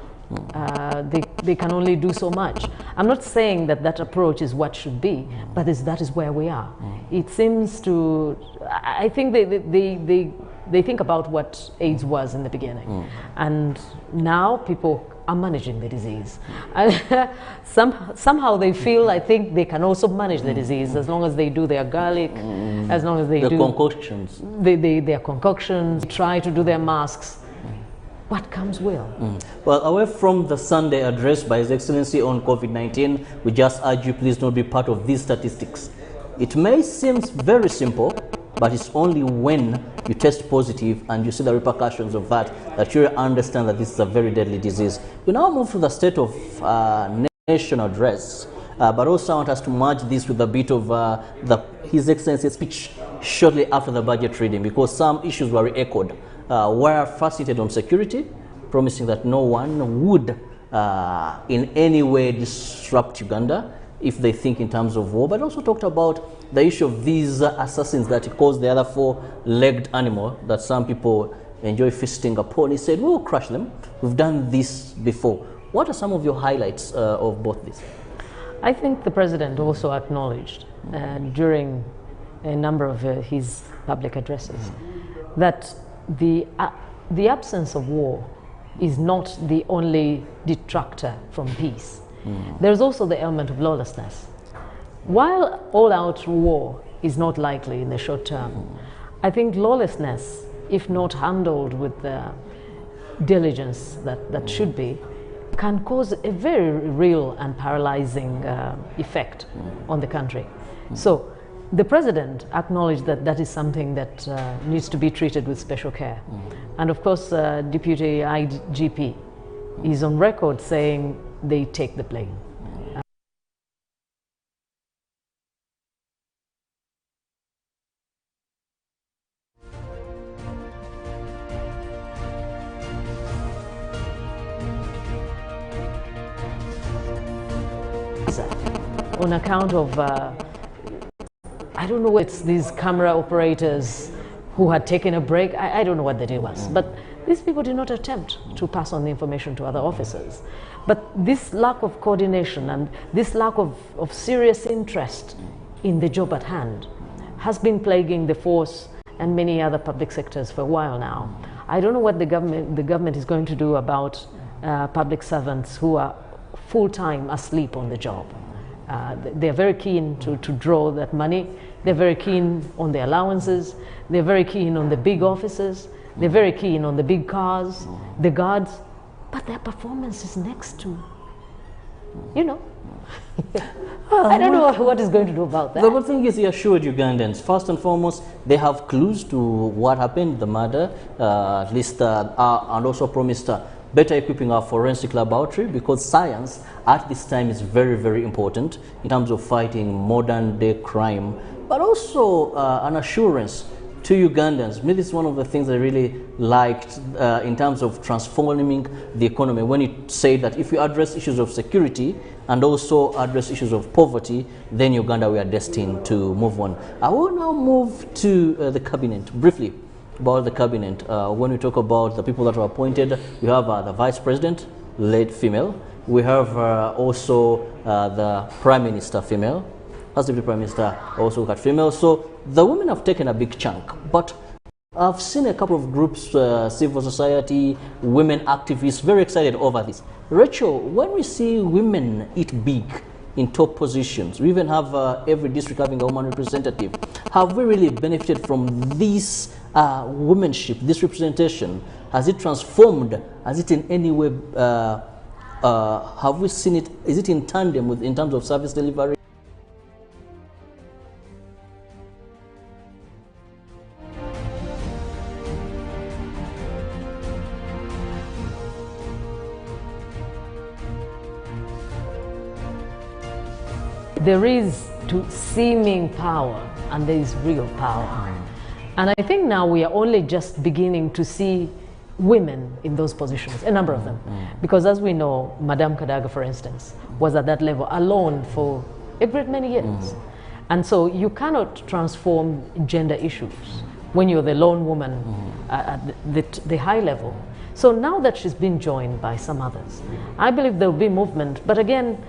They can only do so much. I'm not saying that that approach is what should be, but that is where we are. It seems to, I think they think about what AIDS was in the beginning, and now people are managing the disease. Somehow they feel, I think, they can also manage the disease as long as they do their garlic, as long as they do concoctions. Their concoctions, try to do their masks. What comes will. Well, away from the Sunday address by His Excellency on COVID-19, we just urge you please not be part of these statistics. It may seem very simple, but it's only when you test positive and you see the repercussions of that you understand that this is a very deadly disease. We now move to the state of national address, but also I want us to merge this with a bit of His Excellency's speech shortly after the budget reading, because some issues were re-echoed. Were fascinated on security, promising that no one would in any way disrupt Uganda if they think in terms of war, but also talked about the issue of these assassins that he calls the other four-legged animal that some people enjoy feasting upon. He said, we will crush them. We've done this before. What are some of your highlights of both these? I think the president also acknowledged during a number of his public addresses that the absence of war is not the only detractor from peace. There's also the element of lawlessness. While all-out war is not likely in the short term, I think lawlessness, if not handled with the diligence that should be, can cause a very real and paralyzing effect on the country. So the president acknowledged that that is something that needs to be treated with special care. And of course, Deputy IGP is on record saying they take the blame. On account of I don't know what it's these camera operators who had taken a break. I don't know what the deal was. But these people did not attempt to pass on the information to other officers. But this lack of coordination and this lack of serious interest in the job at hand has been plaguing the force and many other public sectors for a while now. I don't know what the government is going to do about public servants who are full-time asleep on the job. They're very keen to draw that money. They're very keen on the allowances. They're very keen on the big offices. They're very keen on the big cars, the guards. But their performance is next to you know. I don't know what is going to do about that. The good thing is he assured Ugandans, first and foremost, they have clues to what happened, the murder, at least, and also promised better equipping our forensic laboratory, because science at this time is very, very important in terms of fighting modern day crime, but also an assurance to Ugandans. Maybe this is one of the things I really liked in terms of transforming the economy, when it said that if we address issues of security and also address issues of poverty, then Uganda, we are destined to move on. I will now move to the cabinet, briefly about the cabinet. When we talk about the people that were appointed, we have the vice president, led female. We have also the prime minister, female. As the prime minister, also got female. So the women have taken a big chunk, but I've seen a couple of groups, civil society, women activists, very excited over this. Rachel, when we see women eat big in top positions, we even have every district having a woman representative, have we really benefited from this womanship, this representation? Has it transformed? Has it in any way, have we seen it, is it in tandem with, in terms of service delivery? There is seeming power and there is real power. And I think now we are only just beginning to see women in those positions, a number of them. Because as we know, Madame Kadaga, for instance, was at that level alone for a great many years. And so you cannot transform gender issues when you're the lone woman at the high level. So now that she's been joined by some others, I believe there will be movement. But again,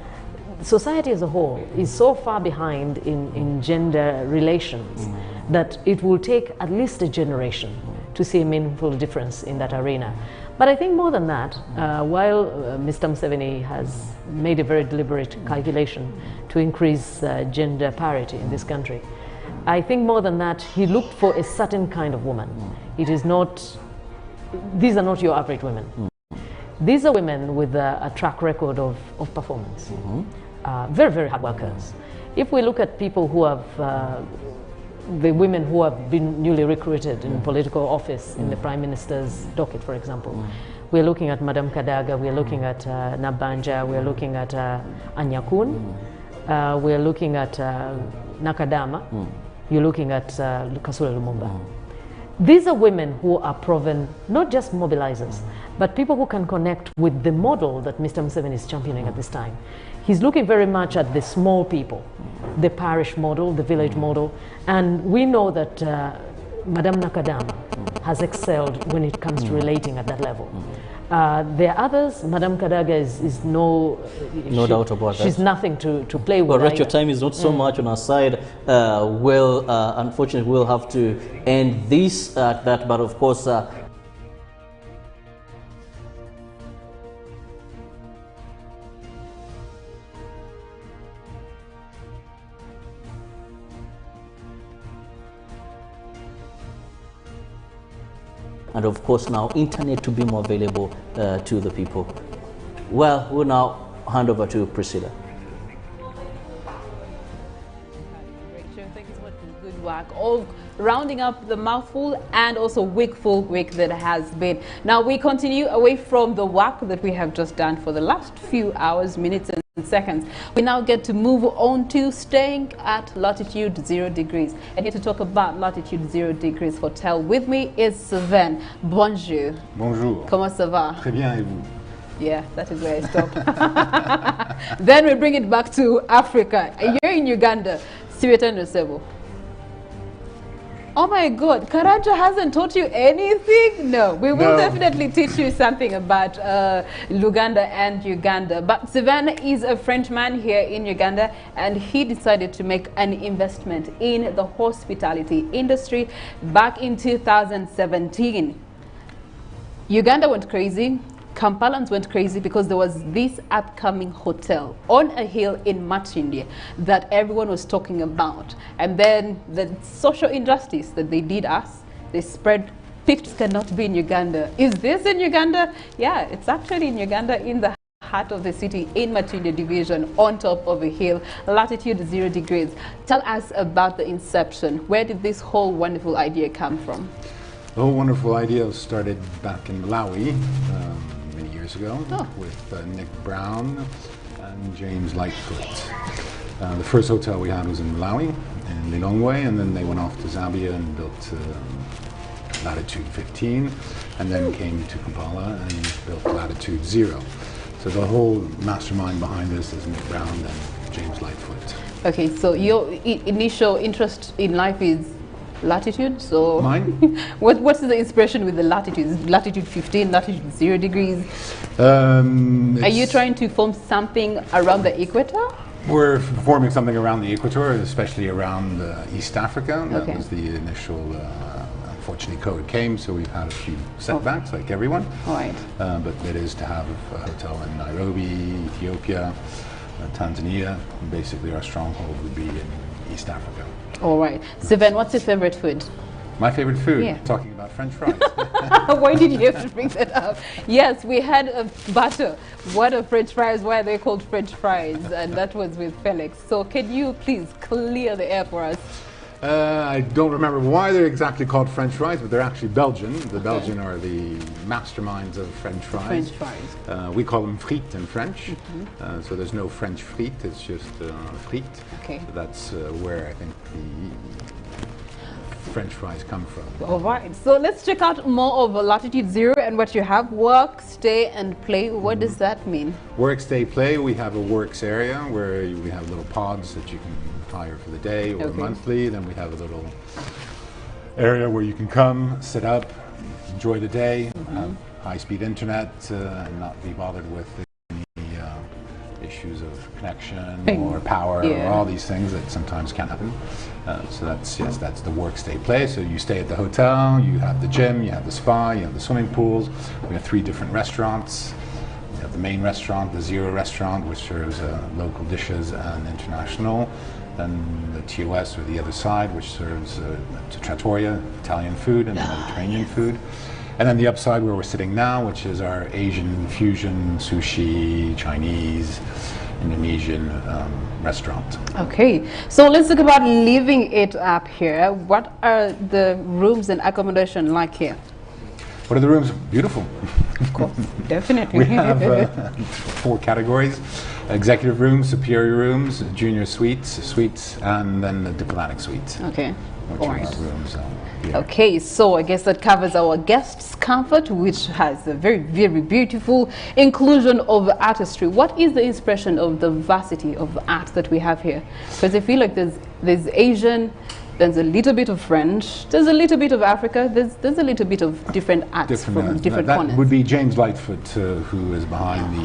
society as a whole is so far behind in gender relations that it will take at least a generation to see a meaningful difference in that arena. But I think more than that, while Mr. Museveni has made a very deliberate calculation to increase gender parity in this country, I think more than that, he looked for a certain kind of woman. It is not, these are not your average women. These are women with a track record of performance. Very, very hard workers. If we look at people who have, the women who have been newly recruited in political office in the Prime Minister's docket, for example, we're looking at Madame Kadaga, we're looking at Nabanja, we're looking at Anyakun, we're looking at Nakadama, you're looking at Kasule Lumumba. These are women who are proven not just mobilizers, but people who can connect with the model that Mr. Museveni is championing at this time. He's looking very much at the small people, the parish model, the village model, and we know that Madame Nakadama has excelled when it comes to relating at that level. There are others. Madame Kadaga is no doubt about that. She's nothing to play with. But Rachel, time is not so much on our side. Unfortunately, we'll have to end this at that. But of course, and of course now internet to be more available to the people. Well, we'll now hand over to Priscilla. Rachel, thank you so much for the good work of rounding up the mouthful and also wakeful week that has been. Now we continue away from the work that we have just done for the last few hours, minutes and seconds. We now get to move on to staying at latitude 0 degrees. And here to talk about latitude 0 degrees hotel with me is Sven. Bonjour. Bonjour. Comment ça va? Très bien, et vous? Yeah, that is where I stop. Then we bring it back to Africa. You're in Uganda. Sebo. Oh my God, Karaja hasn't taught you anything? No, we will definitely teach you something about Luganda and Uganda. But Sven is a Frenchman here in Uganda, and he decided to make an investment in the hospitality industry back in 2017. Uganda went crazy. Kampalans went crazy because there was this upcoming hotel on a hill in Matindi that everyone was talking about. And then the social injustice that they did us, they spread pictures cannot be in Uganda. Is this in Uganda? Yeah, it's actually in Uganda in the heart of the city in Matinda Division on top of a hill, latitude 0 degrees. Tell us about the inception. Where did this whole wonderful idea come from? The whole wonderful idea started back in Malawi many years ago with Nick Brown and James Lightfoot. The first hotel we had was in Malawi, in Lilongwe, and then they went off to Zambia and built Latitude 15, and then came to Kampala and built Latitude 0. So the whole mastermind behind this is Nick Brown and James Lightfoot. Okay, so your initial interest in life is latitude, so mine? What's the inspiration with the latitudes? Latitude 15, latitude 0 degrees? Are you trying to form something around the equator? We're forming something around the equator, especially around East Africa. That was the initial, unfortunately COVID came, so we've had a few setbacks like everyone. All right. But it is to have a hotel in Nairobi, Ethiopia, Tanzania. Basically our stronghold would be in East Africa. All right. Sven, what's your favorite food? My favorite food? Yeah. Talking about French fries. Why did you have to bring that up? Yes, we had a butter. What are French fries? Why are they called French fries? And that was with Felix. So can you please clear the air for us? I don't remember why they're exactly called French fries, but they're actually Belgian. The Belgian are the masterminds of French fries. French fries. We call them frites in French. So there's no French frite, it's just frites. Okay. So that's where I think the French fries come from. All right, so let's check out more of Latitude 0 and what you have. Work, stay, and play. What does that mean? Work, stay, play. We have a works area where we have little pods that you can hire for the day or monthly. Then we have a little area where you can come, sit up, enjoy the day, have high-speed internet, and not be bothered with any issues of connection or power or all these things that sometimes can happen. So that's the work, stay, play. So you stay at the hotel, you have the gym, you have the spa, you have the swimming pools. We have 3 different restaurants. We have the main restaurant, the Zero restaurant, which serves local dishes and international. Then the TOS, or the other side, which serves trattoria, Italian food and Mediterranean food. And then the upside where we're sitting now, which is our Asian fusion, sushi, Chinese, Indonesian restaurant. Okay, so let's talk about living it up here. What are the rooms and accommodation like here? What are the rooms? Beautiful. Of course, definitely. We have 4 categories: executive rooms, superior rooms, junior suites, and then the diplomatic suite. Okay. Which are our rooms. Okay, so I guess that covers our guests' comfort, which has a very, very beautiful inclusion of artistry. What is the inspiration of the diversity of art that we have here? Because I feel like there's Asian, there's a little bit of French, there's a little bit of Africa, there's a little bit of different arts from different corners. That would be James Lightfoot, who is behind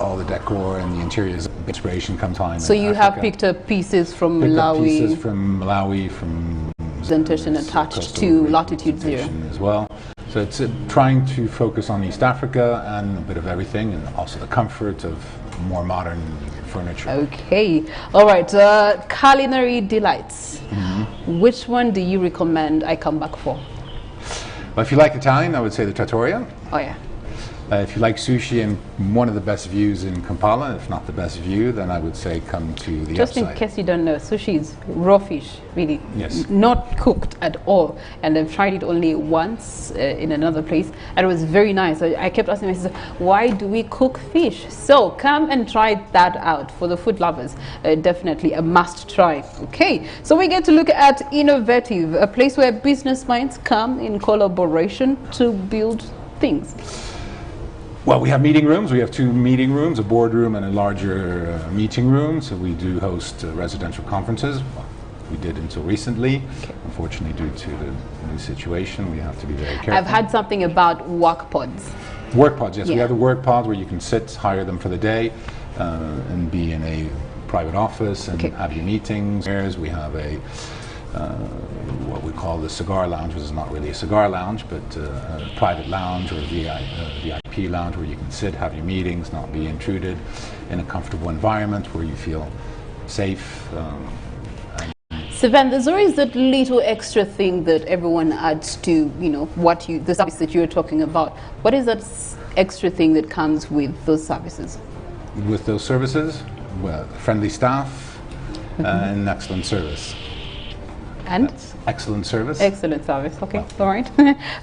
all the decor and the interiors. Inspiration comes behind. So you have picked up pieces from Malawi. Pieces from Malawi, from presentation attached to Latitude 0 as well. So it's trying to focus on East Africa and a bit of everything, and also the comfort of more modern furniture. Okay, all right. Culinary delights. Which one do you recommend I come back for? Well, if you like Italian, I would say the trattoria. Oh yeah. If you like sushi and one of the best views in Kampala, if not the best view, then I would say come to the Just upside. in case you don't know, sushi is raw fish, really. Yes. Not cooked at all. And I've tried it only once in another place, and it was very nice. I kept asking myself, why do we cook fish? So come and try that out for the food lovers. Definitely a must try. Okay, so we get to look at Innovative, a place where business minds come in collaboration to build things. Well, we have meeting rooms. We have 2 meeting rooms, a boardroom and a larger meeting room. So we do host residential conferences. Well, we did until recently. Unfortunately, due to the new situation, we have to be very careful. I've had something about work pods. Work pods, yes. We have the work pods where you can sit, hire them for the day, and be in a private office and have your meetings. We have a what we call the cigar lounge, which is not really a cigar lounge, but a private lounge or a VIP lounge where you can sit, have your meetings, not be intruded, in a comfortable environment where you feel safe. Sivan, there's always that little extra thing that everyone adds to, you know, the service that you're talking about. What is that extra thing that comes with those services? With those services, well, friendly staff and excellent service. And? Excellent service. Excellent service. Okay, all right.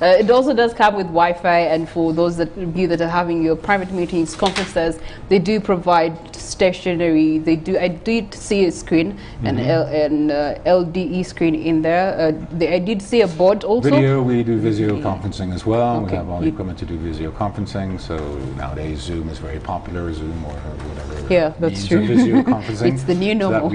It also does come with Wi-Fi, and for those of you that are having your private meetings, conferences, they do provide stationery. They do. I did see a screen, an LDE screen in there. I did see a board also. Video. We do video conferencing as well. Okay. We have all the equipment to do video conferencing. So nowadays, Zoom is very popular. Zoom or whatever. Yeah, that's true. Video conferencing. It's the new normal.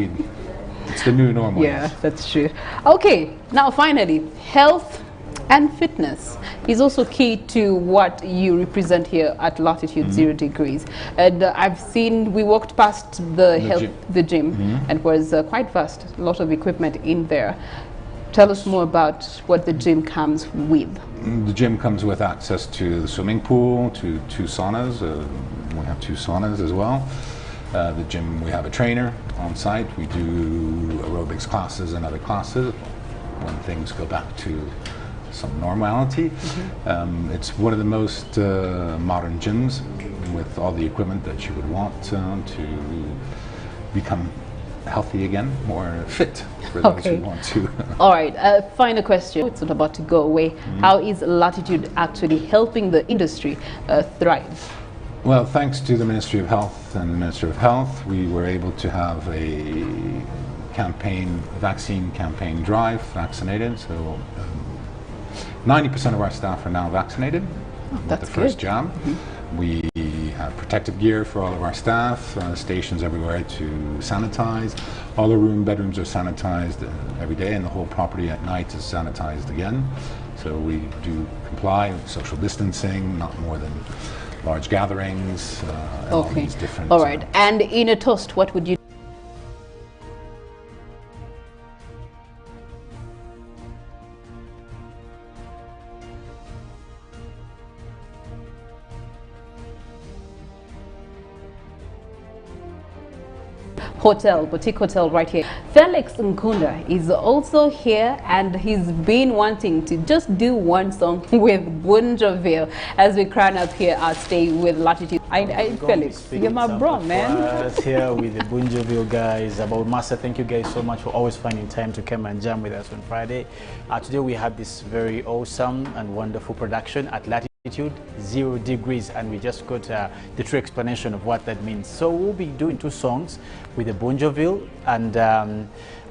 It's the new normal. Yeah, that's true. Okay, now finally, health and fitness is also key to what you represent here at Latitude 0 Degrees. And I've seen, we walked past the gym, and was quite vast, a lot of equipment in there. Tell us more about what the gym comes with. The gym comes with access to the swimming pool, to 2 saunas. We have 2 saunas as well. The gym, we have a trainer on site. We do aerobics classes and other classes when things go back to some normality. It's one of the most modern gyms with all the equipment that you would want to become healthy again, more fit for those who want to. All right, final question. It's not about to go away. How is Latitude actually helping the industry thrive? Well, thanks to the Ministry of Health and the Minister of Health, we were able to have a vaccine campaign drive, vaccinated. So 90% of our staff are now vaccinated with the first jab. We have protective gear for all of our staff, stations everywhere to sanitize. All the bedrooms are sanitized every day, and the whole property at night is sanitized again. So we do comply with social distancing, not more than large gatherings, and all these different... All right, and in a toast, what would you... boutique hotel right here. Felix Nkunda is also here, and he's been wanting to just do one song with Bonjoville as we crown up here our stay with Latitude. Felix, you're my bro, man. Here with the Bonjoville guys. About Master, thank you guys so much for always finding time to come and jam with us on Friday. Today we have this very awesome and wonderful production at Latitude 0 Degrees, and we just got the true explanation of what that means. So we'll be doing 2 songs with the Bonjoville, and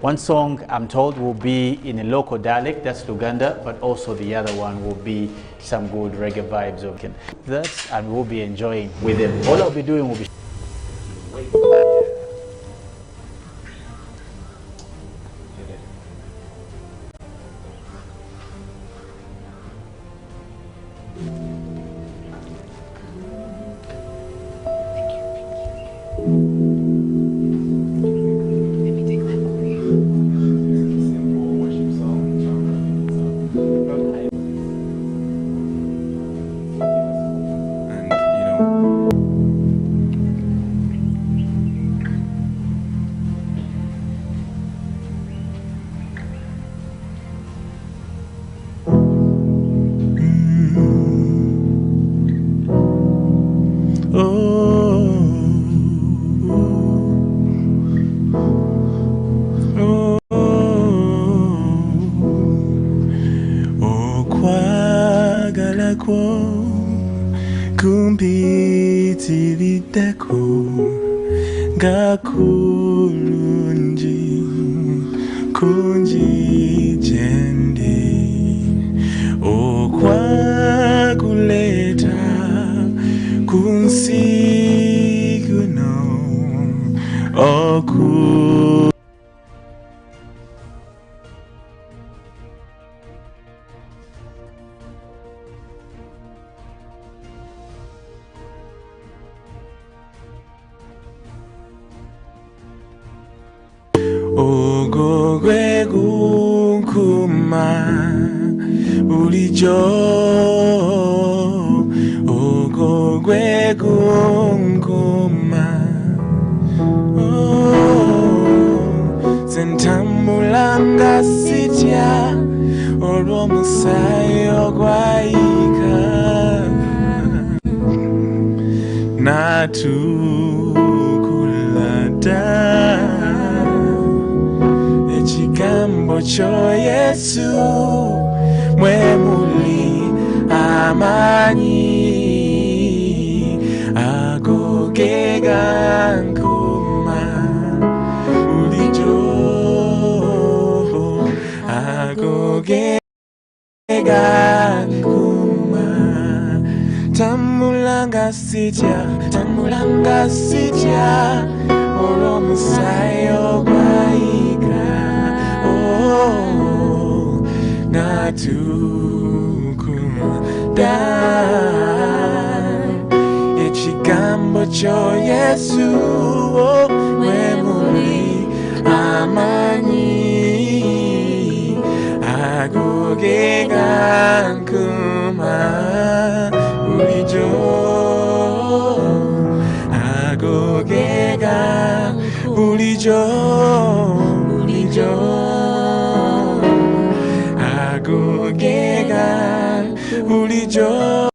one song I'm told will be in a local dialect, that's Uganda, but also the other one will be some good reggae vibes of that, and we'll be enjoying with them. All I'll be doing will be kumpitiliteko ngakulunji kunjijende okwakuleta kunsikuno oku ogogwe gunkuma bulijo ogogwe gunkuma sentambula ngasitya olw'omusaayi ogwayika n'atukula dda ekigambo kyo Yesu mwe muli amaanyi ago ge gankuma bulijjo ago ge gankuma tambulanga sitya olw'omusaayi ogwayika n'atukula ekigambo kyo Yesu mwe muli amaanyi ago ge gankuma bulijjo ago ge gankuma bulijjo ago ge gankuma bulijjo